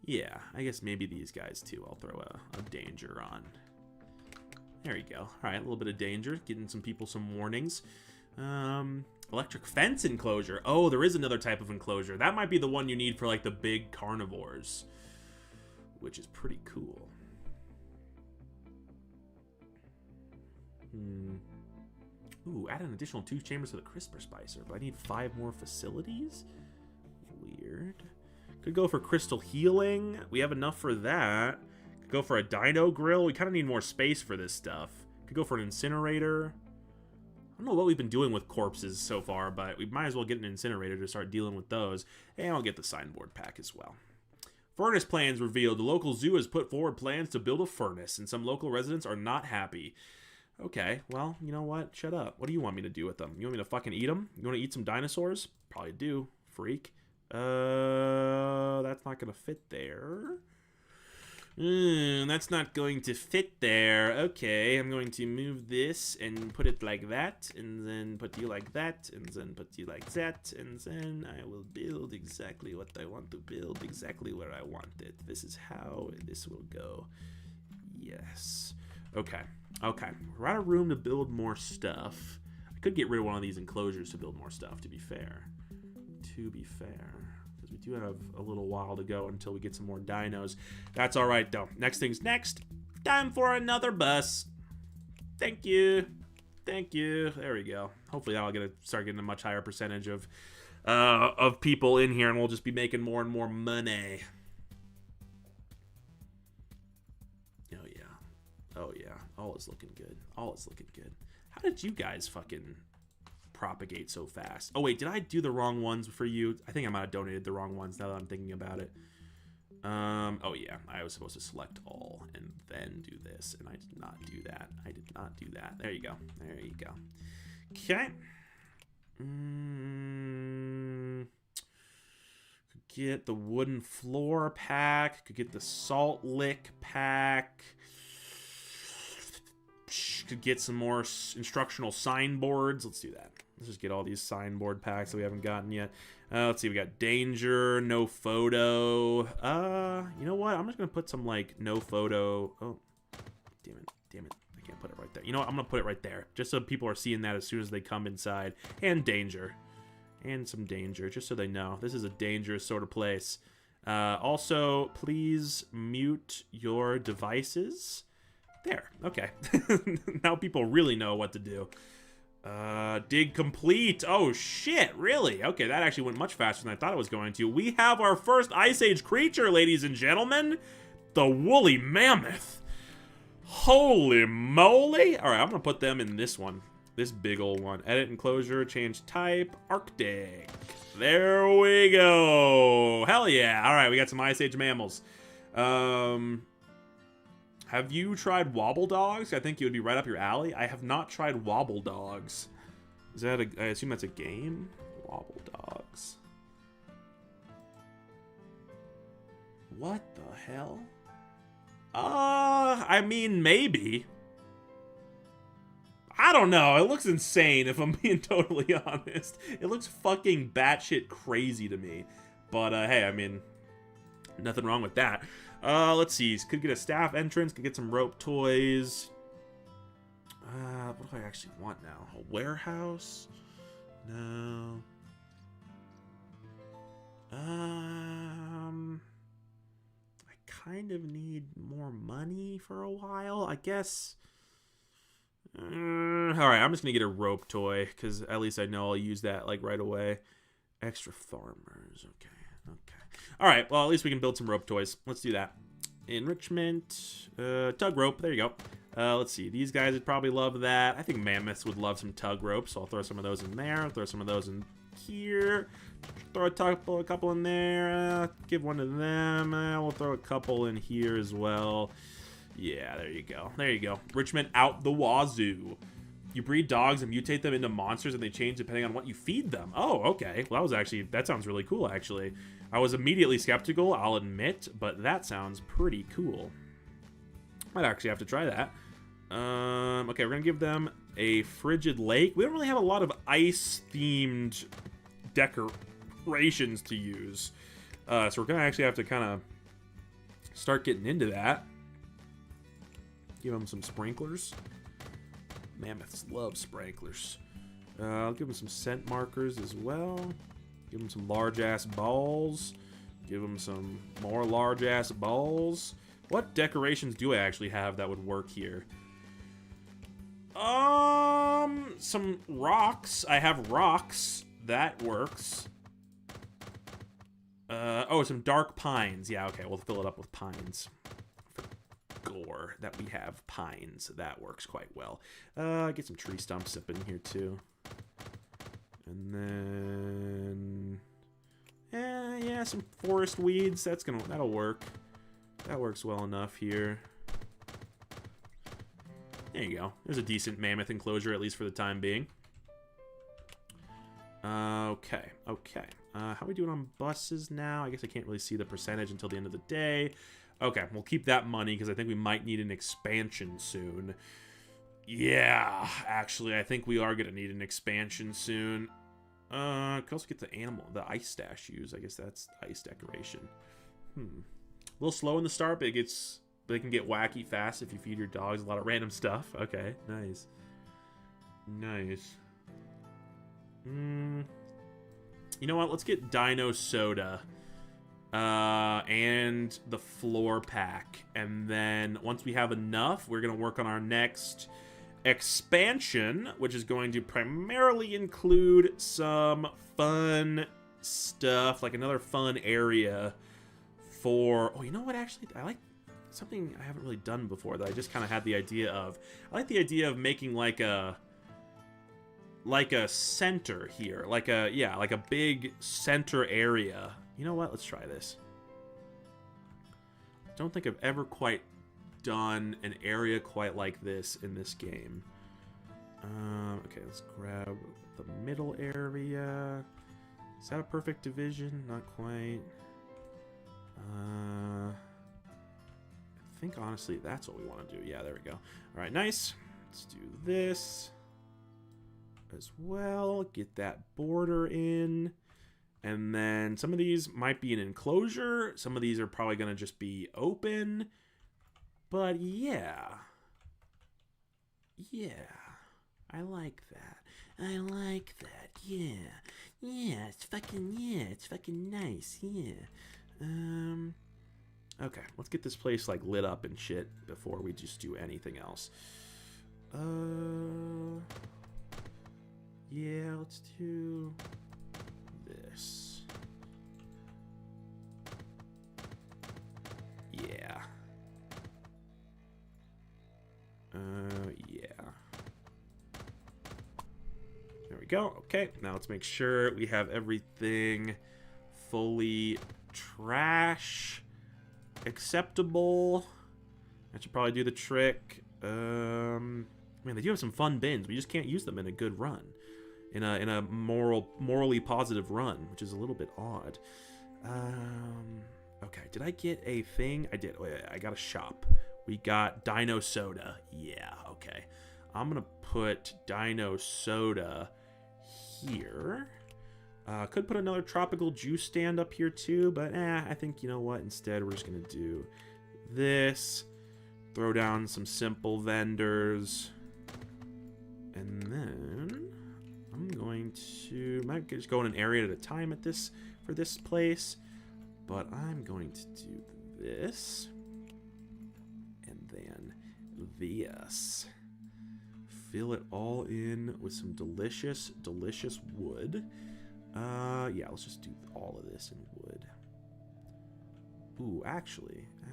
Yeah, I guess maybe these guys too. I'll throw a danger on. There you go. All right, a little bit of danger. Getting some people some warnings. Electric fence enclosure. Oh, there is another type of enclosure. That might be the one you need for, like, the big carnivores. Which is pretty cool. Ooh, add an additional 2 chambers to the CRISPR Spicer, but I need 5 more facilities? Weird. Could go for crystal healing. We have enough for that. Could go for a dino grill. We kind of need more space for this stuff. Could go for an incinerator. I don't know what we've been doing with corpses so far, but we might as well get an incinerator to start dealing with those. And I'll get the signboard pack as well. Furnace plans revealed. The local zoo has put forward plans to build a furnace, and some local residents are not happy. Okay, well, you know what? Shut up. What do you want me to do with them? You want me to fucking eat them? You want to eat some dinosaurs? Probably do, freak. That's not going to fit there. That's not going to fit there. Okay, I'm going to move this and put it like that, and then put you like that, and then put you like that, and then I will build exactly what I want to build, exactly where I want it. This is how this will go. Yes. Okay. Okay. We're out of room to build more stuff. I could get rid of one of these enclosures to build more stuff, to be fair. Because we do have a little while to go until we get some more dinos. That's all right, though. Next thing's next. Time for another bus. Thank you. Thank you. There we go. Hopefully that'll start getting a much higher percentage of people in here, and we'll just be making more and more money. Oh, yeah. Oh, yeah. All is looking good. All is looking good. How did you guys fucking propagate so fast? Oh, wait. Did I do the wrong ones for you? I think I might have donated the wrong ones now that I'm thinking about it. Oh, yeah. I was supposed to select all and then do this, and I did not do that. I did not do that. There you go. There you go. Okay. Could get the wooden floor pack. Could get the salt lick pack. Could get some more instructional signboards. Let's do that. Let's just get all these signboard packs that we haven't gotten yet. Let's see. We got danger, no photo. You know what? I'm just going to put some, like, no photo. Oh, damn it. Damn it. I can't put it right there. You know what? I'm going to put it right there. Just so people are seeing that as soon as they come inside. And danger. And some danger. Just so they know. This is a dangerous sort of place. Also, please mute your devices. There. Okay. Now people really know what to do. Dig complete. Oh, shit. Really? Okay, that actually went much faster than I thought it was going to. We have our first Ice Age creature, ladies and gentlemen. The woolly mammoth. Holy moly. All right, I'm going to put them in this one. This big old one. Edit enclosure, change type, Arctic. There we go. Hell yeah. All right, we got some Ice Age mammals. Have you tried wobble dogs? I think it would be right up your alley. I have not tried wobble dogs. Is that I assume that's a game? Wobble dogs. What the hell? I mean, maybe. I don't know. It looks insane, if I'm being totally honest. It looks fucking batshit crazy to me. But, hey, I mean, nothing wrong with that. Let's see. Could get a staff entrance. Could get some rope toys. What do I actually want now? A warehouse? No. I kind of need more money for a while, I guess. Alright, I'm just gonna get a rope toy, because at least I know I'll use that, like, right away. Extra farmers. Okay. Alright, well, at least we can build some rope toys. Let's do that. Enrichment. Tug rope. There you go. Let's see. These guys would probably love that. I think mammoths would love some tug rope, so I'll throw some of those in there. Throw some of those in here. Throw a couple in there. Give one to them. We'll throw a couple in here as well. Yeah, there you go. There you go. Enrichment out the wazoo. You breed dogs and mutate them into monsters, and they change depending on what you feed them. Oh, okay. Well, that sounds really cool, actually. I was immediately skeptical, I'll admit, but that sounds pretty cool. Might actually have to try that. Okay, we're gonna give them a frigid lake. We don't really have a lot of ice-themed decorations to use, so we're gonna actually have to kind of start getting into that. Give them some sprinklers. Mammoths love sprinklers. I'll give them some scent markers as well. Give them some large-ass balls. Give them some more large-ass balls. What decorations do I actually have that would work here? Some rocks. I have rocks. That works. Oh, some dark pines. Yeah, okay, we'll fill it up with pines. Gore that we have pines. That works quite well. Get some tree stumps up in here too. And then yeah, some forest weeds. That'll work. That works well enough here. There you go. There's a decent mammoth enclosure, at least for the time being. Okay. How are we doing on buses now? I guess I can't really see the percentage until the end of the day. Okay, we'll keep that money because I think we might need an expansion soon. Yeah, actually, I think we are going to need an expansion soon. Could also get the ice statues. I guess that's ice decoration. A little slow in the start, but they can get wacky fast if you feed your dogs a lot of random stuff. Okay, nice. You know what? Let's get Dino Soda. And the floor pack. And then once we have enough, we're going to work on our next expansion, which is going to primarily include some fun stuff, like another fun area for... Oh, you know what, actually? I like something I haven't really done before that I just kind of had the idea of. I like the idea of making like a center here. Like a big center area. You know what? Let's try this. I don't think I've ever quite done an area quite like this in this game. Okay, let's grab the middle area. Is that a perfect division? Not quite. I think, honestly, that's what we want to do. Yeah, there we go. All right, nice. Let's do this as well. Get that border in. And then some of these might be an enclosure. Some of these are probably going to just be open. But yeah. Yeah. I like that. I like that. Yeah. Yeah, it's fucking nice. Yeah. Okay, let's get this place like lit up and shit before we just do anything else. Yeah, let's do this. Yeah. Yeah. There we go. Okay, now let's make sure we have everything fully trash acceptable. That should probably do the trick. Man, they do have some fun bins. We just can't use them in a good run. In a morally positive run, which is a little bit odd. Okay, did I get a thing? I did. Wait, I got a shop. We got Dino Soda. Yeah, okay. I'm gonna put Dino Soda here. Could put another tropical juice stand up here too, but I think, you know what? Instead, we're just gonna do this. Throw down some simple vendors. And then I'm going to, might just go in an area at a time at this, for this place. But I'm going to do this. And then this. Fill it all in with some delicious, delicious wood. Yeah, let's just do all of this in wood. Ooh, actually, I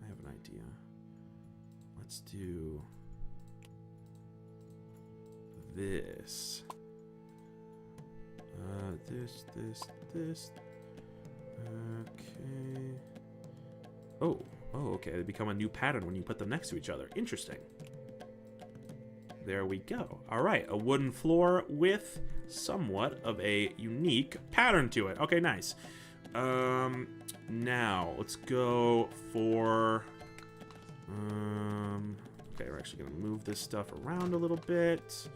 have an idea. Let's do this. This. Okay. Oh, okay. They become a new pattern when you put them next to each other. Interesting. There we go. All right, a wooden floor with somewhat of a unique pattern to it. Okay, nice. Now let's go for. Okay, we're actually gonna move this stuff around a little bit.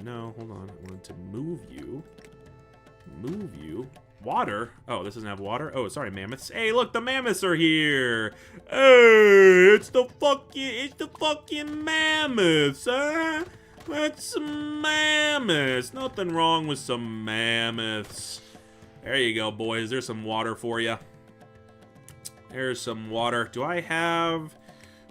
No, hold on. I wanted to move you. Move you. Water? Oh, this doesn't have water? Oh, sorry, mammoths. Hey, look, the mammoths are here! Hey, it's the fucking mammoths, huh? That's some mammoths. Nothing wrong with some mammoths. There you go, boys. There's some water for you. There's some water. Do I have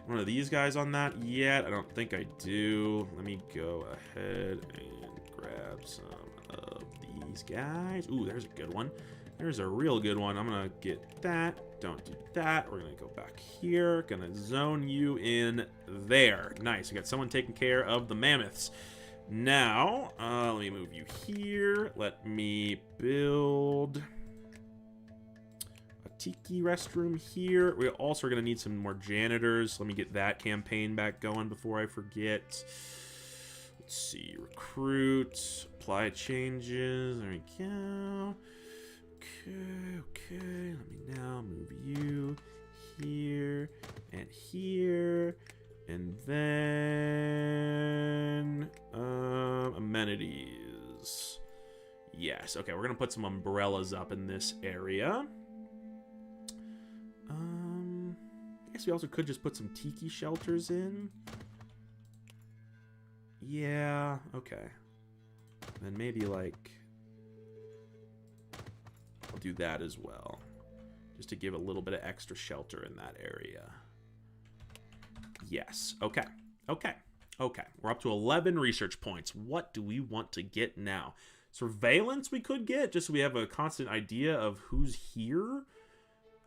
one of these guys on that yet? I don't think I do. Let me go ahead and grab some of these guys. Ooh, there's a good one. There's a real good one. I'm gonna get that. Don't do that. We're gonna go back here. Gonna zone you in there. Nice. We got someone taking care of the mammoths. Now, let me move you here. Let me build a tiki restroom here. We also are going to need some more janitors. Let me get that campaign back going before I forget. Let's see. Recruit. Apply changes. There we go. Okay. Let me now move you here and here. And then amenities. Yes. Okay, we're gonna put some umbrellas up in this area. I guess we also could just put some tiki shelters in. Yeah. Okay. Then maybe like I'll do that as well, just to give a little bit of extra shelter in that area. Yes. Okay. We're up to 11 research points. What do we want to get now? Surveillance we could get, just so we have a constant idea of who's here.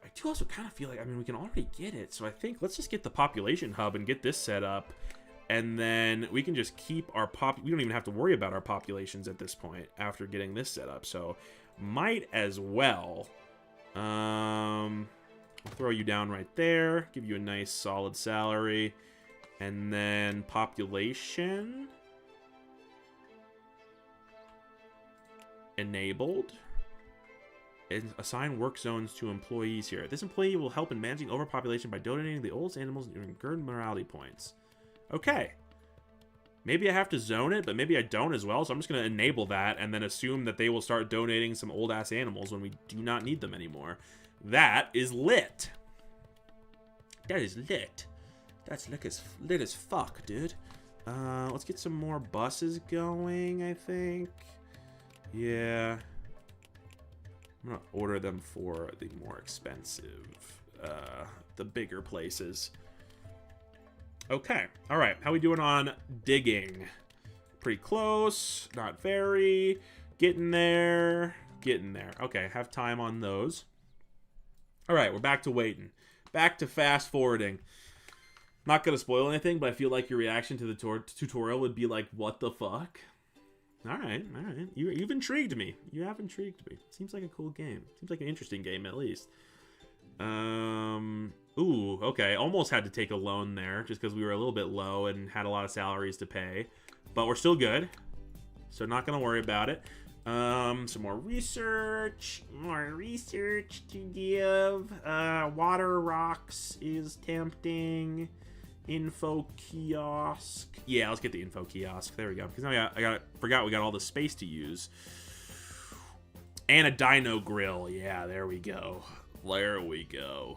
I do also kind of feel like, I mean, we can already get it. So I think let's just get the population hub and get this set up. And then we can just keep our we don't even have to worry about our populations at this point after getting this set up. So might as well. I'll throw you down right there, give you a nice solid salary, and then population enabled, and assign work zones to employees here. This employee will help in managing overpopulation by donating the oldest animals and earn morality points. Okay. Maybe I have to zone it, but maybe I don't as well, so I'm just going to enable that and then assume that they will start donating some old-ass animals when we do not need them anymore. That is lit. That is lit. That's lit as fuck, dude. Let's get some more buses going, I think. Yeah. I'm going to order them for the more expensive, the bigger places. Okay. All right. How we doing on digging? Pretty close. Not very. Getting there. Getting there. Okay. Have time on those. All right. We're back to waiting. Back to fast forwarding. Not going to spoil anything, but I feel like your reaction to the tutorial would be like, what the fuck? All right. All right. You've intrigued me. You have intrigued me. Seems like a cool game. Seems like an interesting game, at least. Ooh, okay. Almost had to take a loan there just because we were a little bit low and had a lot of salaries to pay. But we're still good. So not going to worry about it. Some more research. More research to give. Water rocks is tempting. Info kiosk. Yeah, let's get the info kiosk. There we go. Because now I forgot we got all the space to use. And a dino grill. Yeah, there we go. There we go.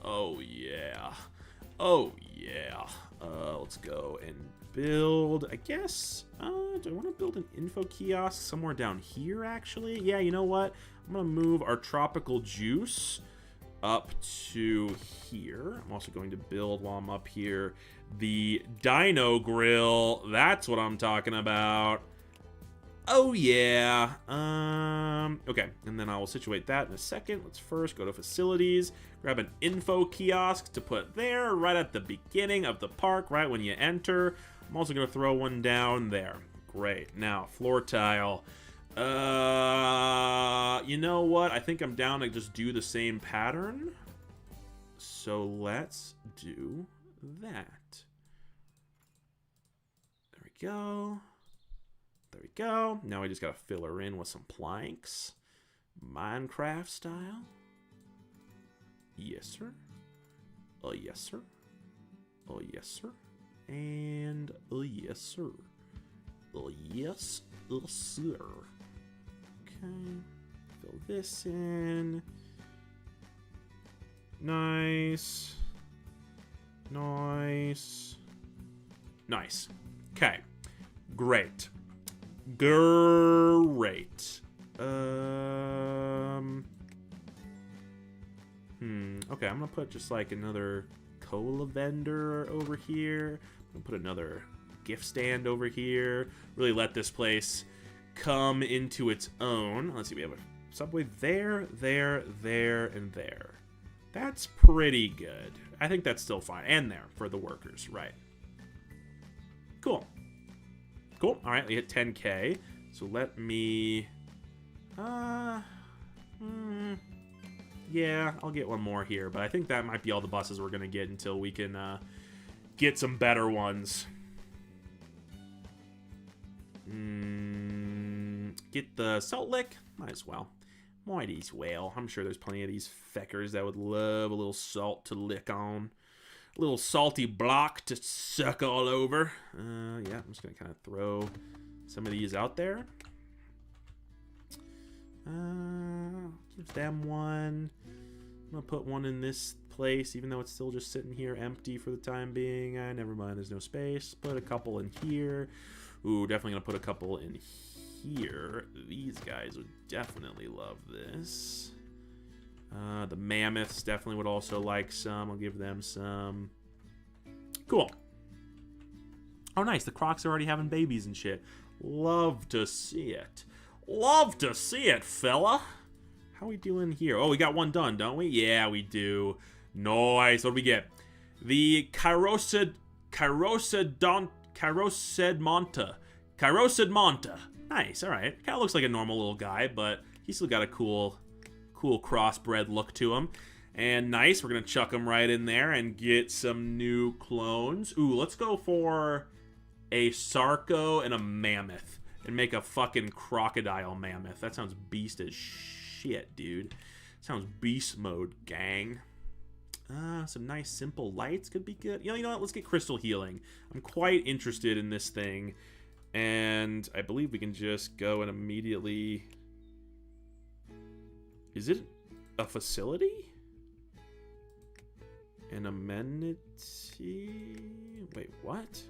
Oh, yeah. Oh, yeah. Let's go and build, I guess. Do I want to build an info kiosk somewhere down here, actually? Yeah, you know what? I'm going to move our tropical juice up to here. I'm also going to build, while I'm up here, the dino grill. That's what I'm talking about. Oh, yeah. Okay, and then I will situate that in a second. Let's first go to facilities, grab an info kiosk to put there right at the beginning of the park, right when you enter. I'm also going to throw one down there. Great. Now, floor tile. You know what? I think I'm down to just do the same pattern. So let's do that. There we go. There we go. Now we just gotta fill her in with some planks. Minecraft style. Yes, sir. Oh, yes, sir. Oh, yes, sir. And oh, yes, sir. Oh, yes, sir. Okay. Fill this in. Nice. Nice. Nice. Okay. Great. Great. Okay, I'm gonna put just like another cola vendor over here. I'm gonna put another gift stand over here. Really let this place come into its own. Let's see, we have a subway there, there, there, and there. That's pretty good. I think that's still fine. And there for the workers, right. Cool. Cool. All right, we hit 10K. So let me... yeah, I'll get one more here. But I think that might be all the buses we're going to get until we can get some better ones. Get the salt lick? Might as well. Might as well. I'm sure there's plenty of these feckers that would love a little salt to lick on. A little salty block to suck all over. Yeah, I'm just going to kind of throw some of these out there. Give them one. I'm going to put one in this place, even though it's still just sitting here empty for the time being. Never mind, there's no space. Put a couple in here. Ooh, definitely going to put a couple in here. These guys would definitely love this. The mammoths definitely would also like some. I'll give them some. Cool. Oh, nice. The crocs are already having babies and shit. Love to see it. Love to see it, fella. How we doing here? Oh, we got one done, don't we? Yeah, we do. Nice. What do we get? The Chirosid Monta. Nice. All right. Kind of looks like a normal little guy, but he's still got a cool crossbred look to him. And nice, we're gonna chuck him right in there and get some new clones. Ooh, let's go for a Sarco and a mammoth and make a fucking crocodile mammoth. That sounds beast as shit, dude. Sounds beast mode, gang. Some nice simple lights could be good. You know what? Let's get crystal healing. I'm quite interested in this thing. And I believe we can just go and immediately... Is it a facility? An amenity? Wait, what?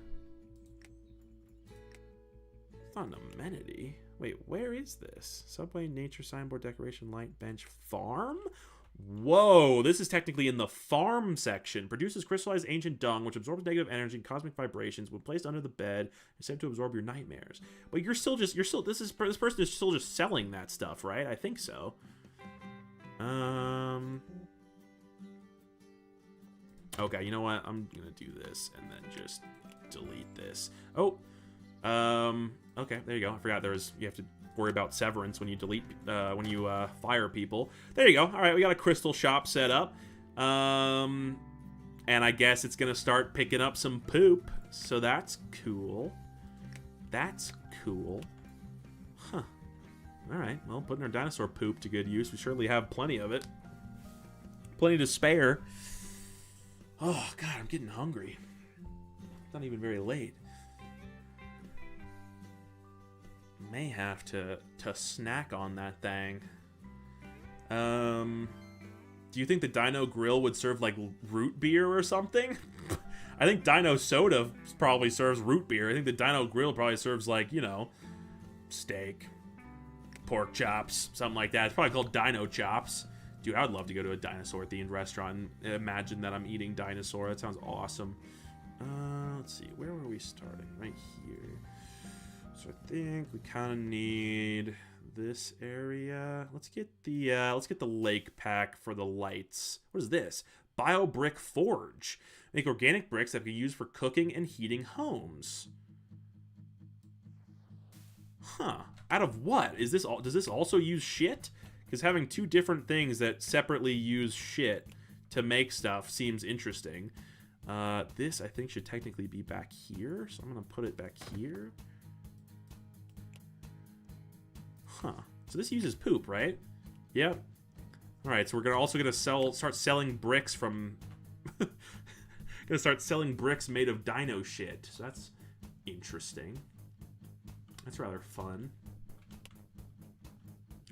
It's not an amenity. Wait, where is this? Subway, nature, signboard, decoration, light, bench, farm? Whoa, this is technically in the farm section. Produces crystallized ancient dung, which absorbs negative energy and cosmic vibrations when placed under the bed. It's said to absorb your nightmares. But this person is still just selling that stuff, right? I think so. Okay, you know what? I'm gonna do this and then just delete this. Oh, okay, there you go. I forgot you have to worry about severance when you delete, when you fire people. There you go. All right, we got a crystal shop set up. And I guess it's gonna start picking up some poop. So that's cool. That's cool. Huh. All right, well, putting our dinosaur poop to good use. We surely have plenty of it. Plenty to spare. Oh, God, I'm getting hungry. It's not even very late. May have to snack on that thing. Do you think the Dino Grill would serve, like, root beer or something? I think Dino Soda probably serves root beer. I think the Dino Grill probably serves, like, you know, steak, pork chops, something like that. It's probably called Dino Chops. Dude, I would love to go to a dinosaur-themed restaurant and imagine that I'm eating dinosaur. That sounds awesome. Let's see. Where were we starting? Right here. So I think we kind of need this area. Let's get the lake pack for the lights. What is this? Bio Brick Forge. Make organic bricks that can be used for cooking and heating homes. Huh. Out of what? Does this also use shit? Because having two different things that separately use shit to make stuff seems interesting. This, I think, should technically be back here. So I'm going to put it back here. Huh. So this uses poop, right? Yep. All right, so we're also going to start selling bricks from... Gonna start selling bricks made of dino shit. So that's interesting. That's rather fun.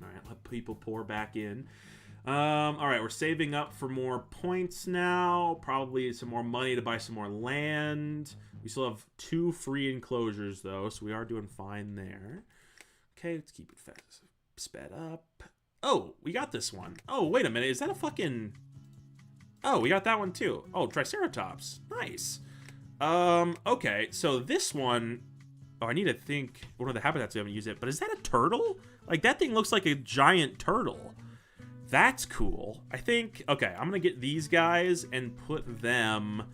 All right, let people pour back in. All right, we're saving up for more points now. Probably some more money to buy some more land. We still have 2 free enclosures, though, so we are doing fine there. Okay, let's keep it fast. Sped up. Oh, we got this one. Oh, wait a minute. Is that a fucking... Oh, we got that one, too. Oh, Triceratops. Nice. Okay, so this one... Oh, I need to think one of the habitats we haven't used it. But is that a turtle? Like, that thing looks like a giant turtle. That's cool. I think... Okay, I'm going to get these guys and put them...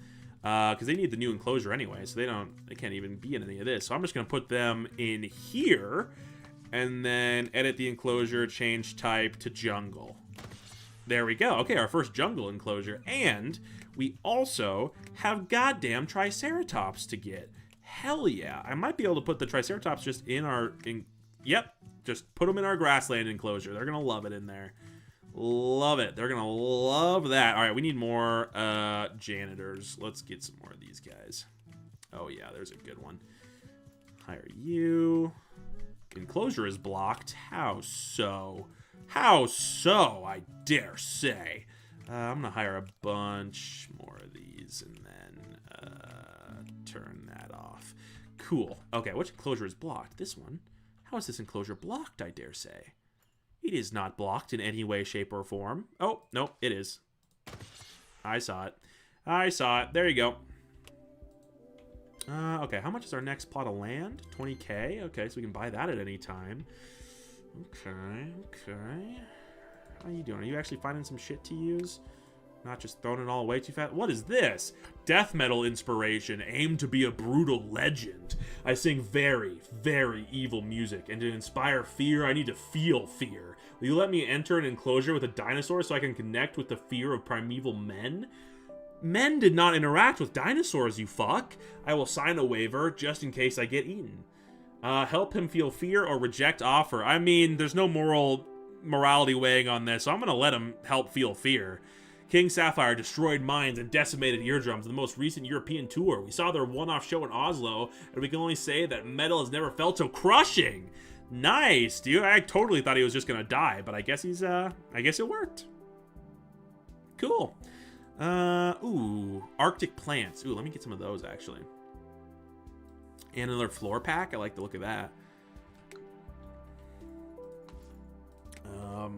Because they need the new enclosure anyway, so they can't even be in any of this. So I'm just going to put them in here. And then edit the enclosure, change type to jungle. There we go. Okay, our first jungle enclosure. And we also have goddamn Triceratops to get. Hell yeah. I might be able to put the Triceratops just in our... Yep. Just put them in our grassland enclosure. They're going to love it in there. Love it. They're going to love that. All right, we need more janitors. Let's get some more of these guys. Oh, yeah, there's a good one. Hire you. Enclosure is blocked. How so? How so, I dare say. I'm going to hire a bunch more of these and then turn that off. Cool. Okay, which enclosure is blocked? This one. How is this enclosure blocked, I dare say? It is not blocked in any way, shape, or form. Oh, no, it is. I saw it. I saw it. There you go. Okay, how much is our next plot of land? 20k? Okay, so we can buy that at any time. Okay, okay. How are you doing? Are you actually finding some shit to use? Not just throwing it all away too fast? What is this? Death metal inspiration. Aim to be a brutal legend. I sing very, very evil music, and to inspire fear, I need to feel fear. Will you let me enter an enclosure with a dinosaur so I can connect with the fear of primeval men? Men did not interact with dinosaurs, you fuck. I will sign a waiver just in case I get eaten. Help him feel fear or reject offer. I mean, there's no morality weighing on this, so I'm going to let him help feel fear. King Sapphire destroyed minds and decimated eardrums in the most recent European tour. We saw their one-off show in Oslo, and we can only say that metal has never felt so crushing. Nice, dude. I totally thought he was just going to die, but I guess I guess it worked. Cool. Ooh, Arctic plants. Ooh, let me get some of those, actually. And another floor pack. I like the look of that.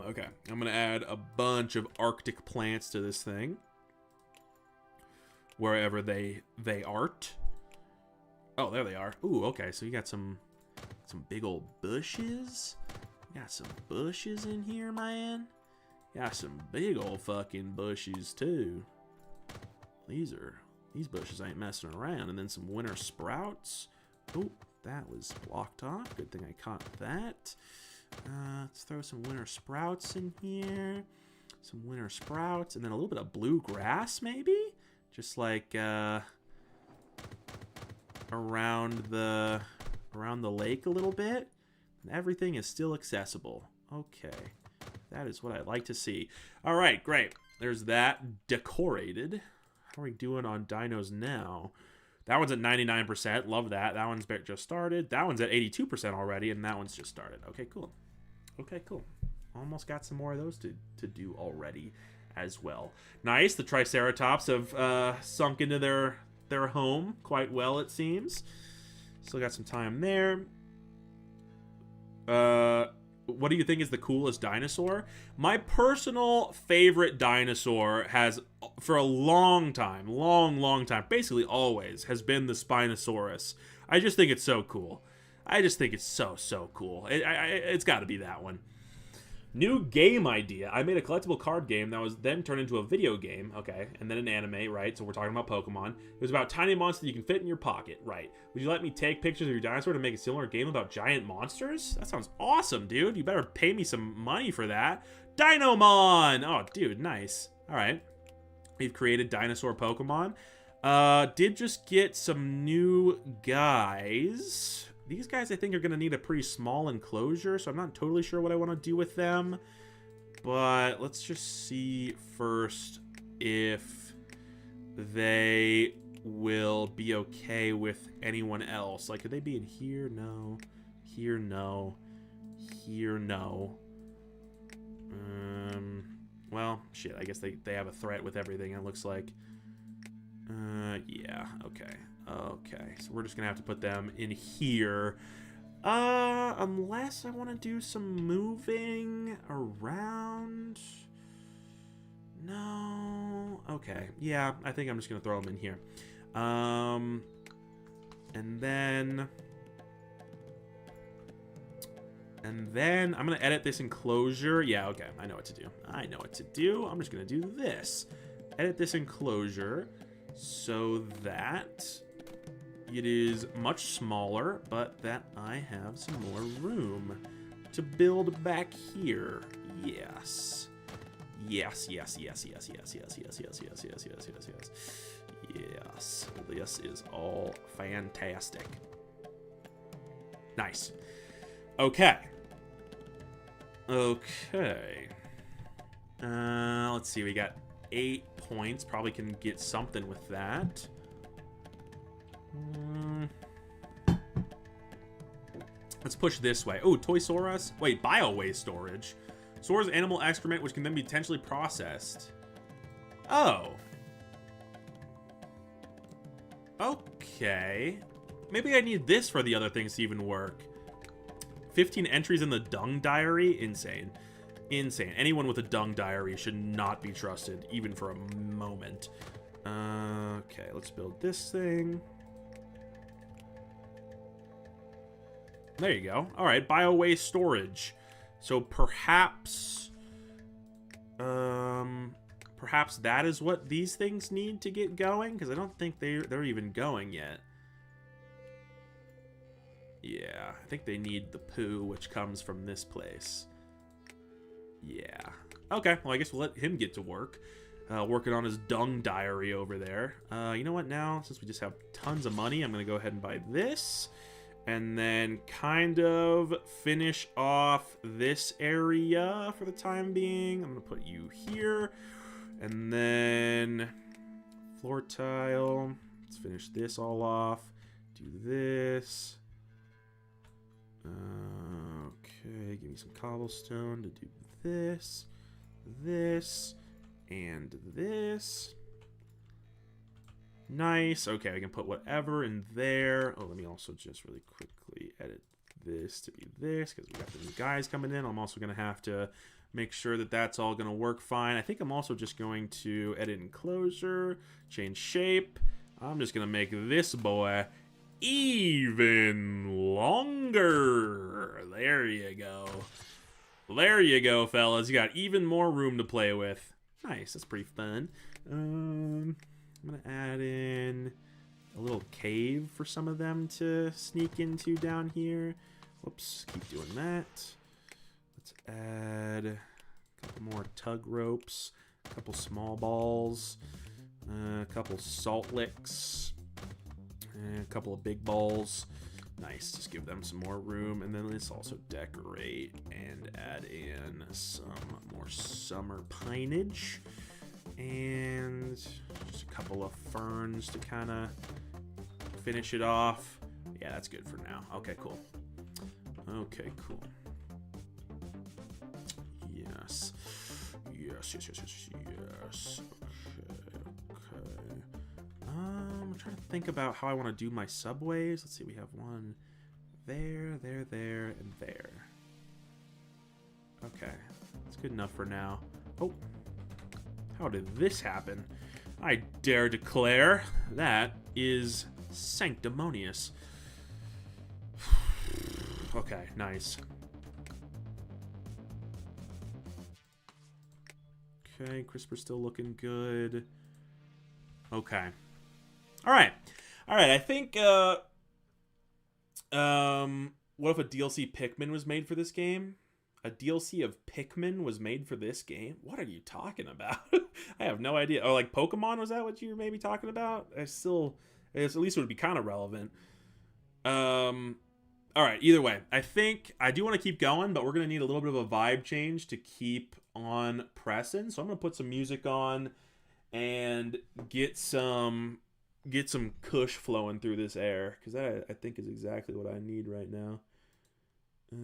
Okay, I'm gonna add a bunch of Arctic plants to this thing. Wherever they art. Oh, there they are. Ooh, okay, so you got some big old bushes. You got some bushes in here, man. You got some big old fucking bushes, too. These bushes ain't messing around. And then some winter sprouts. Oh, that was blocked off. Good thing I caught that. Let's throw some winter sprouts in here. Some winter sprouts. And then a little bit of blue grass, maybe? Just like around the lake a little bit. And everything is still accessible. Okay. That is what I'd like to see. All right, great. There's that decorated. How are we doing on dinos now? That one's at 99%. Love that. That one's just started. That one's at 82% already, and that one's just started. Okay, cool. Okay, cool. Almost got some more of those to do already as well. Nice. The Triceratops have sunk into their home quite well, it seems. Still got some time there. What do you think is the coolest dinosaur? My personal favorite dinosaur has, for a long time, basically always, has been the Spinosaurus. I just think it's so cool. I just think it's so cool. It's got to be that one. New game idea. I made a collectible card game that was then turned into a video game, okay, and then an anime, right? So we're talking about Pokemon. It was about tiny monsters you can fit in your pocket, right? Would you let me take pictures of your dinosaur to make a similar game about giant monsters? That sounds awesome, dude. You better pay me some money for that. Dinomon! Oh, dude, nice. All right. We've created dinosaur Pokemon. Did just get some new guys. These guys, I think, are going to need a pretty small enclosure, so I'm not totally sure what I want to do with them. But let's just see first if they will be okay with anyone else. Like, could they be in here? No. Here, no. Here, no. Well, shit, I guess they have a threat with everything, it looks like. Yeah, okay. Okay, so we're just gonna have to put them in here. Unless I want to do some moving around. No. Okay, yeah, I think I'm just gonna throw them in here. And then I'm gonna edit this enclosure. Yeah, okay, I know what to do. I'm just gonna do this. Edit this enclosure so that it is much smaller, but that I have some more room to build back here. Yes. Yes. Yes. This is all fantastic. Nice. Okay. Let's see. We got 8 points. Probably can get something with that. Let's push this way. Oh, Toysaurus. Wait, bio-waste storage. Stores animal excrement, which can then be potentially processed. Oh. Okay. Maybe I need this for the other things to even work. 15 entries in the dung diary? Insane. Insane. Anyone with a dung diary should not be trusted, even for a moment. Okay, let's build this thing. There you go. All right, bio-waste storage. So perhaps that is what these things need to get going, because I don't think they're even going yet. Yeah, I think they need the poo, which comes from this place. Yeah. Okay, well, I guess we'll let him get to work. Working on his dung diary over there. You know what, now, since we just have tons of money, I'm going to go ahead and buy this. And then kind of finish off this area for the time being. I'm going to put you here. And then floor tile. Let's finish this all off. Do this. Okay, give me some cobblestone to do this, this, and this. Nice. Okay, I can put whatever in there. Oh, let me also just really quickly edit this to be this because we got the new guys coming in. I'm also going to have to make sure that that's all going to work fine. I think I'm also just going to edit enclosure, change shape. I'm just going to make this boy even longer. There you go. There you go, fellas. You got even more room to play with. Nice. That's pretty fun. I'm going to add in a little cave for some of them to sneak into down here. Whoops. Keep doing that. Let's add a couple more tug ropes, a couple small balls, a couple salt licks, and a couple of big balls. Nice, just give them some more room. And then let's also decorate and add in some more summer pineage. And just a couple of ferns to kind of finish it off. Yeah, that's good for now. Okay, cool. Okay, cool. Yes. Yes, yes, yes, yes, yes. Okay. I'm trying to think about how I want to do my subways. Let's see, we have one there, there, there, and there. Okay, that's good enough for now. Oh, how did this happen? I dare declare that is sanctimonious. Okay, nice. Okay, CRISPR's still looking good. Okay. All right. I think, what if a DLC Pikmin was made for this game? A DLC of Pikmin was made for this game? What are you talking about? I have no idea. Oh, like Pokemon? Was that what you were maybe talking about? At least it would be kind of relevant. All right, either way, I think I do want to keep going, but we're going to need a little bit of a vibe change to keep on pressing. So I'm going to put some music on and get some kush flowing through this air, because that I think is exactly what I need right now. Yeah.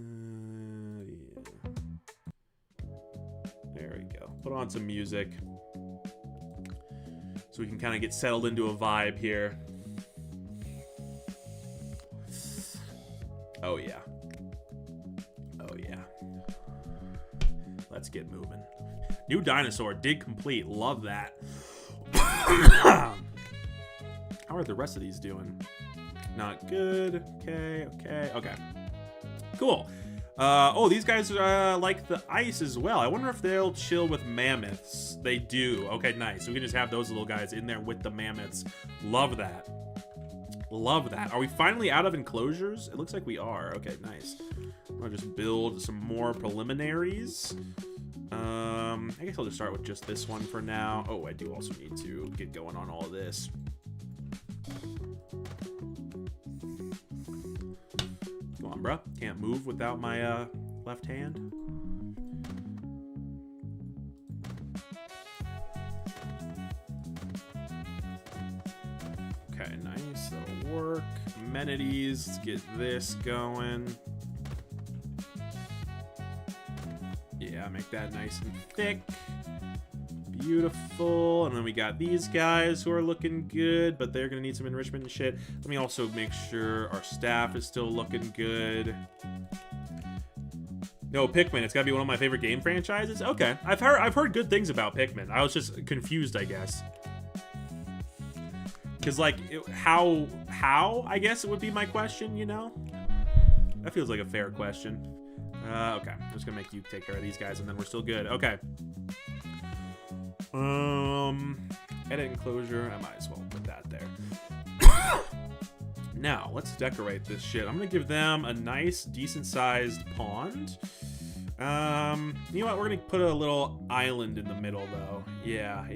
There we go. Put on some music so we can kind of get settled into a vibe here. Oh yeah. Oh yeah. Let's get moving. New dinosaur did complete. Love that. How are the rest of these doing? Not good. Okay. Cool. Oh, these guys like the ice as well. I wonder if they'll chill with mammoths. They do. Okay, nice. So we can just have those little guys in there with the mammoths. Love that. Love that. Are we finally out of enclosures? It looks like we are. Okay, nice. I'll just build some more preliminaries. I guess I'll just start with just this one for now. Oh, I do also need to get going on all of this. Come on, bruh. Can't move without my left hand. Okay, nice. That'll work. Amenities. Let's get this going. Yeah, make that nice and thick. Beautiful. And then we got these guys who are looking good, but they're going to need some enrichment and shit. Let me also make sure our staff is still looking good. No, Pikmin. It's got to be one of my favorite game franchises. Okay. I've heard good things about Pikmin. I was just confused, I guess. Because, like, how, I guess it would be my question, you know? That feels like a fair question. Okay. I'm just going to make you take care of these guys, and then we're still good. Okay. Edit enclosure. I might as well put that there. Now, let's decorate this shit. I'm going to give them a nice, decent-sized pond. You know what? We're going to put a little island in the middle, though. Yeah.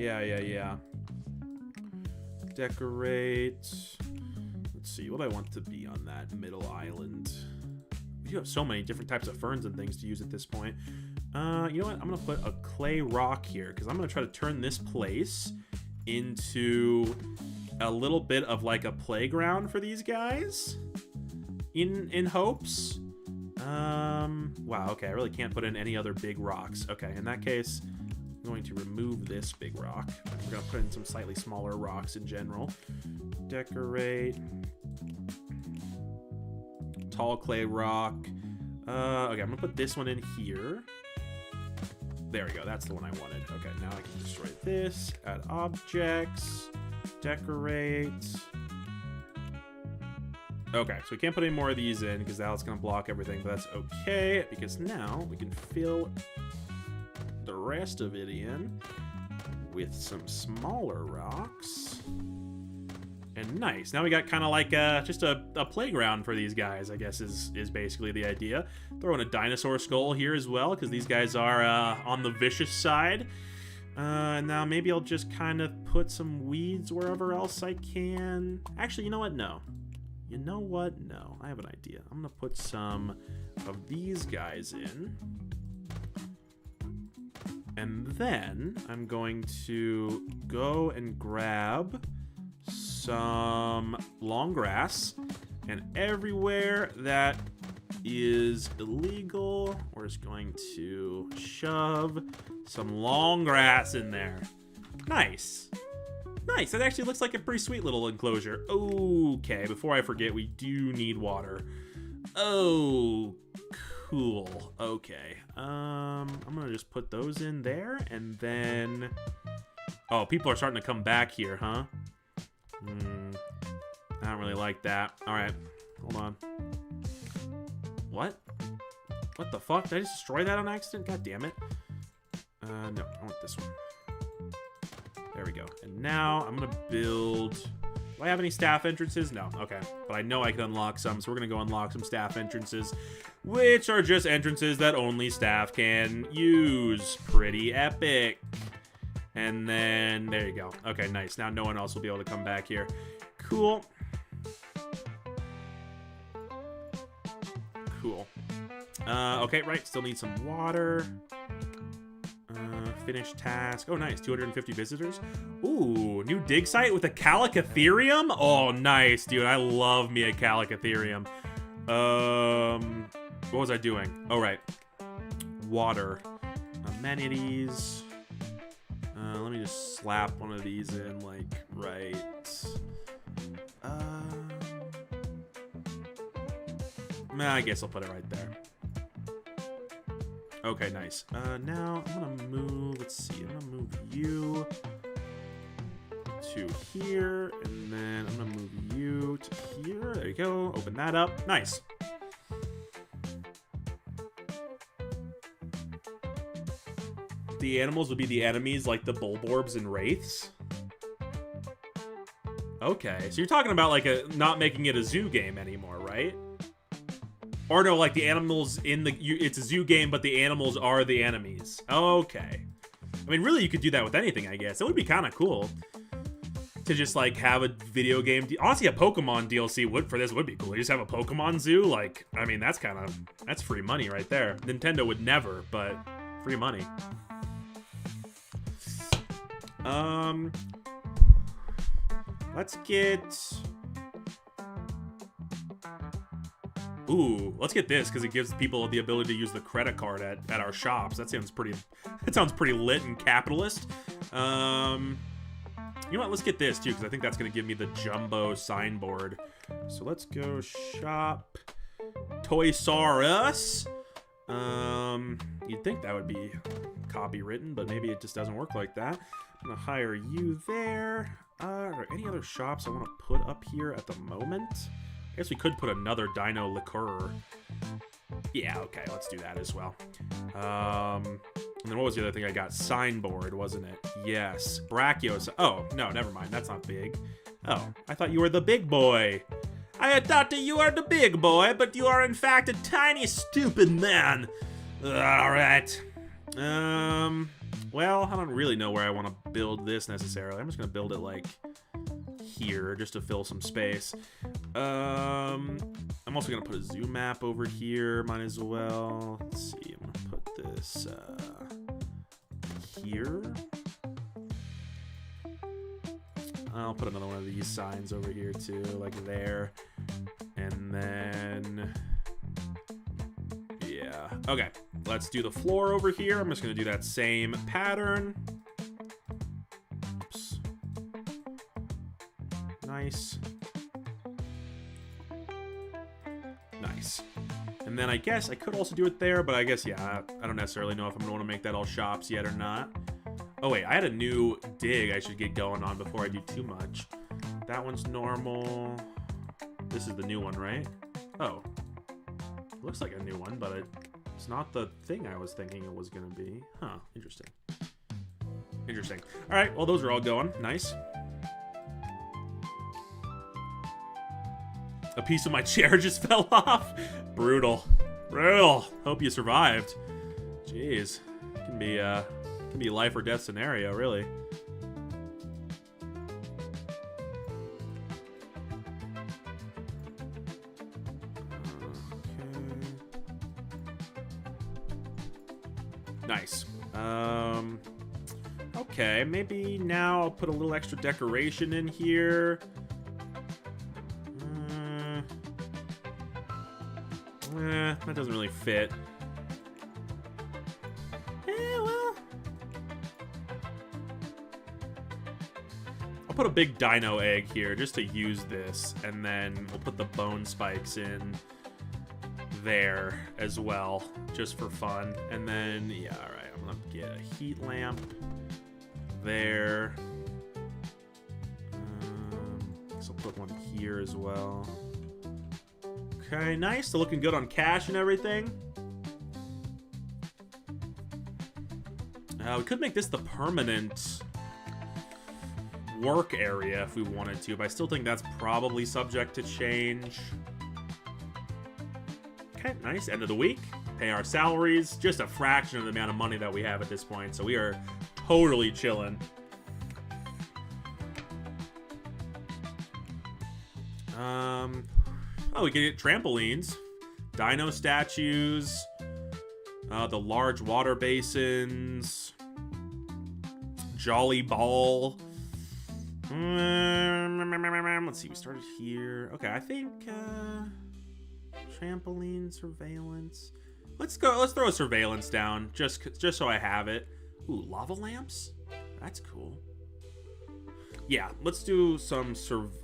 Decorate. Let's see. What do I want to be on that middle island? You have so many different types of ferns and things to use at this point. You know what? I'm going to put a clay rock here because I'm going to try to turn this place into a little bit of like a playground for these guys in hopes. Wow, okay. I really can't put in any other big rocks. Okay, in that case, I'm going to remove this big rock. We're going to put in some slightly smaller rocks in general. Decorate. tall clay rock. Okay, I'm gonna put this one in here. There we go, that's the one I wanted. Okay, now I can destroy this, add objects, decorate. Okay, so we can't put any more of these in because that's gonna block everything, but that's okay because now we can fill the rest of it in with some smaller rocks. And nice. Now we got kind of like just a playground for these guys, I guess is basically the idea. Throw in a dinosaur skull here as well, because these guys are on the vicious side. Now maybe I'll just kind of put some weeds wherever else I can. Actually, you know what? No. You know what? No. I have an idea. I'm going to put some of these guys in. And then I'm going to go and grab some long grass, and everywhere that is illegal, we're just going to shove some long grass in there. Nice. Nice. That actually looks like a pretty sweet little enclosure. Okay, before I forget, we do need water. Oh, cool. Okay. I'm gonna just put those in there, and then... Oh, people are starting to come back here, huh? I don't really like that. Alright, hold on. What? What the fuck? Did I just destroy that on accident? God damn it. No, I want this one. There we go. And now I'm gonna build... Do I have any staff entrances? No. Okay. But I know I can unlock some, so we're gonna go unlock some staff entrances, which are just entrances that only staff can use. Pretty epic. And then, there you go. Okay, nice. Now no one else will be able to come back here. Cool. Cool. Okay, right. Still need some water. Finish task. Oh, nice. 250 visitors. Ooh, new dig site with a Calicatherium? Oh, nice, dude. I love me a Calicatherium. What was I doing? Oh, right. Water. Amenities. Let me just slap one of these in, like, right. I guess I'll put it right there. Okay, nice. Now I'm gonna move, let's see, I'm gonna move you to here, and then I'm gonna move you to here. There you go. Open that up. Nice. The animals would be the enemies, like the Bulborbs and Wraiths. Okay, so you're talking about like not making it a zoo game anymore, right? Or no, like the animals in the it's a zoo game, but the animals are the enemies. Okay. I mean, really, you could do that with anything, I guess. It would be kind of cool to just like have a video game. Honestly, a Pokemon DLC would be cool. You just have a Pokemon zoo. Like, I mean, that's free money right there. Nintendo would never, but free money. Let's get... Ooh, let's get this because it gives people the ability to use the credit card at our shops. That sounds pretty lit and capitalist. You know what? Let's get this too because I think that's gonna give me the jumbo signboard. So let's go shop Toys R Us. You'd think that would be copywritten, but maybe it just doesn't work like that. I'm gonna hire you there. Are there any other shops I want to put up here at the moment? I guess we could put another dino liqueur. Yeah, okay, let's do that as well. And then what was the other thing I got? Signboard, wasn't it? Yes. Brachios. Oh, no, never mind. That's not big. Oh, I thought you were the big boy. I had thought that you are the big boy, but you are in fact a tiny, stupid man. Alright. Well, I don't really know where I want to build this necessarily. I'm just going to build it, like, here, just to fill some space. I'm also going to put a zoo map over here. Might as well. Let's see. I'm going to put this, here. I'll put another one of these signs over here, too, like there. And then... yeah. Okay, let's do the floor over here. I'm just going to do that same pattern. Oops. Nice. Nice. And then I guess I could also do it there, but I guess, yeah, I don't necessarily know if I'm going to want to make that all shops yet or not. Oh, wait, I had a new dig I should get going on before I do too much. That one's normal. This is the new one, right? Oh. It looks like a new one, but it's not the thing I was thinking it was going to be. Huh, interesting. Interesting. All right, well, those are all going. Nice. A piece of my chair just fell off. Brutal. Brutal. Hope you survived. Jeez. It can be a life or death scenario, really. Nice. Okay, maybe now I'll put a little extra decoration in here. That doesn't really fit. Well. I'll put a big dino egg here just to use this, and then we'll put the bone spikes in there as well, just for fun. And then, yeah, all right, I'm gonna get a heat lamp there. So I'll put one here as well. Okay, nice. So looking good on cash and everything. We could make this the permanent work area if we wanted to, but I still think that's probably subject to change. Okay, nice. End of the week. Pay our salaries. Just a fraction of the amount of money that we have at this point, so we are totally chilling. Oh, we can get trampolines, dino statues, the large water basins, jolly ball. Let's see, we started here. Okay, I think trampoline, surveillance. Let's throw a surveillance down just so I have it. Ooh, lava lamps? That's cool. Yeah, let's do some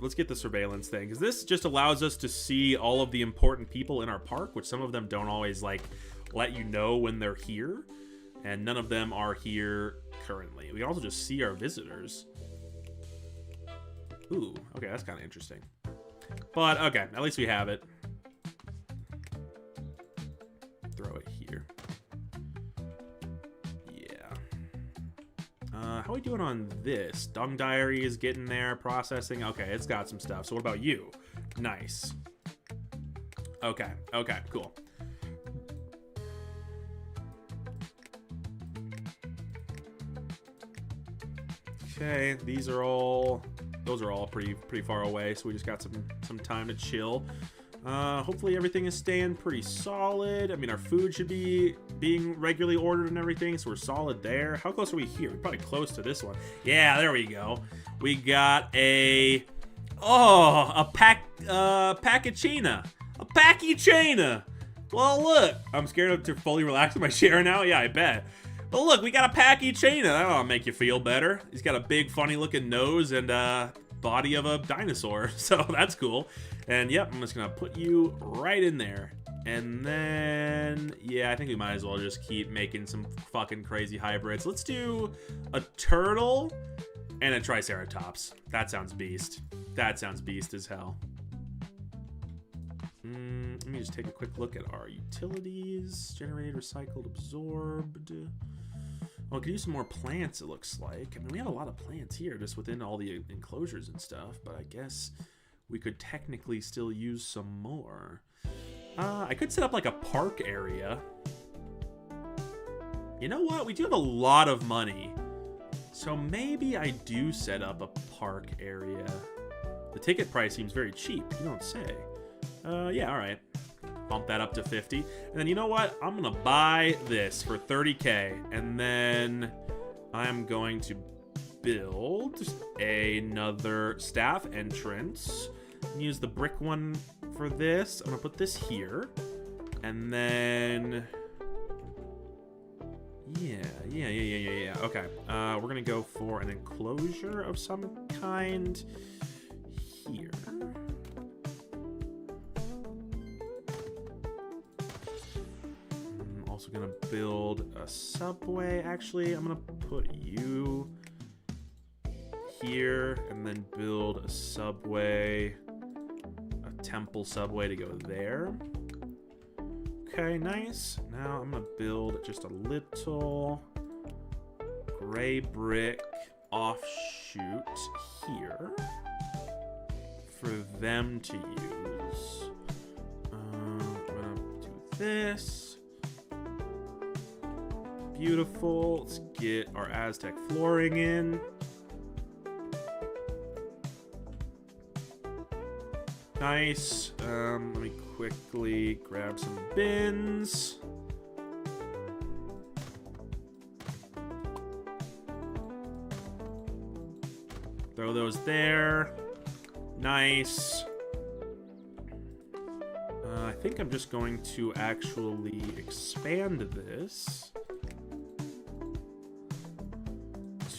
let's get the surveillance thing, because this just allows us to see all of the important people in our park, which some of them don't always like let you know when they're here, and none of them are here currently. We can also just see our visitors. Ooh, okay, that's kind of interesting. But okay, at least we have it. Throw it here. How are we doing on this? Dung diary is getting there, processing. Okay, it's got some stuff. So what about you? Nice. Okay, cool. Okay, those are all pretty far away, so we just got some time to chill. Hopefully everything is staying pretty solid. I mean, our food should be being regularly ordered and everything, so we're solid there. How close are we here? We're probably close to this one. Yeah, there we go. We got a packachina. A packachina. Well, look. I'm scared to fully relax in my chair now. Yeah, I bet. But look, we got a packachina. That'll make you feel better. He's got a big, funny-looking nose and body of a dinosaur, so that's cool. And yep, I'm just gonna put you right in there. And then, yeah, I think we might as well just keep making some fucking crazy hybrids. Let's do a turtle and a triceratops. That sounds beast. That sounds beast as hell. Let me just take a quick look at our utilities. Generated, recycled, absorbed. Oh, I could use some more plants, it looks like. I mean, we have a lot of plants here just within all the enclosures and stuff, but I guess we could technically still use some more. I could set up like a park area. You know what? We do have a lot of money. So maybe I do set up a park area. The ticket price seems very cheap, you don't say. Yeah, all right. Bump that up to 50. And then you know what? I'm going to buy this for 30K. And then I'm going to build another staff entrance. Use the brick one for this. I'm going to put this here. And then... Yeah. Okay. We're going to go for an enclosure of some kind here. gonna build a subway. Actually, I'm gonna put you here and then build a subway, a temple subway to go there. Okay, nice. Now I'm gonna build just a little gray brick offshoot here for them to use. I'm gonna do this. Beautiful. Let's get our Aztec flooring in. Nice. Let me quickly grab some bins. Throw those there. Nice. I think I'm just going to actually expand this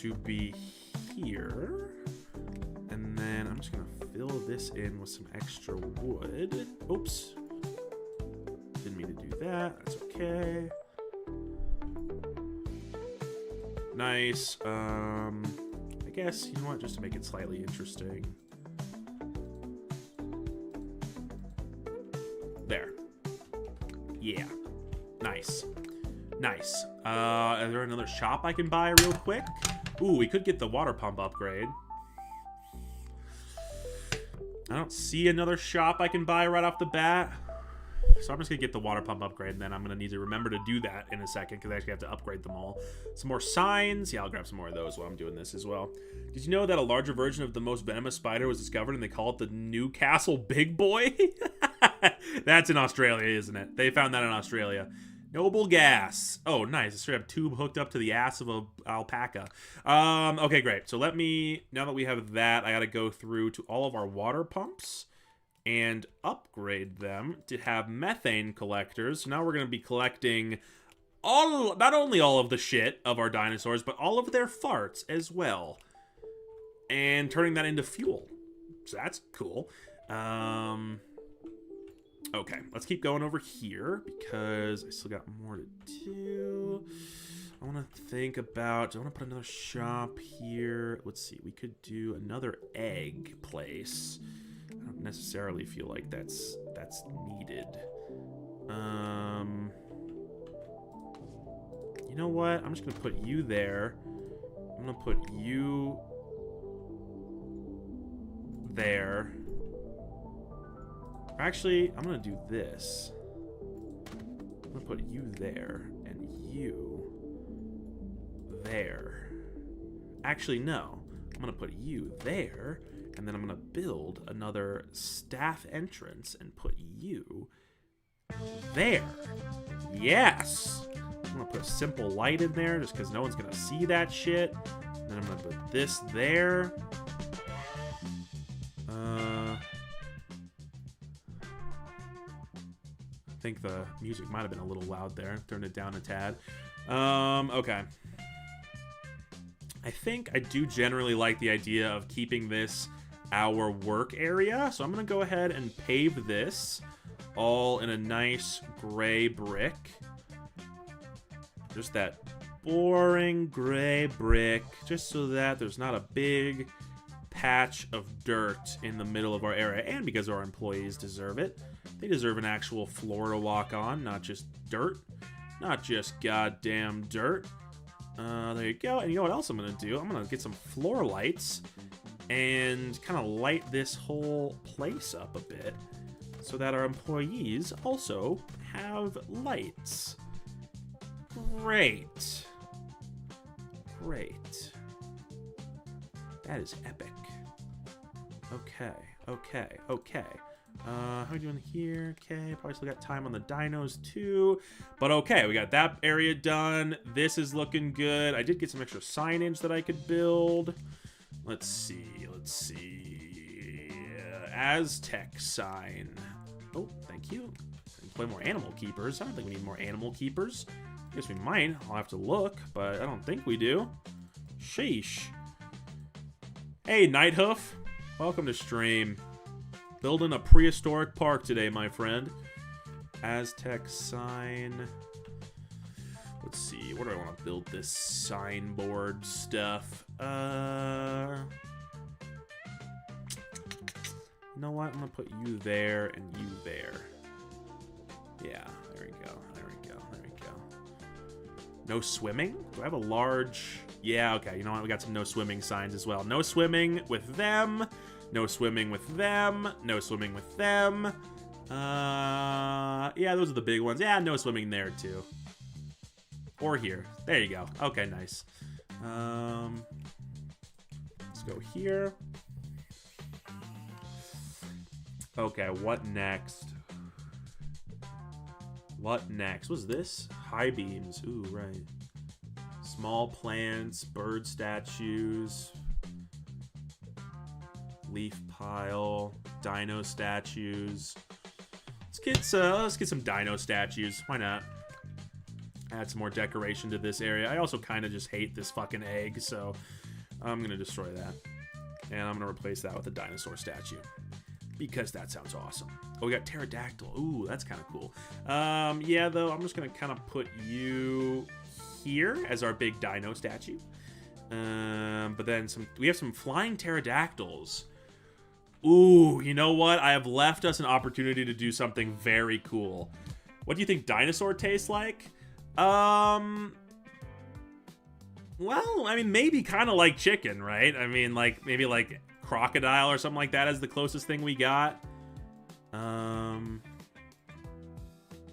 to be here. And then I'm just going to fill this in with some extra wood. Oops. Didn't mean to do that. That's okay. Nice. I guess, you know what, just to make it slightly interesting. There. Yeah. Nice. Nice. Is there another shop I can buy real quick? Ooh, we could get the water pump upgrade. I don't see another shop I can buy right off the bat. So I'm just going to get the water pump upgrade, and then I'm going to need to remember to do that in a second, because I actually have to upgrade them all. Some more signs. Yeah, I'll grab some more of those while I'm doing this as well. Did you know that a larger version of the most venomous spider was discovered, and they call it the Newcastle Big Boy? That's in Australia, isn't it? They found that in Australia. Noble gas. Oh, nice. A straight up tube hooked up to the ass of a alpaca. Okay, great. So let me, now that we have that, I got to go through to all of our water pumps and upgrade them to have methane collectors. So now we're going to be collecting not only all of the shit of our dinosaurs, but all of their farts as well. And turning that into fuel. So that's cool. Okay, let's keep going over here because I still got more to do. I want to think about, do I want to put another shop here? Let's see, we could do another egg place. I don't necessarily feel like that's needed. You know what? I'm just going to put you there. I'm going to put you there. Actually, I'm going to do this. I'm going to put you there and you there. Actually, no. I'm going to put you there, and then I'm going to build another staff entrance and put you there. Yes! I'm going to put a simple light in there just because no one's going to see that shit. And then I'm going to put this there. I think the music might have been a little loud there. Turned it down a tad. Okay. I think I do generally like the idea of keeping this our work area. So I'm going to go ahead and pave this all in a nice gray brick. Just that boring gray brick, just so that there's not a big patch of dirt in the middle of our area. And because our employees deserve it. They deserve an actual floor to walk on, not just dirt. Not just goddamn dirt. There you go. And you know what else I'm going to do? I'm going to get some floor lights and kind of light this whole place up a bit so that our employees also have lights. Great. Great. That is epic. Okay, okay, okay. How are we doing here? Okay, probably still got time on the dinos too. But okay, we got that area done. This is looking good. I did get some extra signage that I could build. Let's see, let's see. Aztec sign. Oh, thank you. Play more animal keepers. I don't think we need more animal keepers. I guess we might. I'll have to look, but I don't think we do. Sheesh. Hey, Nighthoof. Welcome to stream. Building a prehistoric park today, my friend. Aztec sign. Let's see, where do I want to build this signboard stuff? You know what? I'm gonna put you there and you there. Yeah, there we go, there we go, there we go. No swimming? Do I have a large... Yeah, okay, you know what? We got some no swimming signs as well. No swimming with them. No swimming with them. No swimming with them. Yeah, those are the big ones. Yeah, no swimming there too. Or here. There you go. Okay, nice. Let's go here. Okay, what next? What next? What's this? High beams. Ooh, right. Small plants, bird statues, leaf pile, dino statues. Let's get some dino statues. Why not? Add some more decoration to this area. I also kind of just hate this fucking egg, so I'm gonna destroy that. And I'm gonna replace that with a dinosaur statue. Because that sounds awesome. Oh, we got pterodactyl. Ooh, that's kind of cool. Yeah, though, I'm just gonna kind of put you here as our big dino statue. But then we have some flying pterodactyls. Ooh, you know what? I have left us an opportunity to do something very cool. What do you think dinosaur tastes like? Well, I mean, maybe kind of like chicken, right? I mean, like, maybe like crocodile or something like that is the closest thing we got. Oh,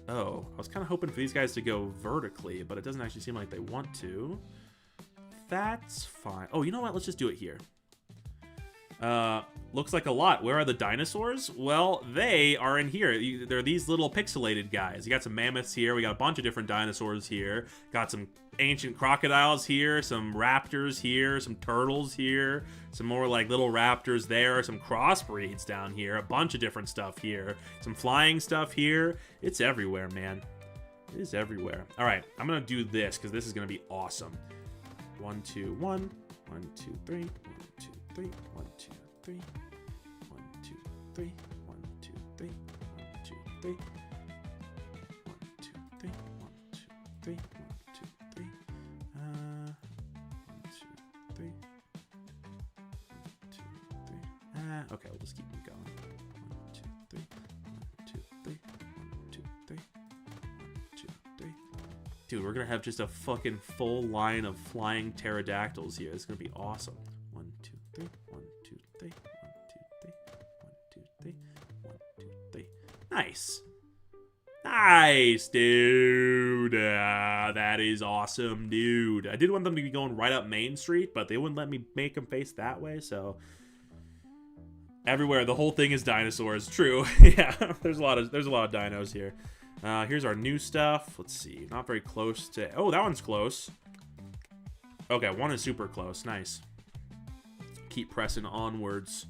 I was kind of hoping for these guys to go vertically, but it doesn't actually seem like they want to. That's fine. Oh, you know what? Let's just do it here. Looks like a lot. Where are the dinosaurs? Well, they are in here. They're these little pixelated guys. You got some mammoths here. We got a bunch of different dinosaurs here. Got some ancient crocodiles here, some raptors here, some turtles here, some more like little raptors there, some crossbreeds down here, a bunch of different stuff here, some flying stuff here. It's everywhere, man. It is everywhere. All right, I'm gonna do this because this is gonna be awesome. 1, 2, 1, 1, 2, 3, 1, 2, 3, 1, 2, 3, 1, 2, 3, 1, 2, 3, 1, 2, 3, 1, 2, 3, 1, 2, 3, 1, 2, 3, 1, 2, 3, 1, 2, 3. Okay, we'll just keep them going. 1, 2, 3, 1, 2, 3, 1, 2, 3, 1, 2, 3. Dude, we're gonna have just a fucking full line of flying pterodactyls here. It's gonna be awesome. 1, 2, 3, 1, 2, 3, 1, 2, 3, 1, 2, 3, 1, 2, 3. Nice. Nice, dude. That is awesome, dude. I did want them to be going right up Main Street, but they wouldn't let me make them face that way, so everywhere, the whole thing is dinosaurs. True. Yeah, there's a lot of dinos here. Here's our new stuff. Let's see. Not very close to... Oh, that one's close. Okay, one is super close. Nice. Keep pressing onwards.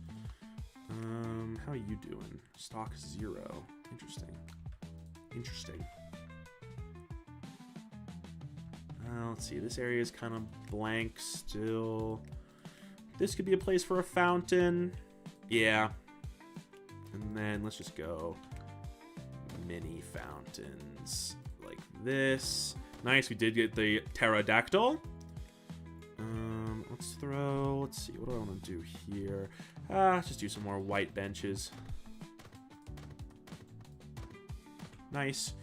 How are you doing? Stock 0. Interesting. Interesting. Let's see. This area is kind of blank still. This could be a place for a fountain. Yeah. And then let's just go mini fountains like this. Nice. We did get the pterodactyl. Let's see. What do I want to do here? Just do some more white benches. Nice.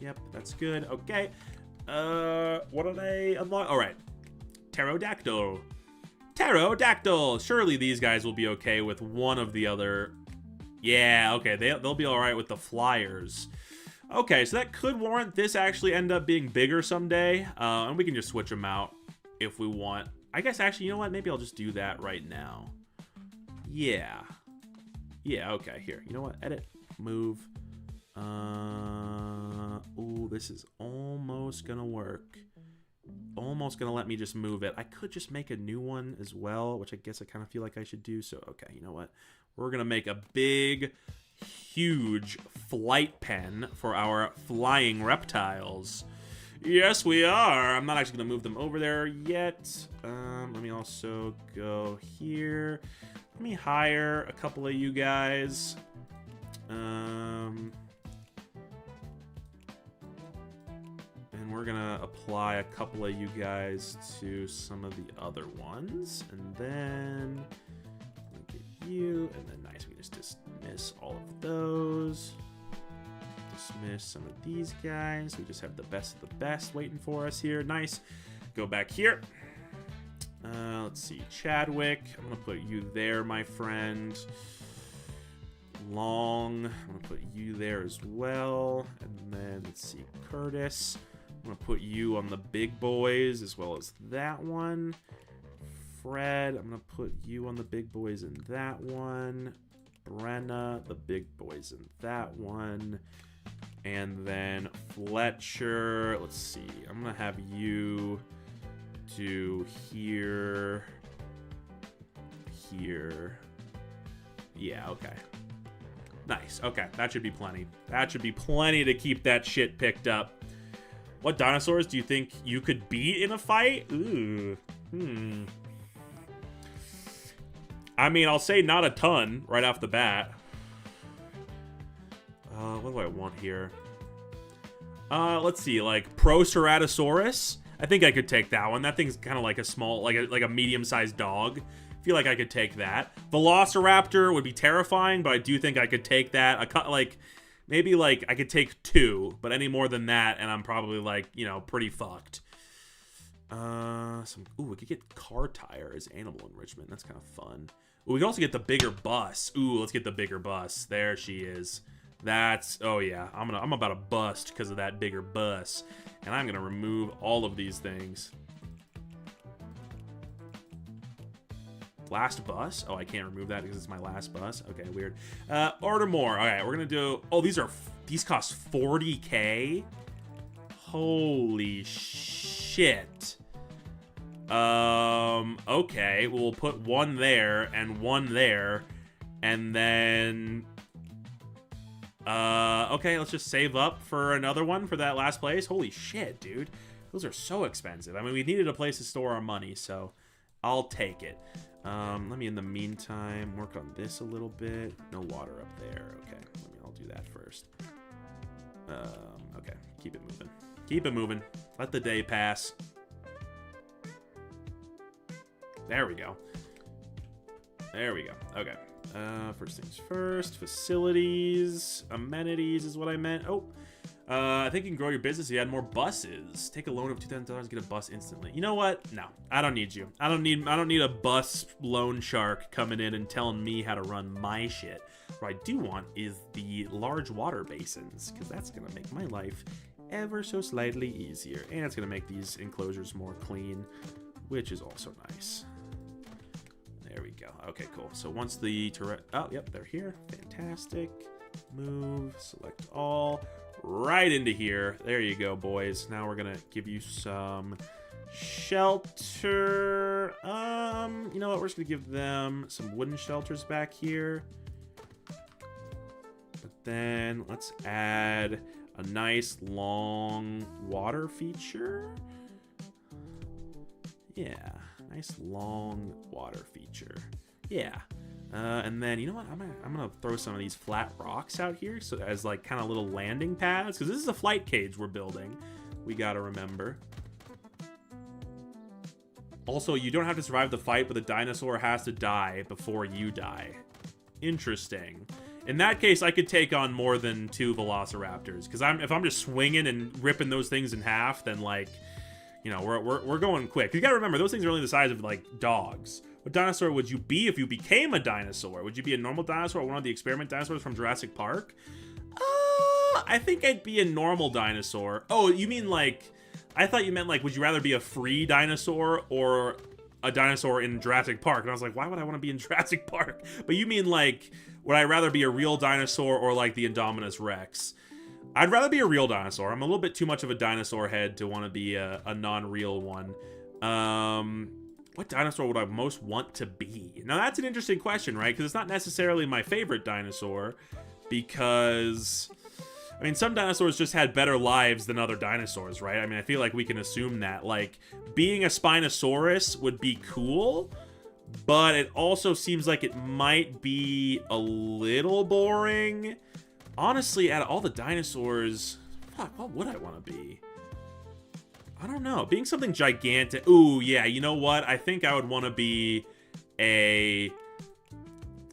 Yep, that's good. Okay. What did I unlock? All right. Pterodactyl. Pterodactyl. Surely these guys will be okay with one of the other. Yeah, okay. They'll be all right with the flyers. Okay, so that could warrant this actually end up being bigger someday. And we can just switch them out if we want. I guess actually, you know what? Maybe I'll just do that right now. Yeah. Yeah, okay. Here. You know what? Edit. Move. Ooh, this is almost gonna work. Almost gonna let me just move it. I could just make a new one as well, which I guess I kind of feel like I should do. So, okay, you know what? We're gonna make a big, huge flight pen for our flying reptiles. Yes, we are. I'm not actually gonna move them over there yet. Let me also go here. Let me hire a couple of you guys. we're gonna apply a couple of you guys to some of the other ones. And then we'll get you, and then nice, we just dismiss all of those. Dismiss some of these guys. We just have the best of the best waiting for us here. Nice. Go back here. Let's see, Chadwick. I'm gonna put you there, my friend. Long. I'm gonna put you there as well. And then let's see, Curtis. I'm gonna put you on the big boys as well as that one. Fred. I'm gonna put you on the big boys in that one. Brenna, the big boys in that one. And then Fletcher. Let's see. I'm gonna have you do here. Yeah, okay. Nice. Okay, that should be plenty. That should be plenty to keep that shit picked up. What dinosaurs do you think you could beat in a fight? Ooh. I mean, I'll say not a ton right off the bat. What do I want here? Let's see, like Proceratosaurus. I think I could take that one. That thing's kind of like a small, like a medium-sized dog. I feel like I could take that. Velociraptor would be terrifying, but I do think I could take that. Maybe like I could take 2, but any more than that, and I'm probably like, you know, pretty fucked. We could get car tire as animal enrichment. That's kind of fun. Ooh, we can also get the bigger bus. Ooh, let's get the bigger bus. There she is. That's, oh yeah, I'm about to bust because of that bigger bus. And I'm gonna remove all of these things. Last bus? Oh, I can't remove that because it's my last bus. Okay, weird. Order more. All right, we're gonna do, oh, these cost 40K? Holy shit. Okay, we'll put one there and one there, and then okay, let's just save up for another one for that last place. Holy shit, dude, those are so expensive. I mean, we needed a place to store our money, so I'll take it. Let me in the meantime work on this a little bit. No water up there. Okay, I'll do that first. Okay, keep it moving, let the day pass. There we go. Okay. First things first. Facilities. Amenities is what I meant. Oh. I think you can grow your business if you add more buses. Take a loan of $2,000, get a bus instantly. You know what? No. I don't need you. I don't need a bus loan shark coming in and telling me how to run my shit. What I do want is the large water basins, because that's going to make my life ever so slightly easier. And it's going to make these enclosures more clean, which is also nice. There we go. Okay, cool. So once the oh, yep, they're here. Fantastic. Move, select all, right into here. There you go, boys. Now we're gonna give you some shelter. You know what? We're just gonna give them some wooden shelters back here. But then let's add a nice long water feature. Yeah. Nice long water feature. Yeah. And then, you know what? I'm gonna throw some of these flat rocks out here so as like kind of little landing pads, because this is a flight cage we're building. We gotta remember. Also, you don't have to survive the fight, but the dinosaur has to die before you die. Interesting. In that case, I could take on more than 2 velociraptors, because if I'm just swinging and ripping those things in half, then like, you know, we're going quick. You gotta remember, those things are only the size of, like, dogs. What dinosaur would you be if you became a dinosaur? Would you be a normal dinosaur or one of the experiment dinosaurs from Jurassic Park? I think I'd be a normal dinosaur. Oh, you mean, like, I thought you meant, like, would you rather be a free dinosaur or a dinosaur in Jurassic Park? And I was like, why would I want to be in Jurassic Park? But you mean, like, would I rather be a real dinosaur or, like, the Indominus Rex? I'd rather be a real dinosaur. I'm a little bit too much of a dinosaur head to want to be a non-real one. What dinosaur would I most want to be? Now, that's an interesting question, right? Because it's not necessarily my favorite dinosaur. Because, I mean, some dinosaurs just had better lives than other dinosaurs, right? I mean, I feel like we can assume that. Like, being a Spinosaurus would be cool, but it also seems like it might be a little boring. Honestly, out of all the dinosaurs, fuck, what would I want to be? I don't know. Being something gigantic. Ooh, yeah. You know what? I think I would want to be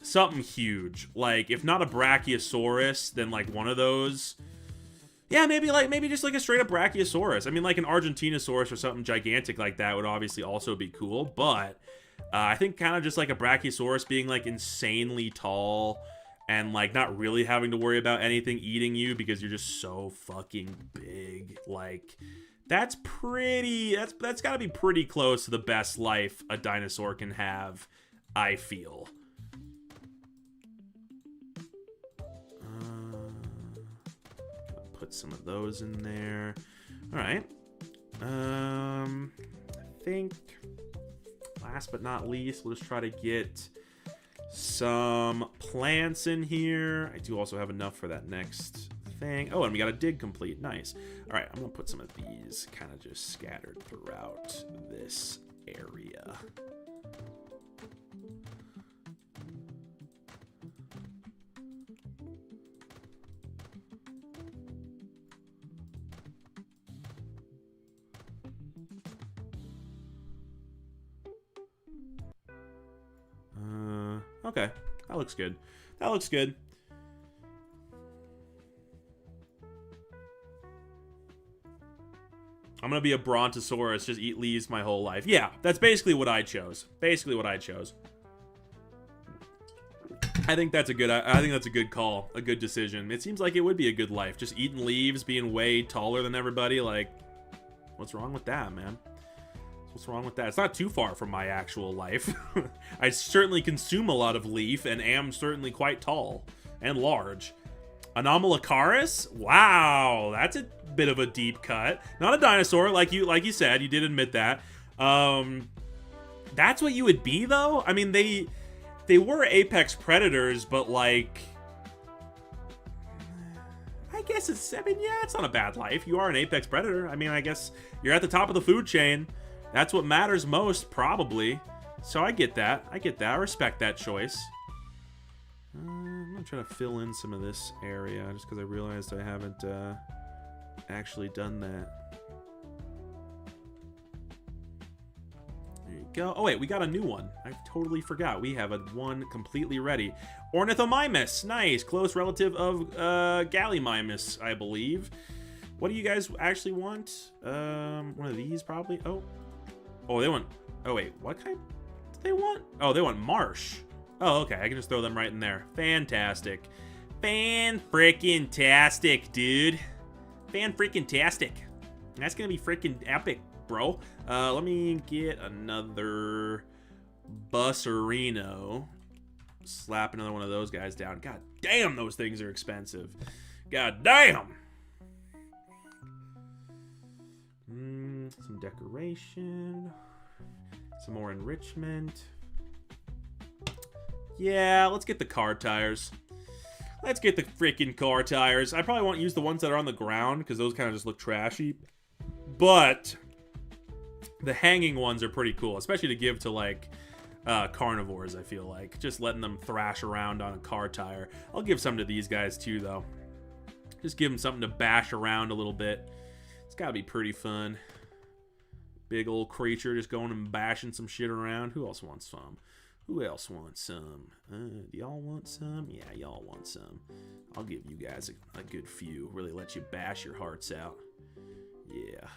something huge. Like, if not a Brachiosaurus, then like one of those. Yeah, maybe just like a straight up Brachiosaurus. I mean, like an Argentinosaurus or something gigantic like that would obviously also be cool. But I think kind of just like a Brachiosaurus being like insanely tall and like not really having to worry about anything eating you because you're just so fucking big. Like, that's got to be pretty close to the best life a dinosaur can have, I feel. Put some of those in there. All right. I think last but not least, we'll just try to get some plants in here. I do also have enough for that next thing. Oh, and we got a dig complete. Nice. All right, I'm gonna put some of these kind of just scattered throughout this area. Okay, that looks good. That looks good. I'm gonna be a Brontosaurus, just eat leaves my whole life. Yeah, that's basically what I chose. Basically what I chose. I think that's a good call, a good decision. It seems like it would be a good life, just eating leaves, being way taller than everybody. Like, what's wrong with that, man? What's wrong with that? It's not too far from my actual life. I certainly consume a lot of leaf and am certainly quite tall and large. Anomalocaris? Wow, that's a bit of a deep cut. Not a dinosaur, like you said. You did admit that. That's what you would be, though? I mean, they were apex predators, but like, I guess it's not a bad life. You are an apex predator. I mean, I guess you're at the top of the food chain. That's what matters most, probably. So I get that. I respect that choice. I'm going to try to fill in some of this area just because I realized I haven't actually done that. There you go. Oh, wait, we got a new one. I totally forgot. We have one completely ready. Ornithomimus. Nice. Close relative of Gallimimus, I believe. What do you guys actually want? One of these, probably. Oh, they want... Oh, wait. What kind do they want? Oh, they want marsh. Oh, okay. I can just throw them right in there. Fantastic. Fan-frickin-tastic, dude. Fan-frickin-tastic. That's gonna be frickin' epic, bro. Let me get another Busserino. Slap another one of those guys down. God damn, those things are expensive. God damn! Some decoration. Some more enrichment. Yeah, let's get the car tires. Let's get the freaking car tires. I probably won't use the ones that are on the ground because those kind of just look trashy. But the hanging ones are pretty cool, especially to give to like carnivores, I feel like. Just letting them thrash around on a car tire. I'll give some to these guys too, though. Just give them something to bash around a little bit. It's gotta be pretty fun. Big old creature just going and bashing some shit around. Who else wants some? Who else wants some? Do y'all want some? Yeah, y'all want some. I'll give you guys a good few. Really let you bash your hearts out. Yeah.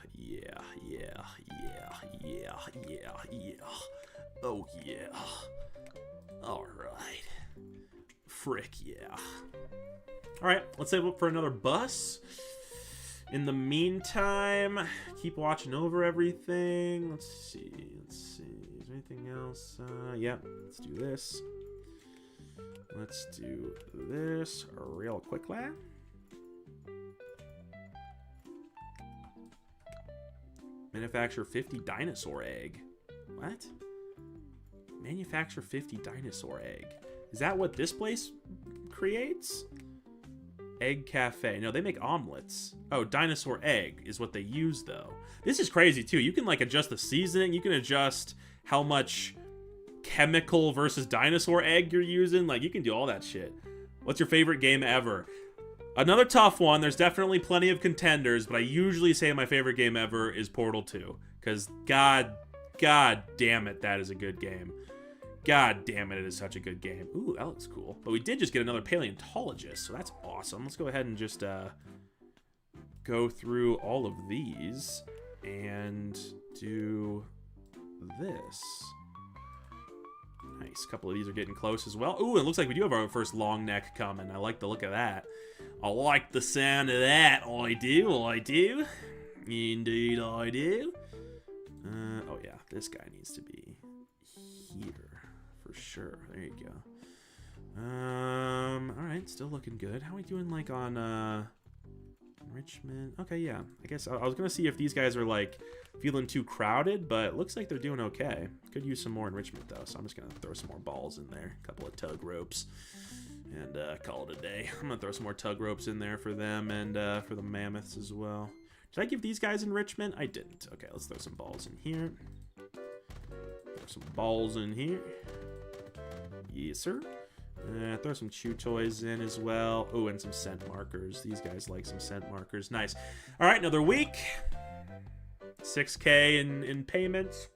Oh, yeah. All right. Frick, yeah. All right, let's save up for another bus. In the meantime, keep watching over everything. Let's see. Is there anything else? Yeah, let's do this. Let's do this real quickly. Manufacture 50 dinosaur egg. What? Manufacture 50 dinosaur egg. Is that what this place creates? Egg cafe. No, they make omelets. Oh, dinosaur egg is what they use, though. This is crazy, too. You can, like, adjust the seasoning. You can adjust how much chemical versus dinosaur egg you're using. Like, you can do all that shit. What's your favorite game ever? Another tough one. There's definitely plenty of contenders, but I usually say my favorite game ever is Portal 2. Because God damn it, that is a good game. God damn it, it is such a good game. Ooh, that looks cool. But we did just get another paleontologist, so that's awesome. Let's go ahead and just go through all of these and do this. Nice. A couple of these are getting close as well. Ooh, it looks like we do have our first long neck coming. I like the look of that. I like the sound of that. I do. Indeed, I do. Oh, yeah. This guy needs to be here for sure. There you go. All right. Still looking good. How are we doing, like, on enrichment? Okay, yeah. I guess I was going to see if these guys are, like, feeling too crowded, but it looks like they're doing okay. Could use some more enrichment, though, so I'm just going to throw some more balls in there. A couple of tug ropes. And call it a day. I'm going to throw some more tug ropes in there for them and for the mammoths as well. Did I give these guys enrichment? I didn't. Okay, let's throw some balls in here. Throw some balls in here. Yes, sir. Throw some chew toys in as well. Oh, and some scent markers. These guys like some scent markers. Nice. All right, another week. 6K in payments.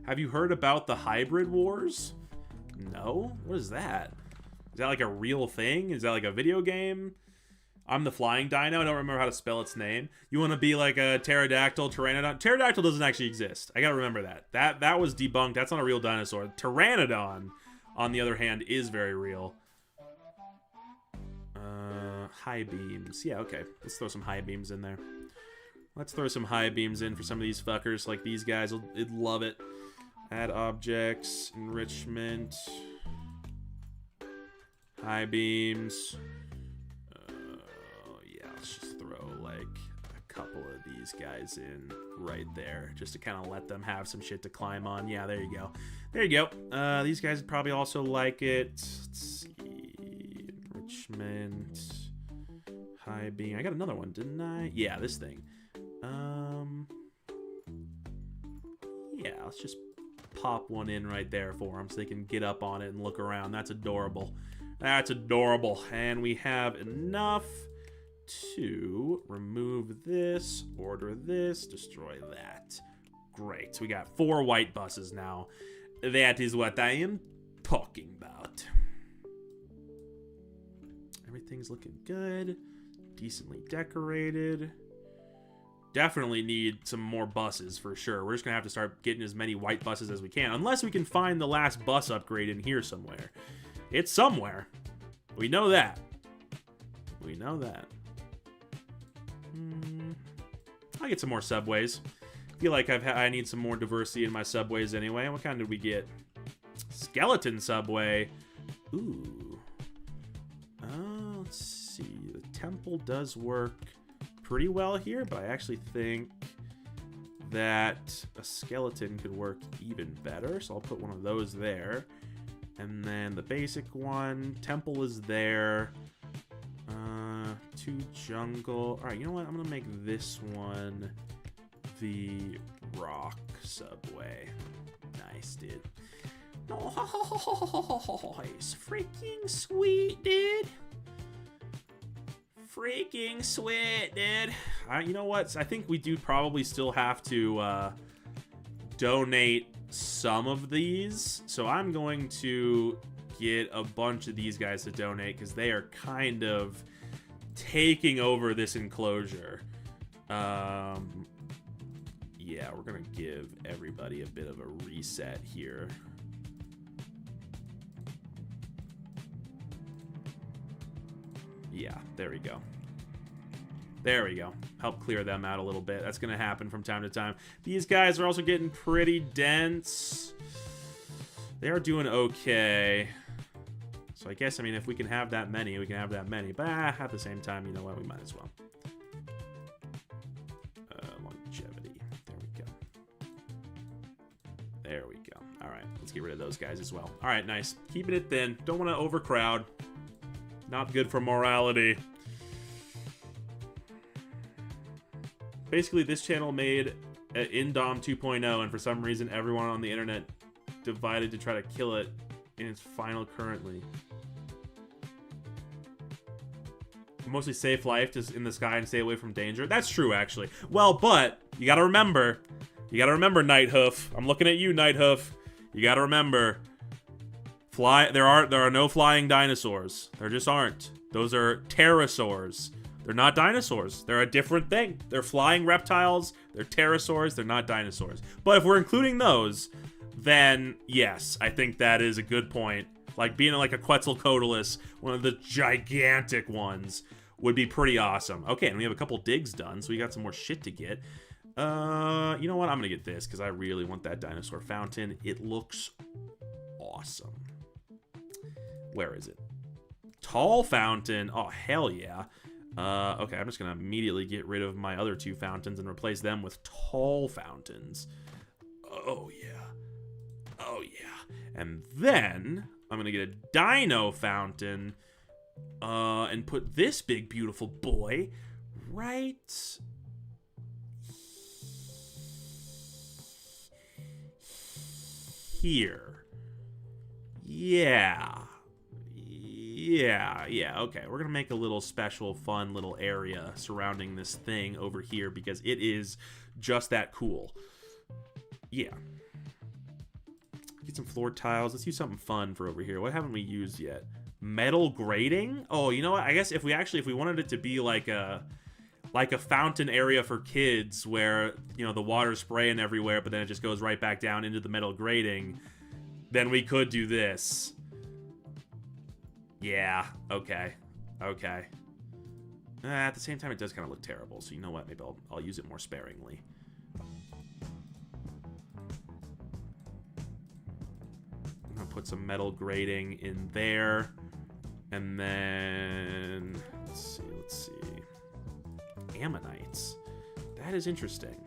Have you heard about the hybrid wars? No? What is that? Is that like a real thing? Is that like a video game? I'm the flying dino. I don't remember how to spell its name. You want to be like a pterodactyl, pteranodon? Pterodactyl doesn't actually exist. I gotta remember that. That was debunked. That's not a real dinosaur. Pteranodon, on the other hand, is very real. High beams. Yeah, okay. Let's throw some high beams in there. Let's throw some high beams in for some of these fuckers. Like these guys will love it. Add objects, enrichment, high beams. Yeah, let's just throw like a couple of these guys in right there, just to kind of let them have some shit to climb on. Yeah, there you go. There you go. These guys would probably also like it. Let's see, enrichment, high beam. I got another one, didn't I? Yeah, this thing. Yeah, let's just pop one in right there for them so they can get up on it and look around. That's adorable. That's adorable. And we have enough to remove this, order this, destroy that. Great. We got 4 white buses now. That is what I am talking about. Everything's looking good. Decently decorated. Definitely need some more buses for sure. We're just going to have to start getting as many white buses as we can. Unless we can find the last bus upgrade in here somewhere. It's somewhere. We know that. We know that. I'll get some more subways. I feel like I need some more diversity in my subways anyway. What kind did we get? Skeleton subway. Ooh. Let's see. The temple does work pretty well here, but I actually think that a skeleton could work even better, so I'll put one of those there. And then the basic one, temple is there. 2 jungle. All right, you know what? I'm gonna make this one the rock subway. Nice, dude. Nice, freaking sweet, dude. Freaking sweet, dude. You know what? I think we do probably still have to donate some of these. So I'm going to get a bunch of these guys to donate because they are kind of taking over this enclosure. Yeah, we're going to give everybody a bit of a reset here. Yeah, there we go. There we go. Help clear them out a little bit. That's going to happen from time to time. These guys are also getting pretty dense. They are doing okay. So I guess, I mean, if we can have that many, we can have that many. But at the same time, you know what? We might as well. Longevity. There we go. There we go. All right. Let's get rid of those guys as well. All right, nice. Keeping it thin. Don't want to overcrowd. Not good for morality. Basically, this channel made Indom 2.0, and for some reason, everyone on the internet divided to try to kill it in its final currently. Mostly safe life just in the sky and stay away from danger. That's true, actually. Well, but you gotta remember, Nighthoof. I'm looking at you, Nighthoof. You gotta remember, there are no flying dinosaurs. There just aren't. Those are pterosaurs. They're not dinosaurs. They're a different thing. They're flying reptiles. They're pterosaurs. They're not dinosaurs. But if we're including those, then yes, I think that is a good point. Like being like a Quetzalcoatlus, one of the gigantic ones, would be pretty awesome. Okay, and we have a couple digs done, so we got some more shit to get. You know what? I'm gonna get this because I really want that dinosaur fountain. It looks awesome. Where is it? Tall fountain. Oh, hell yeah. Okay, I'm just gonna immediately get rid of my other 2 fountains and replace them with tall fountains. Oh, yeah. Oh, yeah. And then I'm gonna get a dino fountain and put this big, beautiful boy right here. Yeah. Yeah, okay. We're gonna make a little special, fun little area surrounding this thing over here because it is just that cool. Yeah. Get some floor tiles. Let's use something fun for over here. What haven't we used yet? Metal grating? Oh, you know what? I guess if we wanted it to be like a fountain area for kids where, you know, the water's spraying everywhere, but then it just goes right back down into the metal grating, then we could do this. Yeah, okay. Okay. At the same time, it does kind of look terrible, so you know what? Maybe I'll use it more sparingly. I'm gonna put some metal grating in there. And then, let's see. Ammonites. That is interesting.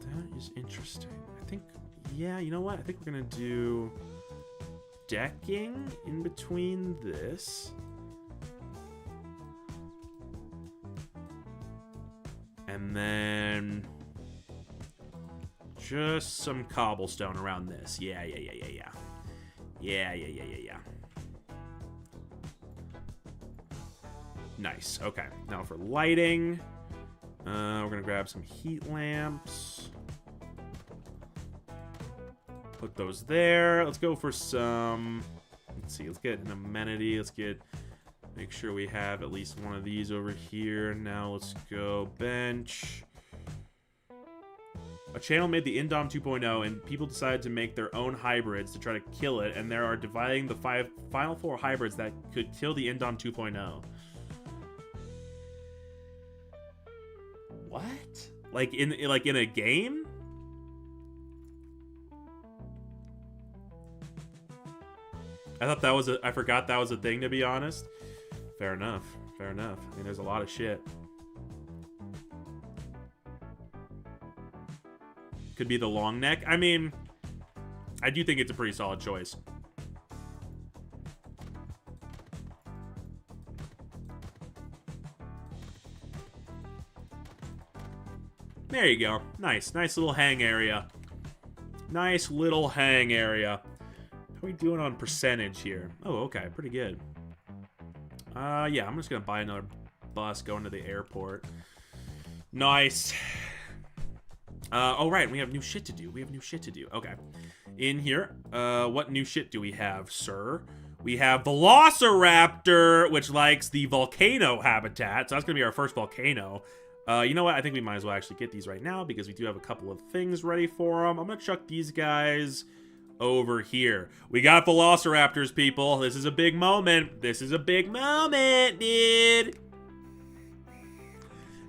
That is interesting. I think, yeah, you know what? I think we're gonna do decking in between this. And then just some cobblestone around this. Yeah. Nice. Okay. Now for lighting, we're gonna grab some heat lamps. Put those there. Let's go for some. Let's see. Let's get an amenity. Make sure we have at least one of these over here. Now let's go bench. A channel made the Indom 2.0, and people decided to make their own hybrids to try to kill it, and they are dividing the final 4 hybrids that could kill the Indom 2.0. What? Like in a game? I forgot that was a thing, to be honest. Fair enough. I mean, there's a lot of shit. Could be the long neck. I mean, I do think it's a pretty solid choice. There you go. Nice little hang area. How are we doing on percentage here? Oh, okay, pretty good. Yeah, I'm just gonna buy another bus going to the airport. Nice. Oh, right, we have new shit to do. Okay. In here, what new shit do we have, sir? We have Velociraptor, which likes the volcano habitat. So that's gonna be our first volcano. You know what? I think we might as well actually get these right now because we do have a couple of things ready for them. I'm gonna chuck these guys over here. We got Velociraptors, people. This is a big moment. Dude.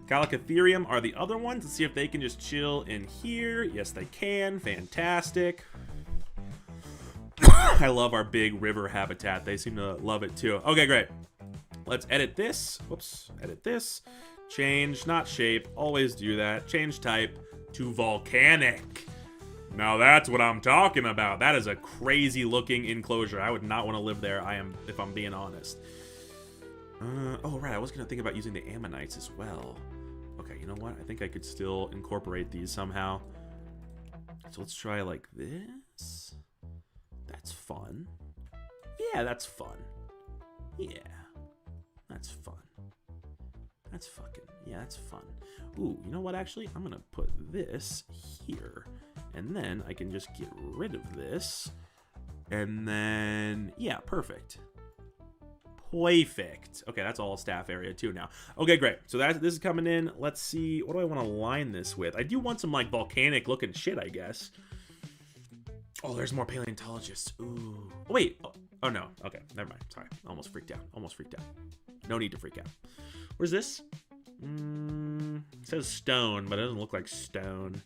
Calicotherium are the other ones. Let's see if they can just chill in here. Yes, they can. Fantastic. I love our big river habitat. They seem to love it too. Okay, great. Let's edit this. Whoops. Edit this. Change, not shape. Always do that. Change type to volcanic. Now that's what I'm talking about. That is a crazy looking enclosure. I would not want to live there, if I'm being honest. Oh, right. I was going to think about using the ammonites as well. Okay, you know what? I think I could still incorporate these somehow. So let's try like this. That's fun. Yeah, that's fun. Yeah, that's fun. That's fucking, yeah, that's fun. Ooh, you know what, actually? I'm gonna put this here. And then I can just get rid of this. And then, yeah, perfect. Perfect. Okay, that's all staff area too now. Okay, great. So this is coming in. Let's see. What do I want to line this with? I do want some like volcanic looking shit, I guess. Oh, there's more paleontologists. Ooh. Oh, wait. Oh, no. Okay, never mind. Sorry. Almost freaked out. Almost freaked out. No need to freak out. Where's this? It says stone, but it doesn't look like stone.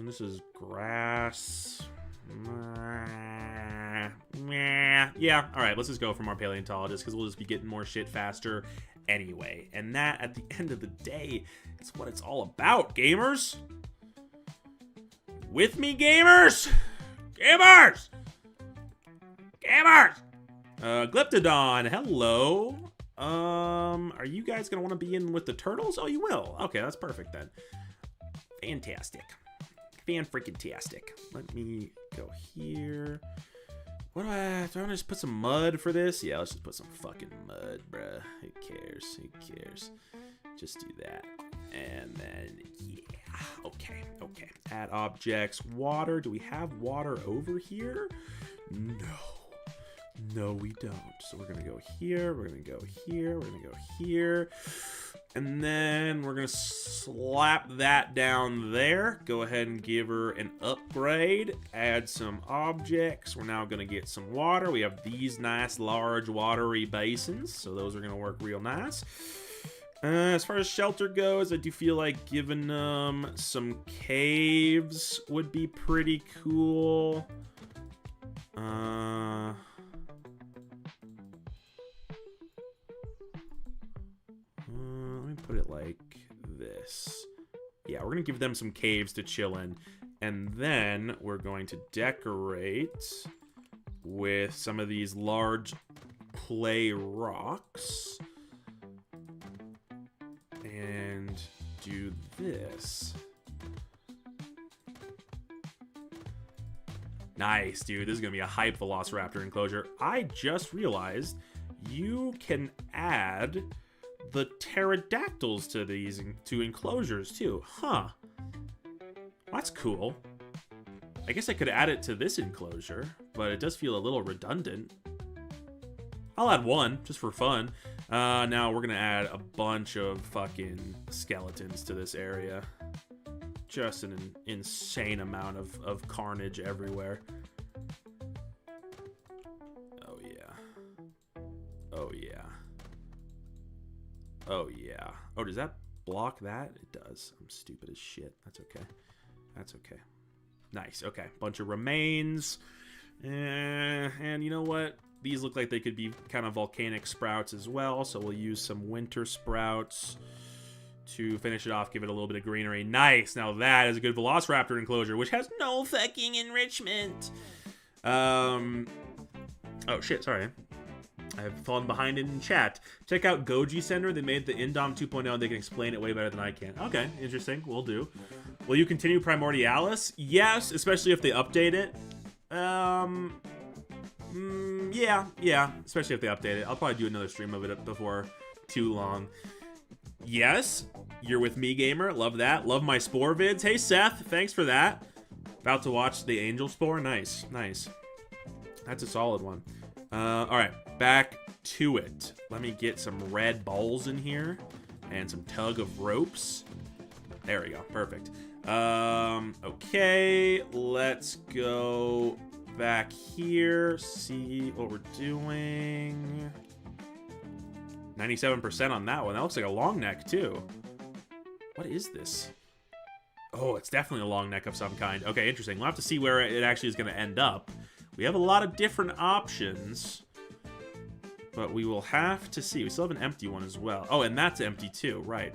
This is grass. Yeah, all right, let's just go for more paleontologists because we'll just be getting more shit faster anyway. And that, at the end of the day, is what it's all about, gamers. With me, gamers? Gamers! Gamers! Glyptodon, hello. Are you guys gonna want to be in with the turtles? Oh, you will. Okay, that's perfect then. Fantastic. Fan-freaking-tastic. Let me go here. What do I want to just put some mud for this? Yeah, let's just put some fucking mud, bruh. Who cares? Who cares? Just do that. And then, yeah. Okay, okay. Add objects. Water. Do we have water over here? No. No, we don't. So we're going to go here. We're going to go here. We're going to go here. And then we're going to slap that down there. Go ahead and give her an upgrade. Add some objects. We're now going to get some water. We have these nice large watery basins. So those are going to work real nice. As far as shelter goes, I do feel like giving them some caves would be pretty cool. Let me put it like this. Yeah, we're going to give them some caves to chill in. And then we're going to decorate with some of these large clay rocks. And do this. Nice, dude. This is going to be a hype velociraptor enclosure. I just realized you can add the pterodactyls to these two enclosures too. Huh. That's cool. I guess I could add it to this enclosure, but it does feel a little redundant. I'll add one just for fun. Now we're going to add a bunch of fucking skeletons to this area. Just an insane amount of carnage everywhere. Oh, yeah. Oh, yeah. Oh, yeah. Oh, does that block that? It does. I'm stupid as shit. That's okay. That's okay. Nice. Okay. Bunch of remains. And you know what? These look like they could be kind of volcanic sprouts as well. So we'll use some winter sprouts to finish it off, give it a little bit of greenery. Nice. Now that is a good velociraptor enclosure, which has no fucking enrichment. Oh, shit. Sorry. I've fallen behind in chat. Check out Goji Center. They made the Indom 2.0. They can explain it way better than I can. Okay, interesting. Will do. Will you continue Primordialis? Yes, especially if they update it. Yeah, especially if they update it. I'll probably do another stream of it before too long. Yes, you're with me, gamer. Love that. Love my Spore vids. Hey, Seth, thanks for that. About to watch the Angel Spore. Nice, nice. That's a solid one. All right, back to it. Let me get some red balls in here and some tug of ropes. There we go. Perfect. Okay, let's go back here. See what we're doing. 97% on that one. That looks like a long neck, too. What is this? Oh, it's definitely a long neck of some kind. Okay, interesting. We'll have to see where it actually is going to end up. We have a lot of different options, but we will have to see. We still have an empty one as well. Oh, and that's empty, too. Right.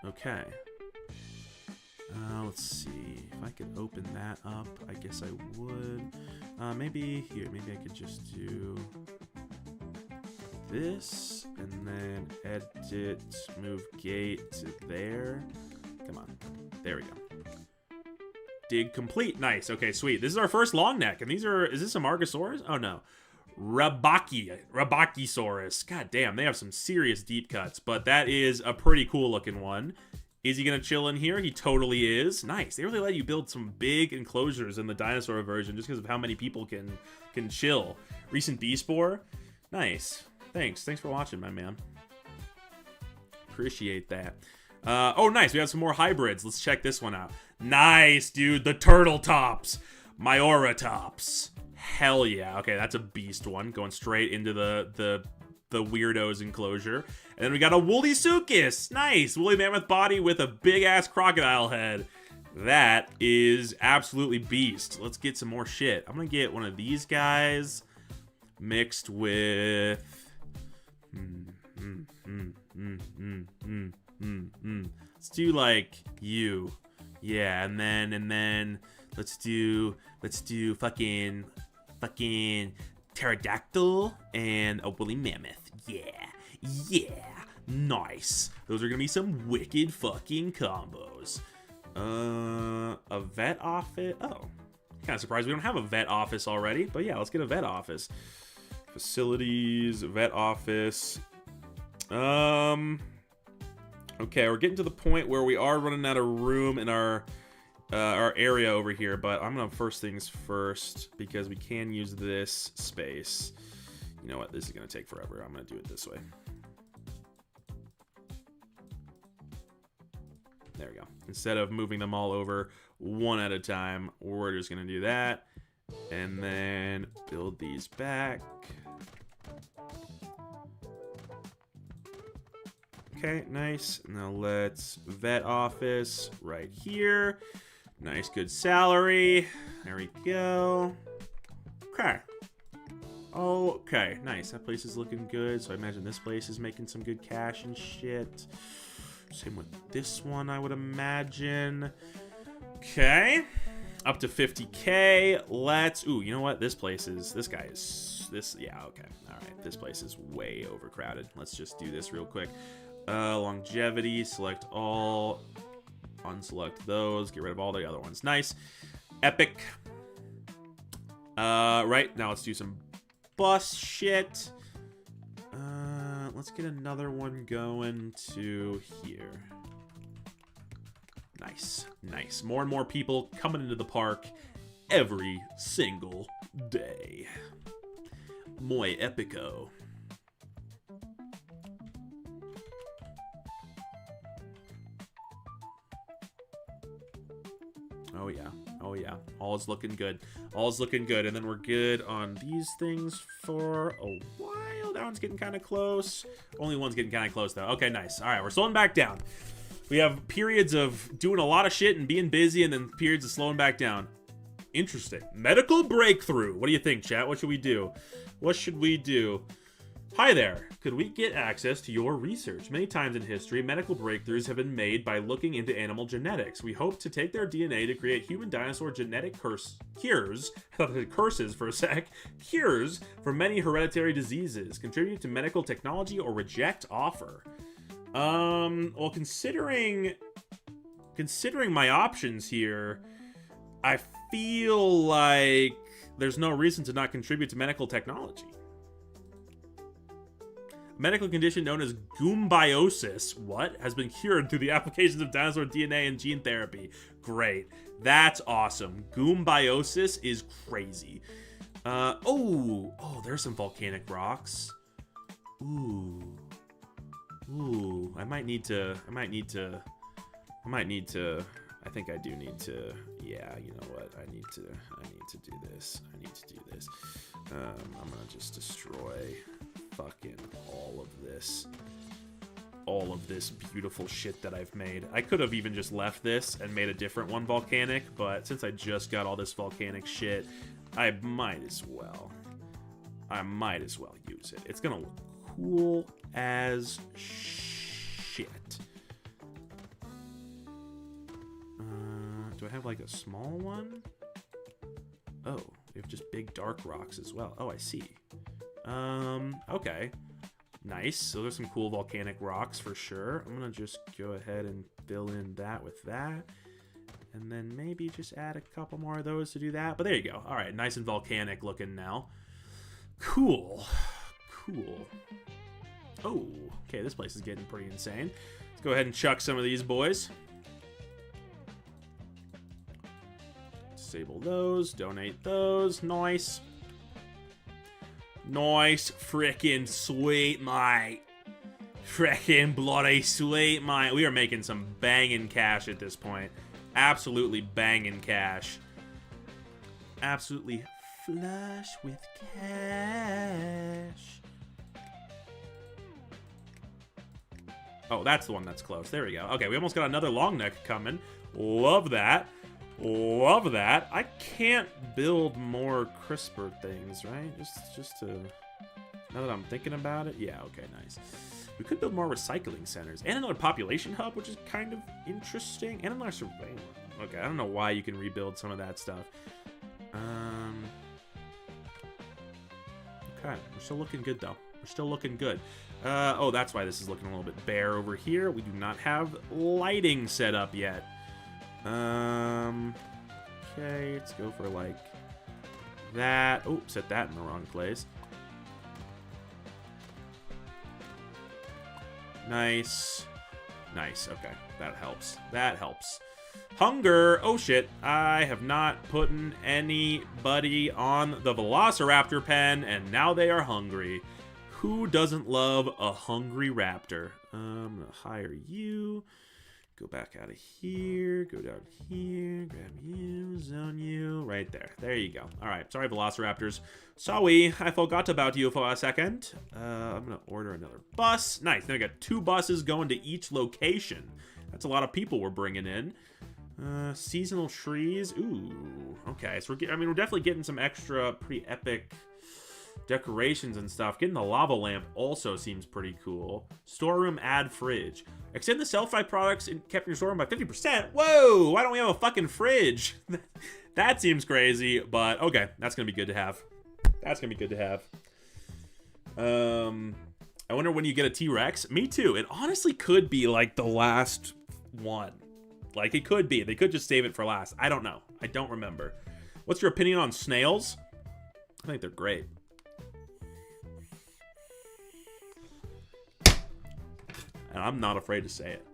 Okay. Let's see. If I could open that up, I guess I would. Maybe here. Maybe I could just do this, and then edit, move gate to there. Come on. There we go. Dig complete. Nice. Okay, sweet. This is our first long neck, and these are, is this a Margosaurus? Oh, no. Rabakisaurus. God damn, they have some serious deep cuts, but that is a pretty cool looking one. Is he gonna chill in here? He totally is. Nice. They really let you build some big enclosures in the dinosaur version just because of how many people can chill. Recent B-Spore. Nice. Thanks for watching, my man. Appreciate that. Oh, nice. We have some more hybrids. Let's check this one out. Nice, dude. The turtle tops. Maioratops. Hell yeah. Okay, that's a beast one. Going straight into the weirdo's enclosure. And then we got a Woollysuchus. Nice. Woolly mammoth body with a big-ass crocodile head. That is absolutely beast. Let's get some more shit. I'm going to get one of these guys mixed with... Let's do, like, you. Yeah, and then let's do fucking pterodactyl and a woolly mammoth. Yeah, nice. Those are gonna be some wicked fucking combos. A vet office. Oh, kind of surprised we don't have a vet office already, but yeah, let's get a vet office. Facilities, vet office. Okay, we're getting to the point where we are running out of room in our area over here, but I'm gonna first things first because we can use this space. You know what? This is gonna take forever. I'm gonna do it this way. There we go. Instead of moving them all over one at a time, we're just gonna do that, and then build these back. Okay, nice. Now let's vet office right here. Nice, good salary. There we go. Okay. Okay, nice. That place is looking good. So I imagine this place is making some good cash and shit. Same with this one, I would imagine. Okay. Up to 50K. Let's... Ooh, you know what? This place is... This guy is... Yeah, okay. All right. This place is way overcrowded. Let's just do this real quick. Longevity. Select all. Unselect those. Get rid of all the other ones. Nice. Epic. Right. Now let's do some bus shit. Let's get another one going to here. Nice. Nice. More and more people coming into the park every single day. Muy epico. Oh yeah. Oh yeah. All is looking good. All is looking good. And then we're good on these things for a while. That one's getting kind of close. Only one's getting kind of close though. Okay, nice. All right, we're slowing back down. We have periods of doing a lot of shit and being busy, and then periods of slowing back down. Interesting. Medical breakthrough. What do you think, chat? What should we do? What should we do? Hi there. Could we get access to your research? Many times in history, medical breakthroughs have been made by looking into animal genetics. We hope to take their DNA to create human dinosaur genetic cures, curses for a sec, cures for many hereditary diseases. Contribute to medical technology or reject offer. Well, considering my options here, I feel like there's no reason to not contribute to medical technology. Medical condition known as goombiosis, has been cured through the applications of dinosaur DNA and gene therapy. Great. That's awesome. Goombiosis is crazy. Oh, there's some volcanic rocks. Ooh, I might need to, I think I do need to, yeah, you know what, I need to do this. I'm gonna just destroy fucking all of this beautiful shit that I've made. I could have even just left this and made a different one volcanic, but since I just got all this volcanic shit, I might as well use it. It's gonna look cool as shit. Do I have like a small one? Oh, we have just big dark rocks as well. Oh, I see. Okay. Nice. So there's some cool volcanic rocks for sure. I'm going to just go ahead and fill in that with that. And then maybe just add a couple more of those to do that. But there you go. All right, nice and volcanic looking now. Cool. Cool. Oh, okay, this place is getting pretty insane. Let's go ahead and chuck some of these boys. Disable those, donate those. Nice. Nice. Frickin' sweet, mate. Frickin' bloody sweet, mate. We are making some banging cash at this point. Absolutely banging cash. Absolutely flush with cash. Oh, that's the one that's close. There we go. Okay, we almost got another long neck coming. Love that. Love that. I can't build more CRISPR things, right? Just to... Now that I'm thinking about it. Yeah, okay, nice. We could build more recycling centers. And another population hub, which is kind of interesting. And another surveillance. Okay, I don't know why you can rebuild some of that stuff. Okay, we're still looking good, though. We're still looking good. Oh, that's why this is looking a little bit bare over here. We do not have lighting set up yet. Okay, let's go for like that. Oh, set that in the wrong place. Nice. Nice, okay. That helps. That helps. Hunger. Oh, shit. I have not put anybody on the Velociraptor pen, and now they are hungry. Who doesn't love a hungry raptor? I'm going to hire you. Go back out of here, go down here, grab you, zone you, right there. There you go. All right, sorry, Velociraptors. Sorry, I forgot about you for a second. I'm gonna order another bus. Nice, now I got 2 buses going to each location. That's a lot of people we're bringing in. Seasonal trees, ooh, okay. So we're definitely getting some extra pretty epic decorations and stuff. Getting the lava lamp also seems pretty cool. Storeroom, add fridge. Extend the self-buy products kept in your storeroom by 50%. Whoa! Why don't we have a fucking fridge? That seems crazy, but okay. That's gonna be good to have. That's gonna be good to have. I wonder when you get a T-Rex. Me too. It honestly could be like the last one. Like it could be. They could just save it for last. I don't know. I don't remember. What's your opinion on snails? I think they're great. And I'm not afraid to say it.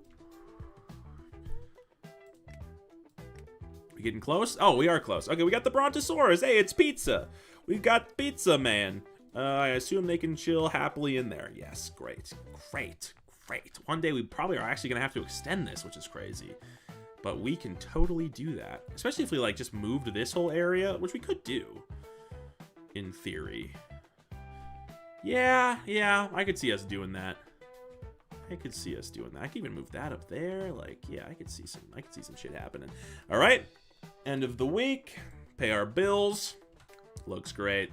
We getting close? Oh, we are close. Okay, we got the Brontosaurus. Hey, it's pizza. We've got Pizza Man. I assume they can chill happily in there. Yes, great. Great. Great. One day we probably are actually going to have to extend this, which is crazy. But we can totally do that. Especially if we, like, just moved this whole area, which we could do. In theory. Yeah, I could see us doing that. I could see us doing that. I could even move that up there. Like, yeah, I could see some shit happening. All right. End of the week. Pay our bills. Looks great.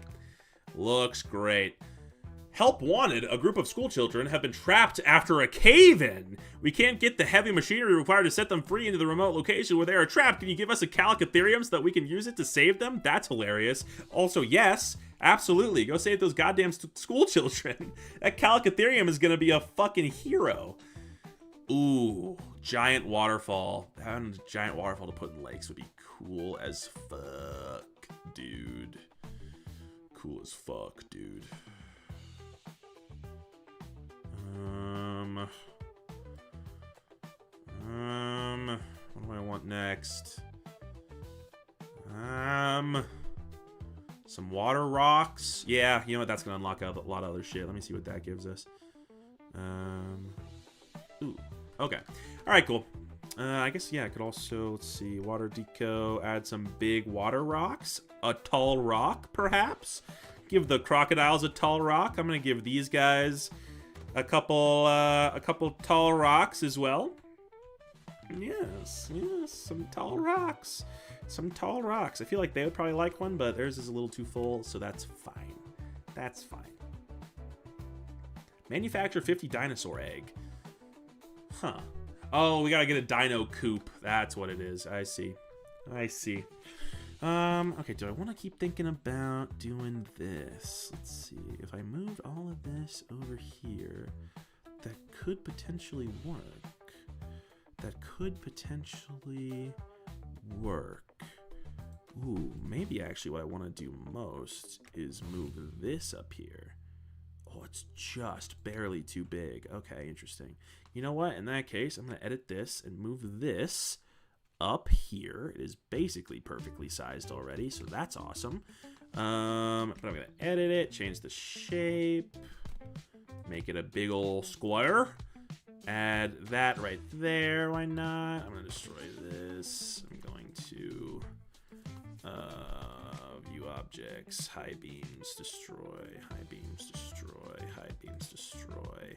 Looks great. Help wanted. A group of school children have been trapped after a cave-in. We can't get the heavy machinery required to set them free into the remote location where they are trapped. Can you give us a Calicotherium so that we can use it to save them? That's hilarious. Also, yes, absolutely. Go save those goddamn school children. That Calicotherium is going to be a fucking hero. Ooh, giant waterfall. Having a giant waterfall to put in lakes would be cool as fuck, dude. Cool as fuck, dude. What do I want next? Some water rocks. Yeah, you know what? That's gonna unlock a lot of other shit. Let me see what that gives us. Ooh, okay. All right, cool. I guess, yeah, I could also, let's see, water deco, add some big water rocks. A tall rock, perhaps? Give the crocodiles a tall rock. I'm gonna give these guys a couple tall rocks as well. Yes, some tall rocks. Some tall rocks. I feel like they would probably like one, but theirs is a little too full, so that's fine. That's fine. Manufacture 50 dinosaur egg. Huh. Oh, we gotta get a dino coop. That's what it is. I see. Okay, do I want to keep thinking about doing this? Let's see. If I moved all of this over here, that could potentially work. That could potentially work. Ooh, maybe actually what I want to do most is move this up here. Oh, it's just barely too big. Okay, interesting. You know what? In that case, I'm going to edit this and move this up here. It is basically perfectly sized already, so that's awesome. But I'm going to edit it, change the shape, make it a big ol' square. Add that right there. Why not? I'm going to destroy this. I'm going to view objects, high beams, destroy, high beams, destroy, high beams, destroy.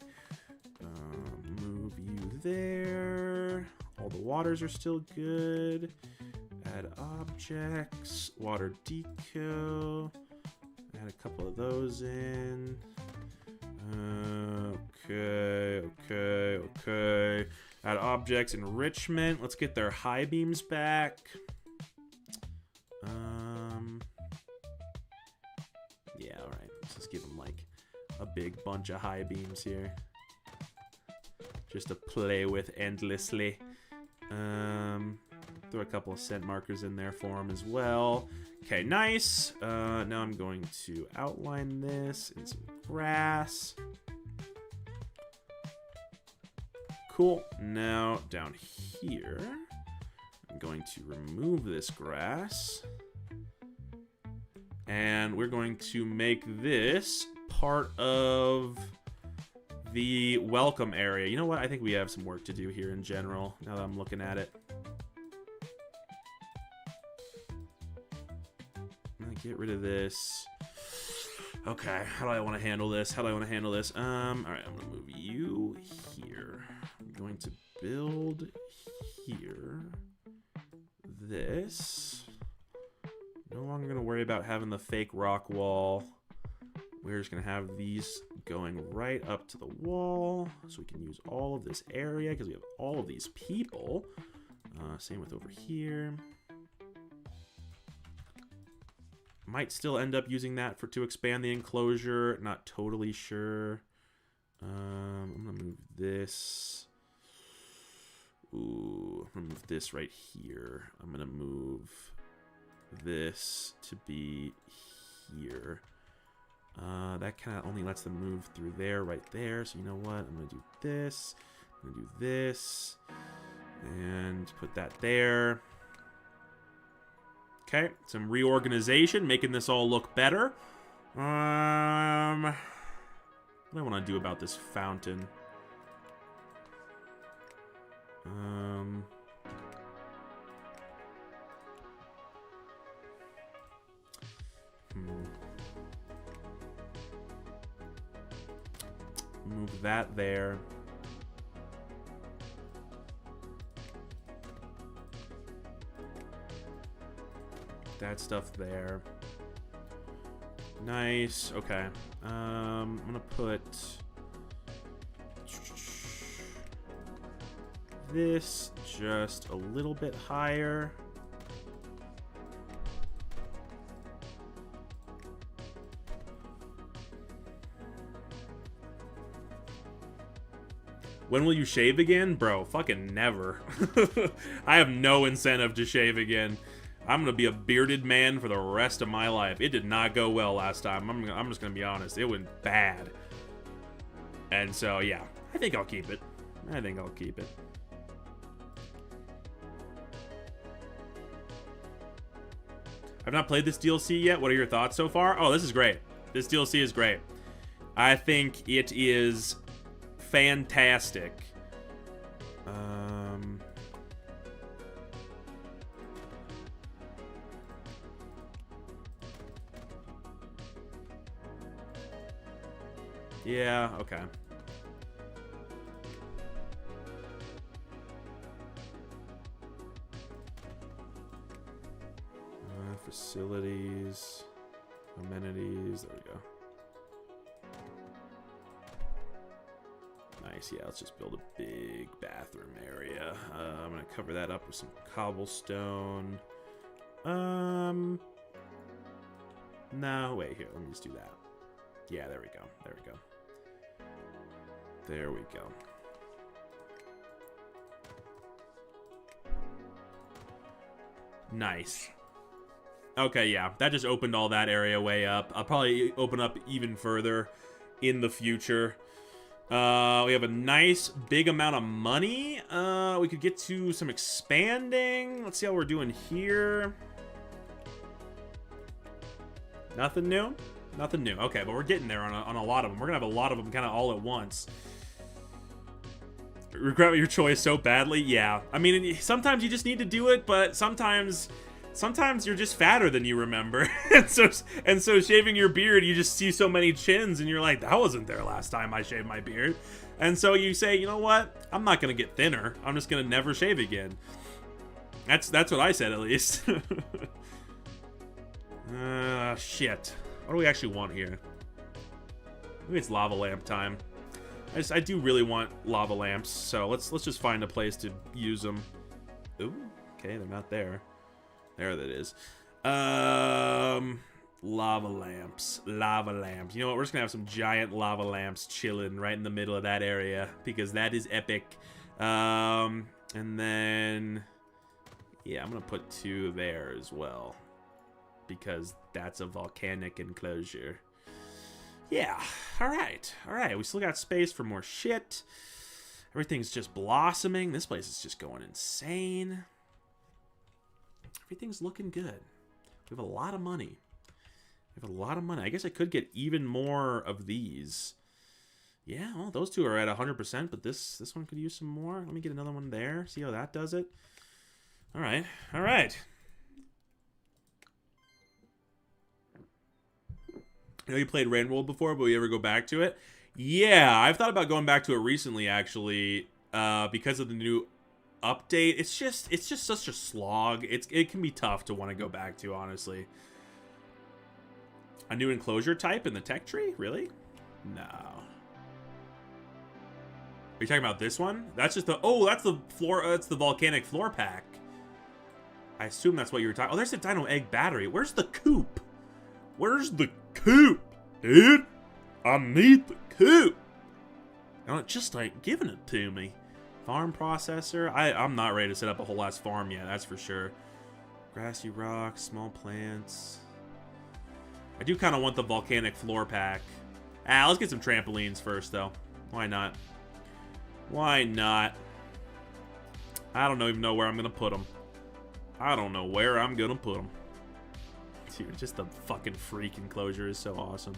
Move you there. All the waters are still good. Add objects, water deco. Add a couple of those in. Okay. Add objects, enrichment. Let's get their high beams back. Yeah, all right. Let's just give them like a big bunch of high beams here, just to play with endlessly. Throw a couple of scent markers in there for them as well. Okay, nice. Now I'm going to outline this in some grass. Cool. Now down here, I'm going to remove this grass. And we're going to make this part of the welcome area. You know what? I think we have some work to do here in general, now that I'm looking at it. I'm gonna get rid of this. Okay, how do I want to handle this? All right, I'm gonna move you here. I'm going to build here. This. No longer gonna worry about having the fake rock wall. We're just gonna have these going right up to the wall, so we can use all of this area because we have all of these people. Same with over here. Might still end up using that to expand the enclosure. Not totally sure. I'm gonna move this. Ooh, I'm gonna move this right here. I'm gonna move this to be here. That kind of only lets them move through there, right there. So you know what? I'm gonna do this. I'm gonna do this, and put that there. Okay, some reorganization, making this all look better. What do I want to do about this fountain? Move that there. That stuff there. Nice. Okay. I'm gonna put this just a little bit higher. When will you shave again? Bro, fucking never. I have no incentive to shave again. I'm going to be a bearded man for the rest of my life. It did not go well last time. I'm just going to be honest. It went bad. And so, yeah. I think I'll keep it. I've not played this DLC yet. What are your thoughts so far? Oh, this is great. This DLC is great. I think it is fantastic. Yeah, okay. Facilities, amenities, there we go. Nice, yeah, let's just build a big bathroom area. I'm gonna cover that up with some cobblestone. No, wait, here, let me just do that. Yeah, there we go. There we go. There we go. Nice. Okay, yeah, that just opened all that area way up. I'll probably open up even further in the future. We have a nice big amount of money. We could get to some expanding. Let's see how we're doing here. Nothing new? Nothing new. Okay, but we're getting there on a lot of them. We're gonna have a lot of them kind of all at once. Regret your choice so badly? Yeah. I mean, sometimes you just need to do it, but sometimes you're just fatter than you remember. and so shaving your beard, you just see so many chins and you're like, that wasn't there last time I shaved my beard. And so you say, you know what? I'm not going to get thinner. I'm just going to never shave again. That's what I said, at least. Shit. What do we actually want here? Maybe it's lava lamp time. I do really want lava lamps, so let's just find a place to use them. Ooh, okay, they're not there. There that is. Lava lamps. Lava lamps. You know what? We're just gonna have some giant lava lamps chilling right in the middle of that area because that is epic. And then, yeah, I'm gonna put 2 there as well because that's a volcanic enclosure. Yeah, alright, we still got space for more shit. Everything's just blossoming. This place is just going insane. Everything's looking good. We have a lot of money. I guess I could get even more of these. Yeah, well, those 2 are at 100%, but this one could use some more. Let me get another one there, see how that does it. Alright. I know you played Rain World before, but will you ever go back to it? Yeah, I've thought about going back to it recently, actually, because of the new update. It's just such a slog. It can be tough to want to go back to, honestly. A new enclosure type in the tech tree? Really? No. Are you talking about this one? That's just the... Oh, that's the floor... that's the volcanic floor pack. I assume that's what you were talking... Oh, there's the dino egg battery. Where's the coop? Where's the coop, dude? I need the coop. And it just ain't giving it to me. Farm processor. I'm not ready to set up a whole ass farm yet, that's for sure. Grassy rocks, small plants. I do kind of want the volcanic floor pack. Let's get some trampolines first, though. Why not? Why not? I don't even know where I'm going to put them. Dude, just the fucking freak enclosure is so awesome.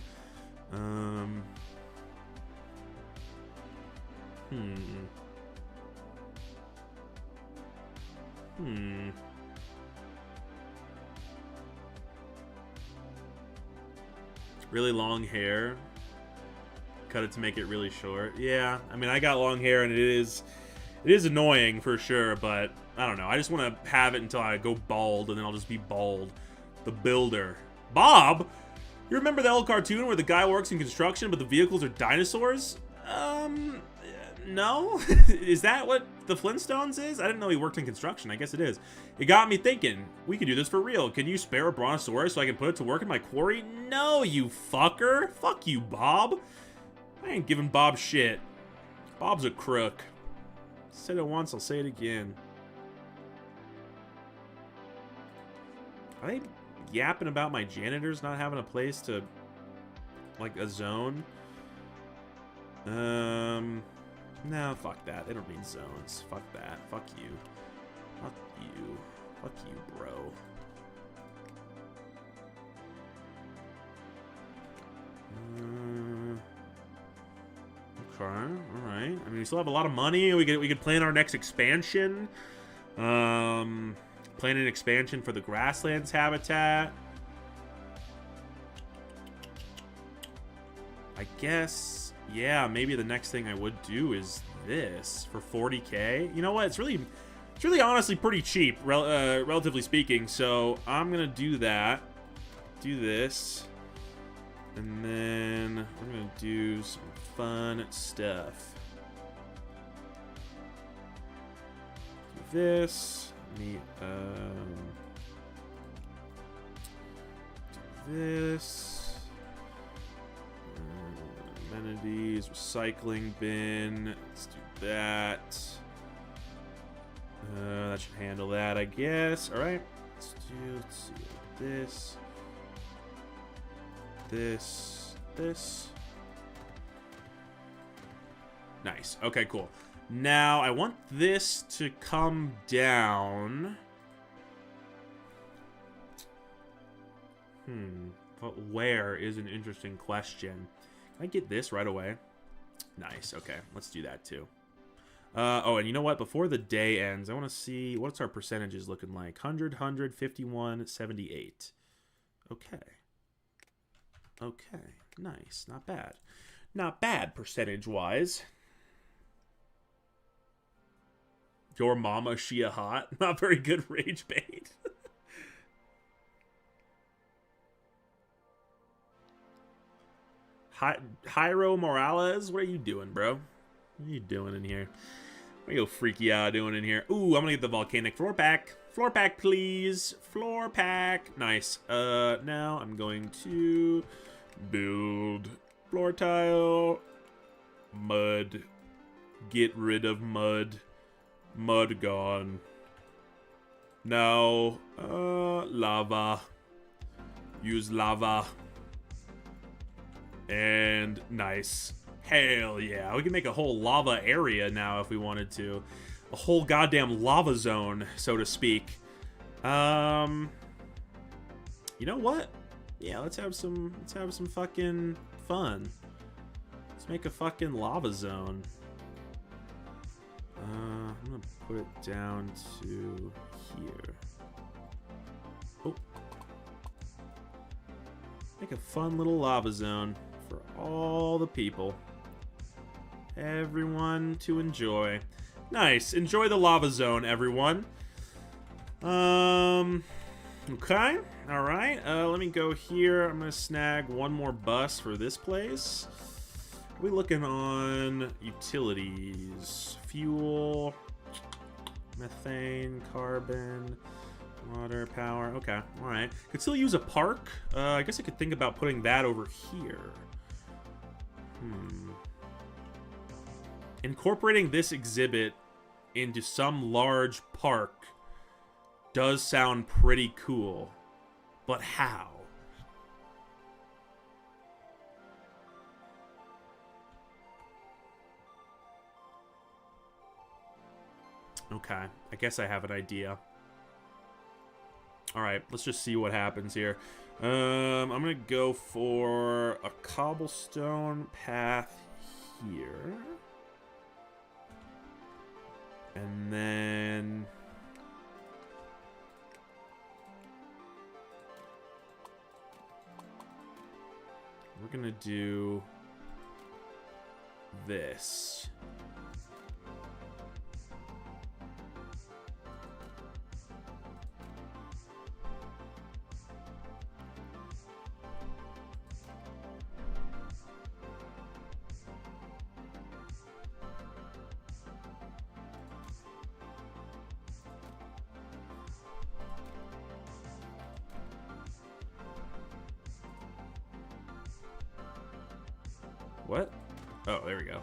Really long hair. Cut it to make it really short. Yeah, I mean, I got long hair and it is annoying for sure, but I don't know. I just want to have it until I go bald and then I'll just be bald. The Builder. Bob? You remember the old cartoon where the guy works in construction but the vehicles are dinosaurs? No? Is that what the Flintstones is? I didn't know he worked in construction. I guess it is. It got me thinking, we could do this for real. Can you spare a brontosaurus so I can put it to work in my quarry? No, you fucker. Fuck you, Bob. I ain't giving Bob shit. Bob's a crook. Said it once, I'll say it again. Are they yapping about my janitors not having a place to, like, a zone? No, fuck that. They don't need zones. Fuck that. Fuck you. Fuck you. Fuck you, bro. Okay, alright. I mean, we still have a lot of money. We could plan our next expansion. Plan an expansion for the grasslands habitat. I guess, yeah, maybe the next thing I would do is this for 40K. You know what? It's really honestly pretty cheap, relatively speaking. So I'm gonna do that. Do this. And then we're gonna do some fun stuff. Do this. Do this. Amenities, recycling bin. Let's do that. That should handle that, I guess. All right. Let's see. This. This. Nice. Okay, cool. Now, I want this to come down. But where is an interesting question. Can I get this right away? Nice. Okay, let's do that too. Oh, and you know what? Before the day ends, I want to see what's our percentages looking like. 100, 100, 51, 78. Okay. Okay, nice. Not bad. Not bad, percentage-wise. Your mama, she a hot. Not very good rage bait. Jairo Morales, what are you doing, bro? What are you doing in here? What are you freaky out doing in here? Ooh, I'm gonna get the volcanic floor pack. Floor pack, please. Floor pack. Nice. Now I'm going to build floor tile. Mud. Get rid of mud. Mud gone. Now, lava. Use lava. And nice. Hell yeah. We can make a whole lava area now if we wanted to. A whole goddamn lava zone, so to speak. You know what? Yeah, let's have some fucking fun. Let's make a fucking lava zone. I'm gonna put it down to here. Oh. Make a fun little lava zone for all the people. Everyone to enjoy. Nice. Enjoy the lava zone, everyone. Okay. Alright. Let me go here. I'm gonna snag one more bus for this place. We looking on utilities, fuel, methane, carbon, water, power. Okay, all right. Could still use a park. I guess I could think about putting that over here. Incorporating this exhibit into some large park does sound pretty cool, but how? Okay, I guess I have an idea. Alright, let's just see what happens here. I'm gonna go for a cobblestone path here. And then... we're gonna do this. What? Oh, there we go.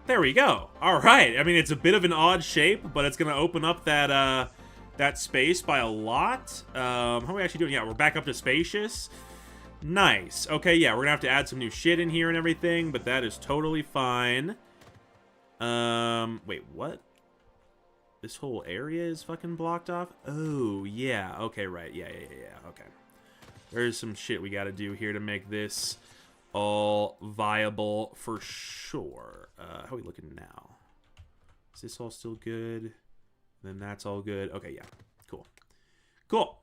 There we go. All right. I mean, it's a bit of an odd shape, but it's going to open up that that space by a lot. How are we actually doing? Yeah, we're back up to spacious. Nice. Okay, yeah, we're going to have to add some new shit in here and everything, but that is totally fine. Wait, what? This whole area is fucking blocked off? Oh, yeah. Okay, right. Yeah. Okay. There's some shit we got to do here to make this all viable for sure. How are we looking now? Is this all still good? Then that's all good. Okay, yeah. Cool. Cool.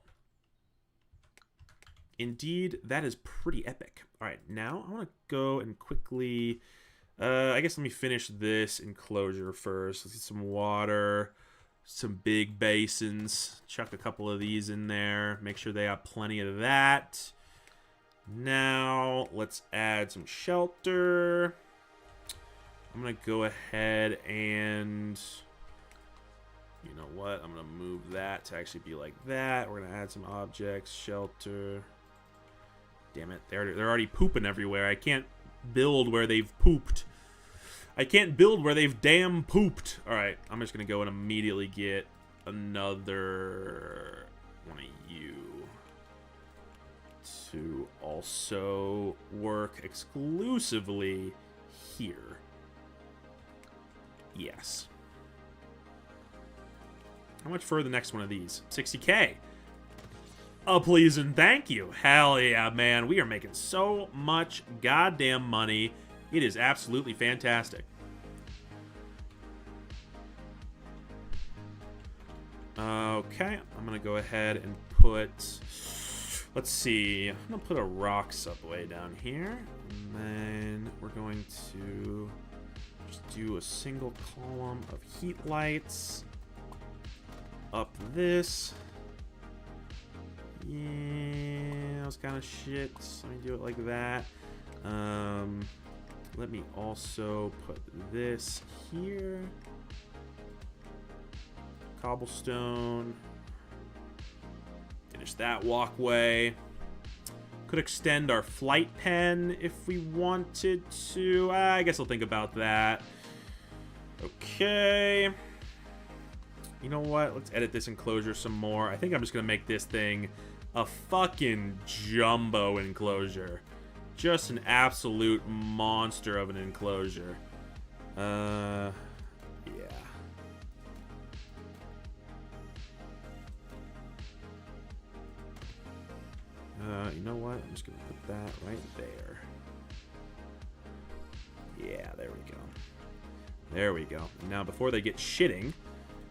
Indeed, that is pretty epic. All right, now I want to go and quickly... I guess let me finish this enclosure first. Let's get some water, some big basins. Chuck a couple of these in there. Make sure they have plenty of that. Now, let's add some shelter. I'm going to go ahead and... You know what? I'm going to move that to actually be like that. We're going to add some objects, shelter. Damn it. They're already pooping everywhere. I can't build where they've pooped. I can't build where they've damn pooped. All right. I'm just going to go and immediately get another one of you to also work exclusively here. Yes. How much for the next one of these? 60K. Oh, please and thank you. Hell yeah, man. We are making so much goddamn money. It is absolutely fantastic. Okay, I'm going to go ahead and put... Let's see. I'm going to put a rock subway down here. And then we're going to just do a single column of heat lights. Up this. Yeah, that was kind of shit. Let me do it like that. Let me also put this here. Cobblestone. Finish that walkway. Could extend our flight pen if we wanted to. I guess I'll think about that. Okay. You know what? Let's edit this enclosure some more. I think I'm just going to make this thing a fucking jumbo enclosure. Just an absolute monster of an enclosure. Yeah. You know what? I'm just going to put that right there. Yeah, there we go. There we go. Now, before they get shitting,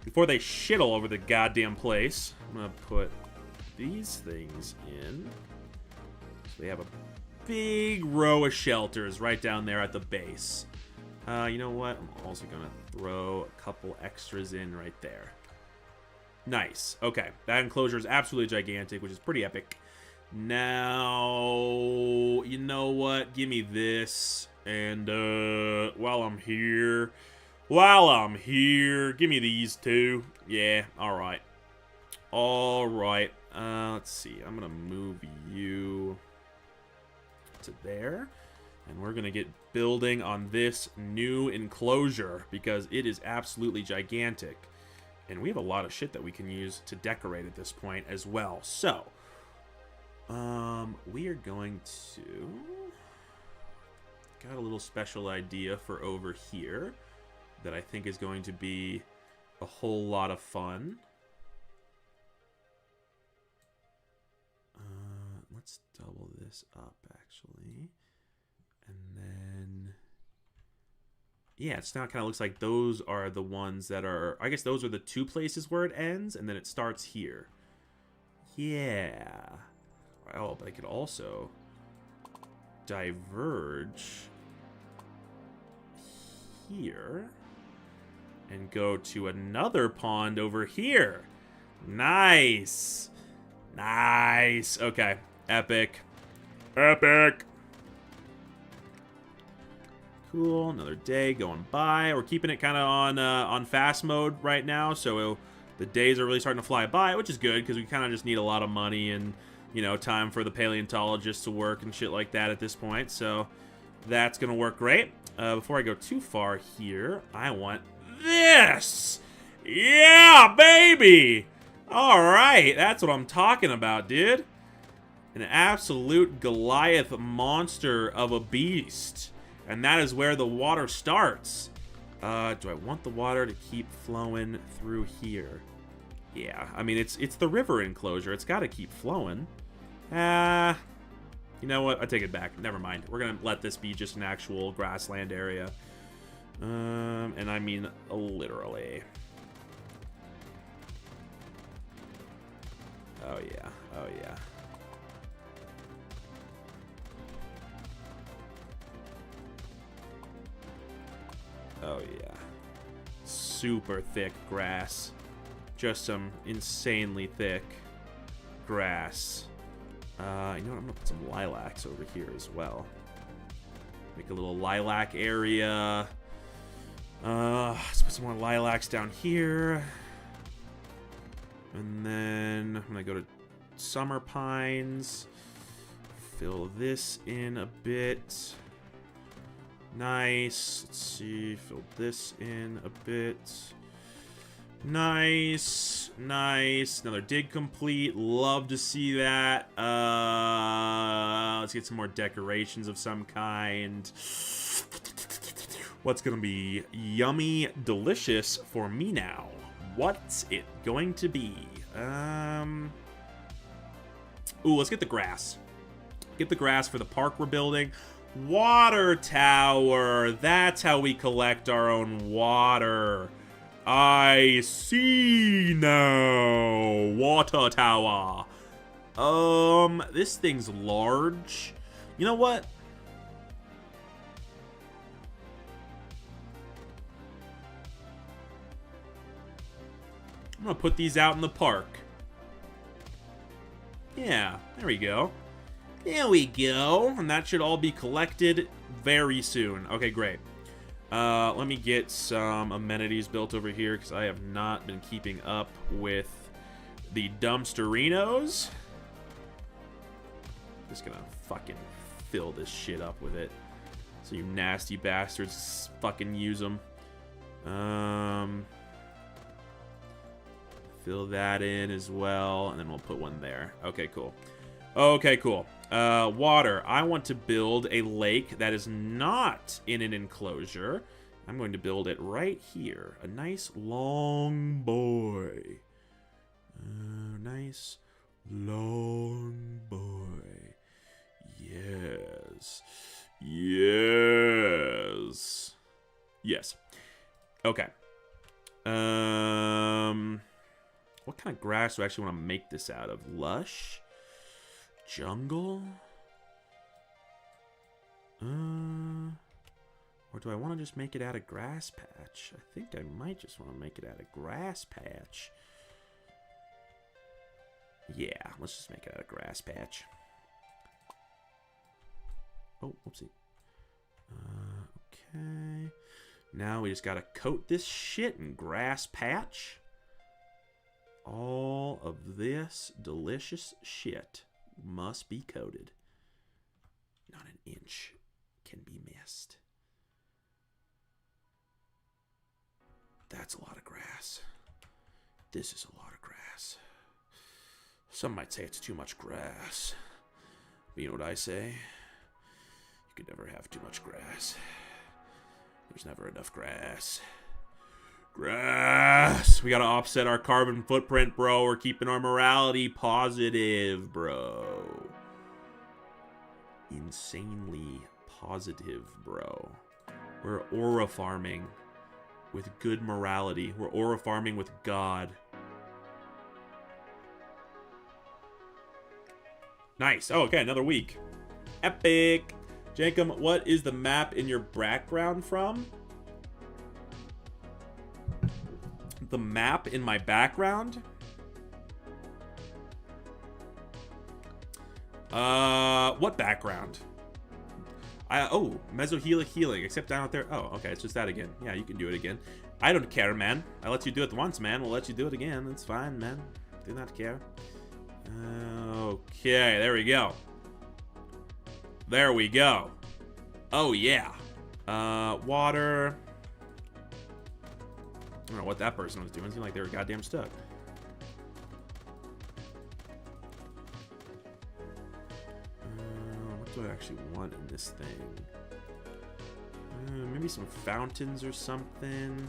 before they shit all over the goddamn place, I'm going to put these things in. So they have a big row of shelters right down there at the base. You know what? I'm also going to throw a couple extras in right there. Nice. Okay. That enclosure is absolutely gigantic, which is pretty epic. Now, you know what? Give me this. And while I'm here, give me these two. Yeah, all right. All right. Let's see. I'm going to move you to there. And we're going to get building on this new enclosure because it is absolutely gigantic. And we have a lot of shit that we can use to decorate at this point as well. So, we are going to... Got a little special idea for over here that I think is going to be a whole lot of fun. Let's double this up, actually. And then... Yeah, it's now kind of looks like those are the ones that are... I guess those are the two places where it ends, and then it starts here. Yeah. Oh, but I could also diverge here and go to another pond over here. Nice. Nice. Okay. Epic. Epic. Cool. Another day going by. We're keeping it kind of on fast mode right now, so the days are really starting to fly by, which is good because we kind of just need a lot of money and, you know, time for the paleontologists to work and shit like that at this point. So that's going to work great. Before I go too far here, I want this. Yeah, baby. All right. That's what I'm talking about, dude. An absolute Goliath monster of a beast. And that is where the water starts. Do I want the water to keep flowing through here? Yeah, I mean, it's the river enclosure. It's got to keep flowing. You know what? I take it back. Never mind. We're going to let this be just an actual grassland area. And I mean literally. Oh, yeah. Oh, yeah. Oh, yeah. Super thick grass. Just some insanely thick grass. You know what? I'm going to put some lilacs over here as well. Make a little lilac area. Let's put some more lilacs down here. And then I'm going to go to summer pines. Fill this in a bit. Nice. Let's see. Fill this in a bit. Nice. Nice. Another dig complete. Love to see that. Let's get some more decorations of some kind. What's going to be yummy, delicious for me now? What's it going to be? Ooh, let's get the grass. Get the grass for the park we're building. Water tower. That's how we collect our own water. I see now. Water tower. This thing's large. You know what? I'm gonna put these out in the park. Yeah, there we go. There we go. And that should all be collected very soon. Okay, great. Let me get some amenities built over here because I have not been keeping up with the dumpsterinos. Just gonna fucking fill this shit up with it. So you nasty bastards fucking use them. Fill that in as well, and then we'll put one there. Okay, cool. Okay, cool. Water. I want to build a lake that is not in an enclosure. I'm going to build it right here. A nice long boy. Nice long boy. Yes. Yes. Yes. Okay. What kind of grass do I actually want to make this out of? Lush? Jungle? Or do I want to just make it out of grass patch? I think I might just want to make it out of grass patch. Yeah, let's just make it out of grass patch. Oh, whoopsie. Okay. Now we just gotta coat this shit in grass patch. All of this delicious shit must be coated. Not an inch can be missed. That's a lot of grass. This is a lot of grass. Some might say it's too much grass. But you know what I say? You could never have too much grass. There's never enough grass. Grass! We gotta offset our carbon footprint, bro. We're keeping our morality positive, bro. Insanely positive, bro. We're aura farming with good morality. We're aura farming with God. Nice. Oh, okay, another week. Epic. Jankum, what is the map in your background from? The map in my background? What background? Oh, Mesohelic healing, except down out there. Oh, okay, it's just that again. Yeah, you can do it again. I don't care, man. I let you do it once, man. We'll let you do it again. It's fine, man. Do not care. Okay, there we go. There we go. Oh, yeah. Water. I don't know what that person was doing. It seemed like they were goddamn stuck. What do I actually want in this thing? Maybe some fountains or something.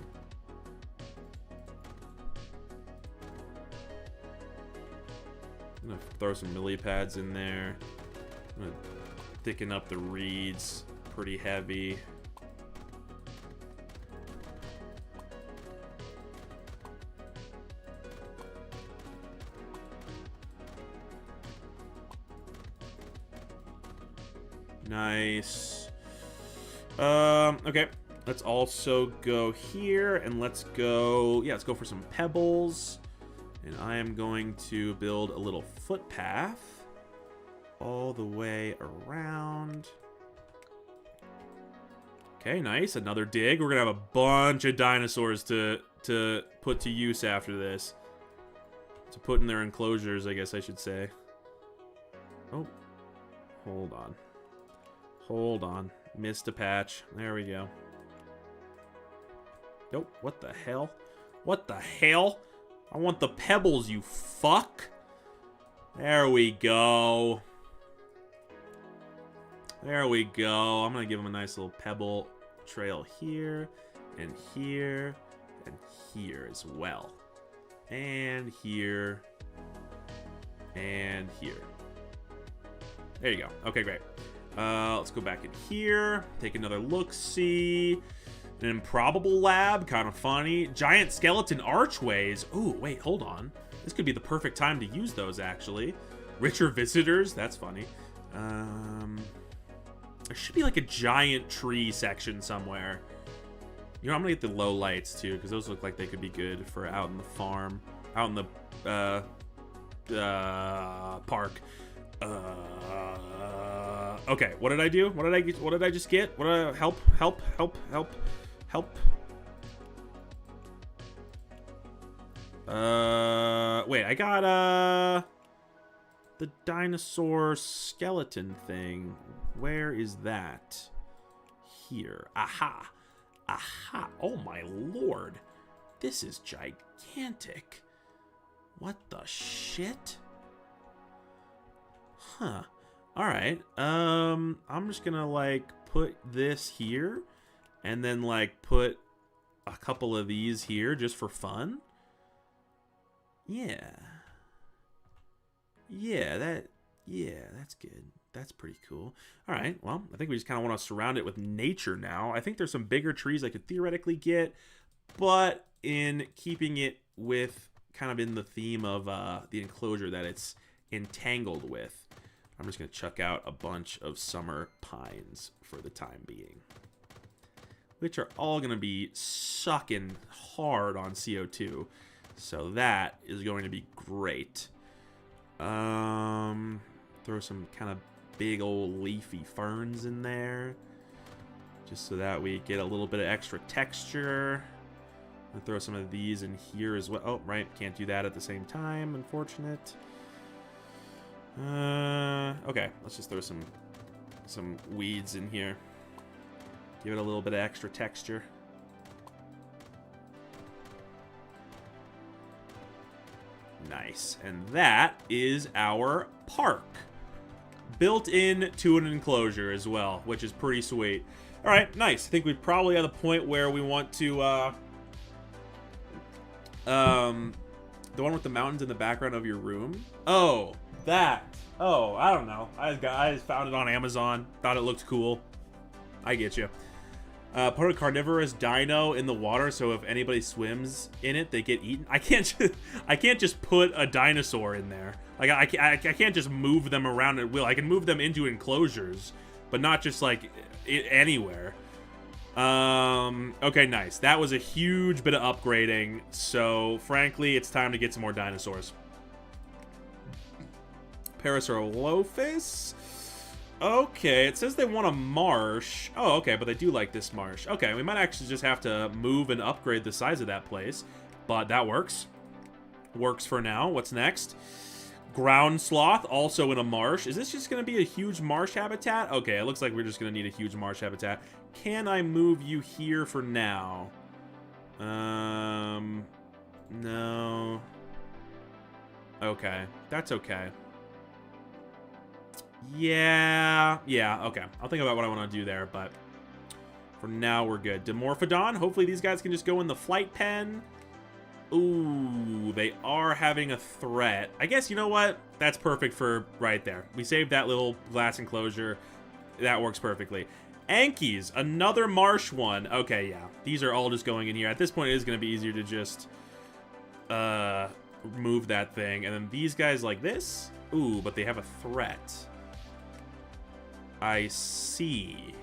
I'm gonna throw some lily pads in there. I'm gonna thicken up the reeds pretty heavy. Nice. Okay. Let's also go here and let's go for some pebbles. And I am going to build a little footpath all the way around. Okay, nice. Another dig. We're gonna have a bunch of dinosaurs to put to use after this. to put in their enclosures, I guess I should say. Oh, hold on. Hold on. Missed a patch. There we go. Nope. What the hell? What the hell? I want the pebbles, you fuck. There we go. There we go. I'm going to give him a nice little pebble trail here, and here, and here as well. And here, and here. There you go. Okay, great. Let's go back in here. Take another look-see. An improbable lab. Kind of funny. Giant skeleton archways. Ooh, wait, hold on. This could be the perfect time to use those, actually. Richer visitors. That's funny. There should be like a giant tree section somewhere. You know, I'm gonna get the low lights too, because those look like they could be good for out in the farm, out in the park. Okay, what did I do? What did I get? What did I just get? What did I help? Wait, I got the dinosaur skeleton thing. Where is that? Here. Aha. Aha. Oh my lord. This is gigantic. What the shit? Huh. Alright. I'm just gonna like put this here and then like put a couple of these here just for fun. Yeah. Yeah, that's good. That's pretty cool. All right, well, I think we just kind of want to surround it with nature now. I think there's some bigger trees I could theoretically get, but in keeping it with kind of in the theme of the enclosure that it's entangled with, I'm just going to chuck out a bunch of summer pines for the time being, which are all going to be sucking hard on CO2. So that is going to be great. Throw some kind of big old leafy ferns in there, just so that we get a little bit of extra texture. I'll throw some of these in here as well. Oh, right, can't do that at the same time, unfortunate. Okay, let's just throw some weeds in here. Give it a little bit of extra texture. Nice. And that is our park. Built into an enclosure as well, which is pretty sweet. All right, nice. I think we're probably at the point where we want to... the one with the mountains in the background of your room? Oh, that. Oh, I don't know. I just found it on Amazon. Thought it looked cool. I get you. Put a carnivorous dino in the water, so if anybody swims in it, they get eaten. I can't just put a dinosaur in there. Like I can't just move them around at will. I can move them into enclosures, but not just like anywhere. Okay, nice. That was a huge bit of upgrading. So frankly, it's time to get some more dinosaurs. Parasaurolophus. Okay, it says they want a marsh. Oh, okay, but they do like this marsh. Okay, we might actually just have to move and upgrade the size of that place. But that works. Works for now. What's next? Ground sloth, also in a marsh. Is this just going to be a huge marsh habitat? Okay, it looks like we're just going to need a huge marsh habitat. Can I move you here for now? No. Okay, that's okay. Yeah, okay. I'll think about what I want to do there, but for now we're good. Dimorphodon, hopefully these guys can just go in the flight pen. Ooh, they are having a threat. I guess, you know what? That's perfect for right there. We saved that little glass enclosure. That works perfectly. Ankies, another marsh one. Okay, yeah. These are all just going in here. At this point, it is going to be easier to just move that thing. And then these guys like this. Ooh, but they have a threat. I see.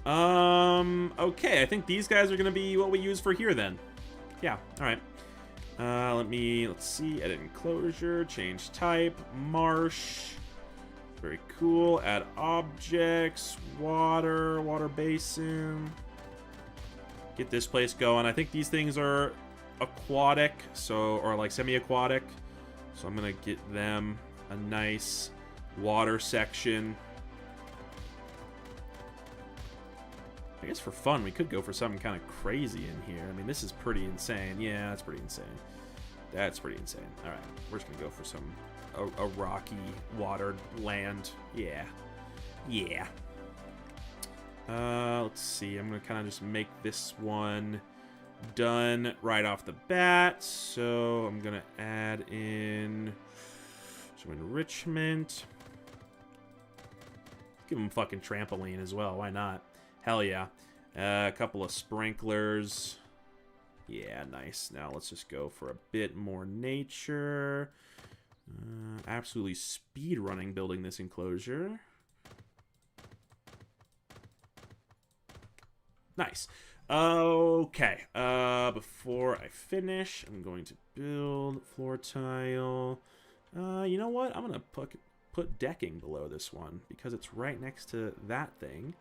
Okay, I think these guys are going to be what we use for here then. Yeah, all right. Let's see, edit enclosure, change type, marsh. Very cool. Add objects, water basin. Get this place going. I think these things are aquatic, so, or like semi-aquatic. So I'm gonna get them a nice water section. I guess for fun, we could go for something kind of crazy in here. I mean, this is pretty insane. Yeah, that's pretty insane. That's pretty insane. All right, we're just gonna go for some a rocky watered land. Yeah, yeah. Let's see. I'm gonna kind of just make this one done right off the bat. So I'm gonna add in some enrichment. Give them fucking trampoline as well. Why not? Hell yeah. A couple of sprinklers. Yeah, nice. Now let's just go for a bit more nature. Absolutely speed running building this enclosure. Nice. Okay. Before I finish, I'm going to build floor tile. You know what? I'm going to put decking below this one because it's right next to that thing.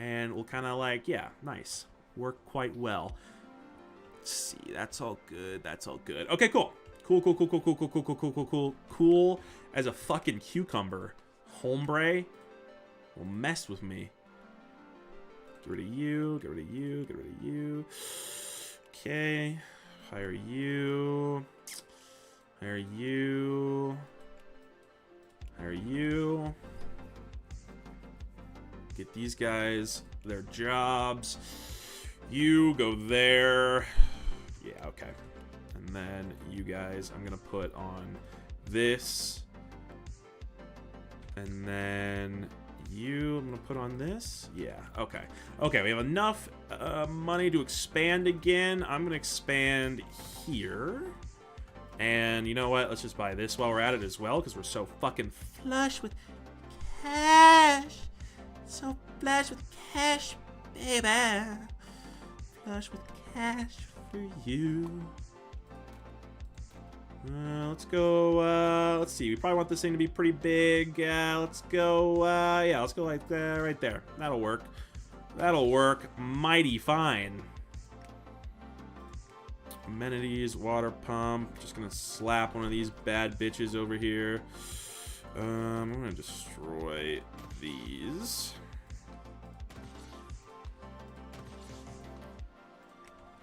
And we'll kind of like, yeah, nice. Work quite well. Let's see. That's all good. That's all good. Okay, cool. Cool as a fucking cucumber. Hombre will mess with me. Get rid of you. Get rid of you. Get rid of you. Okay. Hire you. Hire you. Hire you. Get these guys their jobs. You go there. Yeah, okay. And then you guys, I'm going to put on this. And then you, I'm going to put on this. Yeah, okay. Okay, we have enough money to expand again. I'm going to expand here. And you know what? Let's just buy this while we're at it as well, because we're so fucking flush with cash. So flush with cash, baby. Flush with cash for you. Let's go, let's see. We probably want this thing to be pretty big. Let's go, yeah, let's go like right there. That'll work. That'll work mighty fine. Amenities, water pump. Just gonna slap one of these bad bitches over here. I'm gonna destroy these.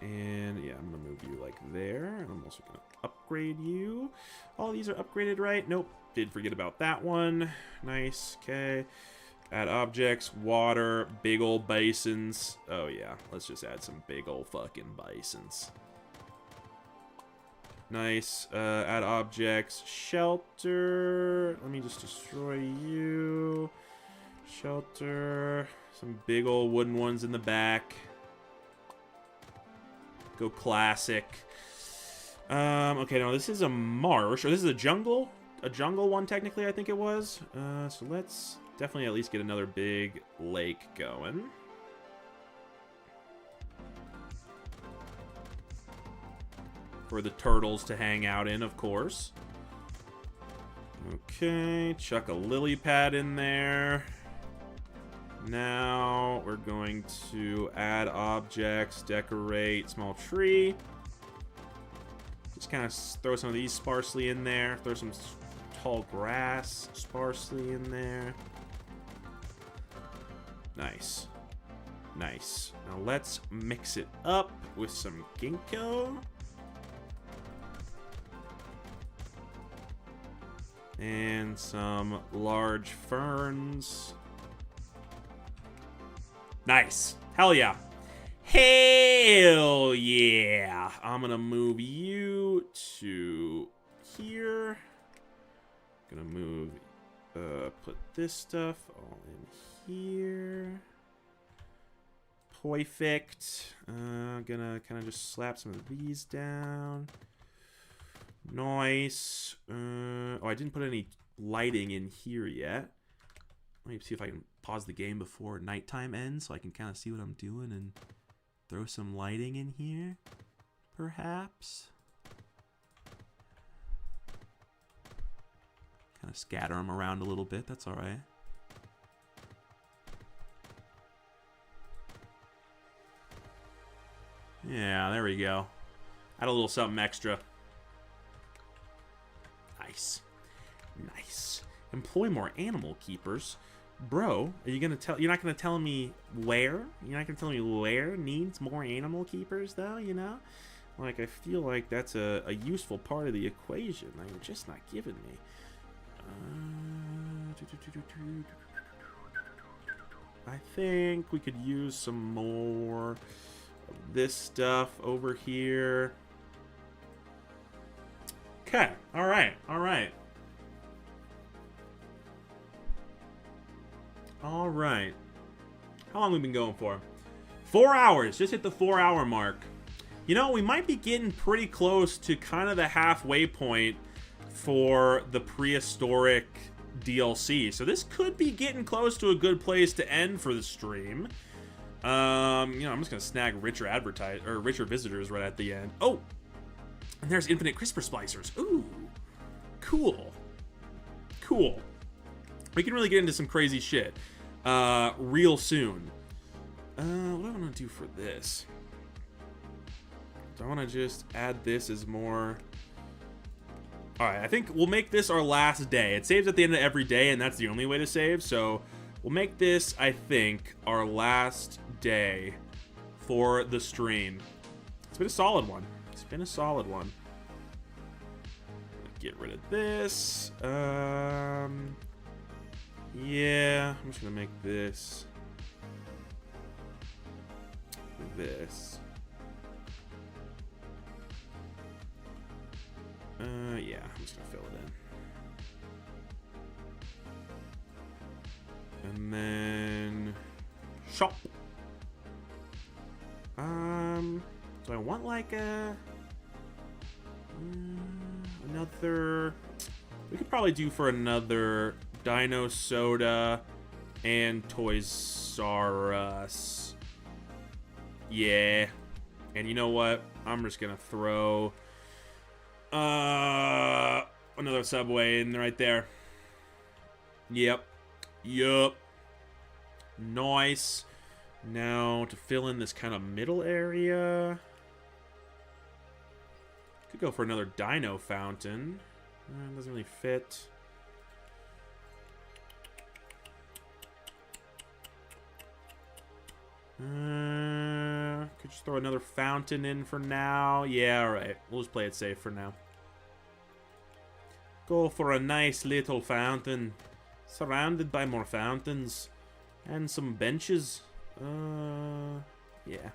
And yeah, I'm gonna move you like there. And I'm also gonna upgrade you. All these are upgraded, right? Nope. Did forget about that one. Nice. Okay. Add objects, water, big old basins. Oh yeah, let's just add some big old fucking basins. Nice. Add objects. Shelter. Let me just destroy you. Shelter. Some big old wooden ones in the back. Go classic. Okay, now this is a marsh. Or this is a jungle. A jungle one, technically, I think it was. So let's definitely at least get another big lake going. For the turtles to hang out in, of course. Okay, chuck a lily pad in there. Now we're going to add objects, decorate, small tree. Just kind of throw some of these sparsely in there. Throw some tall grass sparsely in there. Nice. Nice. Now let's mix it up with some ginkgo. And some large ferns. Nice. Hell yeah. Hell yeah. I'm gonna move you to here. Gonna move, put this stuff all in here. Perfect. Gonna kind of just slap some of these down. Nice. Oh, I didn't put any lighting in here yet. Let me see if I can pause the game before nighttime ends so I can kind of see what I'm doing and throw some lighting in here, perhaps. Kind of scatter them around a little bit. That's all right. Yeah, there we go. Add a little something extra. Nice. Nice. Employ more animal keepers. Bro, are you gonna tell? You're not gonna tell me where? You're not gonna tell me where needs more animal keepers, though. You know, like I feel like that's a useful part of the equation. Like you're just not giving me. I think we could use some more of this stuff over here. Okay. All right. All right. All right. How long have we been going for? 4 hours. Just hit the 4-hour mark. You know, we might be getting pretty close to kind of the halfway point for the Prehistoric DLC. So this could be getting close to a good place to end for the stream. You know, I'm just gonna snag richer visitors right at the end. Oh, and there's infinite CRISPR splicers. Ooh, cool, cool. We can really get into some crazy shit real soon. What do I want to do for this? Do I want to just add this as more? All right, I think we'll make this our last day. It saves at the end of every day, and that's the only way to save. So we'll make this, I think, our last day for the stream. It's been a solid one. It's been a solid one. Get rid of this. Yeah, I'm just gonna make this. Yeah, I'm just gonna fill it in. And then shop. Do I want like another? We could probably do for another Dino Soda and Toys R Us. Yeah. And you know what? I'm just gonna throw another Subway in right there. Yep. Nice. Now to fill in this kind of middle area, could go for another Dino Fountain. Doesn't really fit. Could just throw another fountain in for now. Yeah, alright. We'll just play it safe for now. Go for a nice little fountain. Surrounded by more fountains. And some benches. Yeah.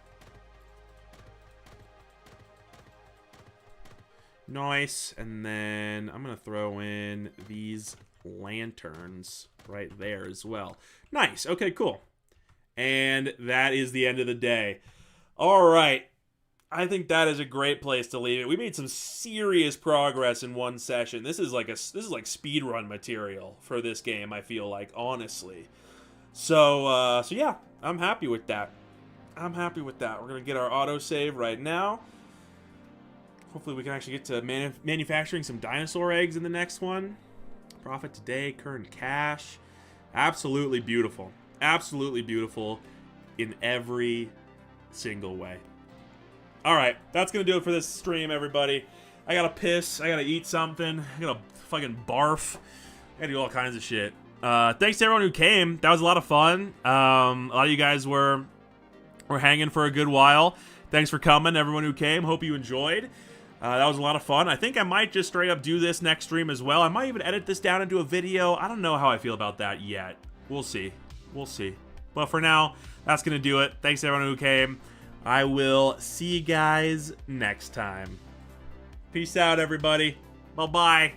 Nice. And then I'm going to throw in these lanterns right there as well. Nice. Okay, cool. And that is the end of the day. All right. I think that is a great place to leave it. We made some serious progress in one session. This is like speedrun material for this game, I feel like, honestly. So yeah, I'm happy with that. We're going to get our autosave right now. Hopefully we can actually get to manufacturing some dinosaur eggs in the next one. Profit today, current cash. Absolutely beautiful. Absolutely beautiful in every single way. All right, that's going to do it for this stream, everybody. I got to piss. I got to eat something. I got to fucking barf. I got to do all kinds of shit. Thanks to everyone who came. That was a lot of fun. A lot of you guys were hanging for a good while. Thanks for coming, everyone who came. Hope you enjoyed. That was a lot of fun. I think I might just straight up do this next stream as well. I might even edit this down into a video. I don't know how I feel about that yet. We'll see. We'll see. But for now, that's going to do it. Thanks to everyone who came. I will see you guys next time. Peace out, everybody. Bye-bye.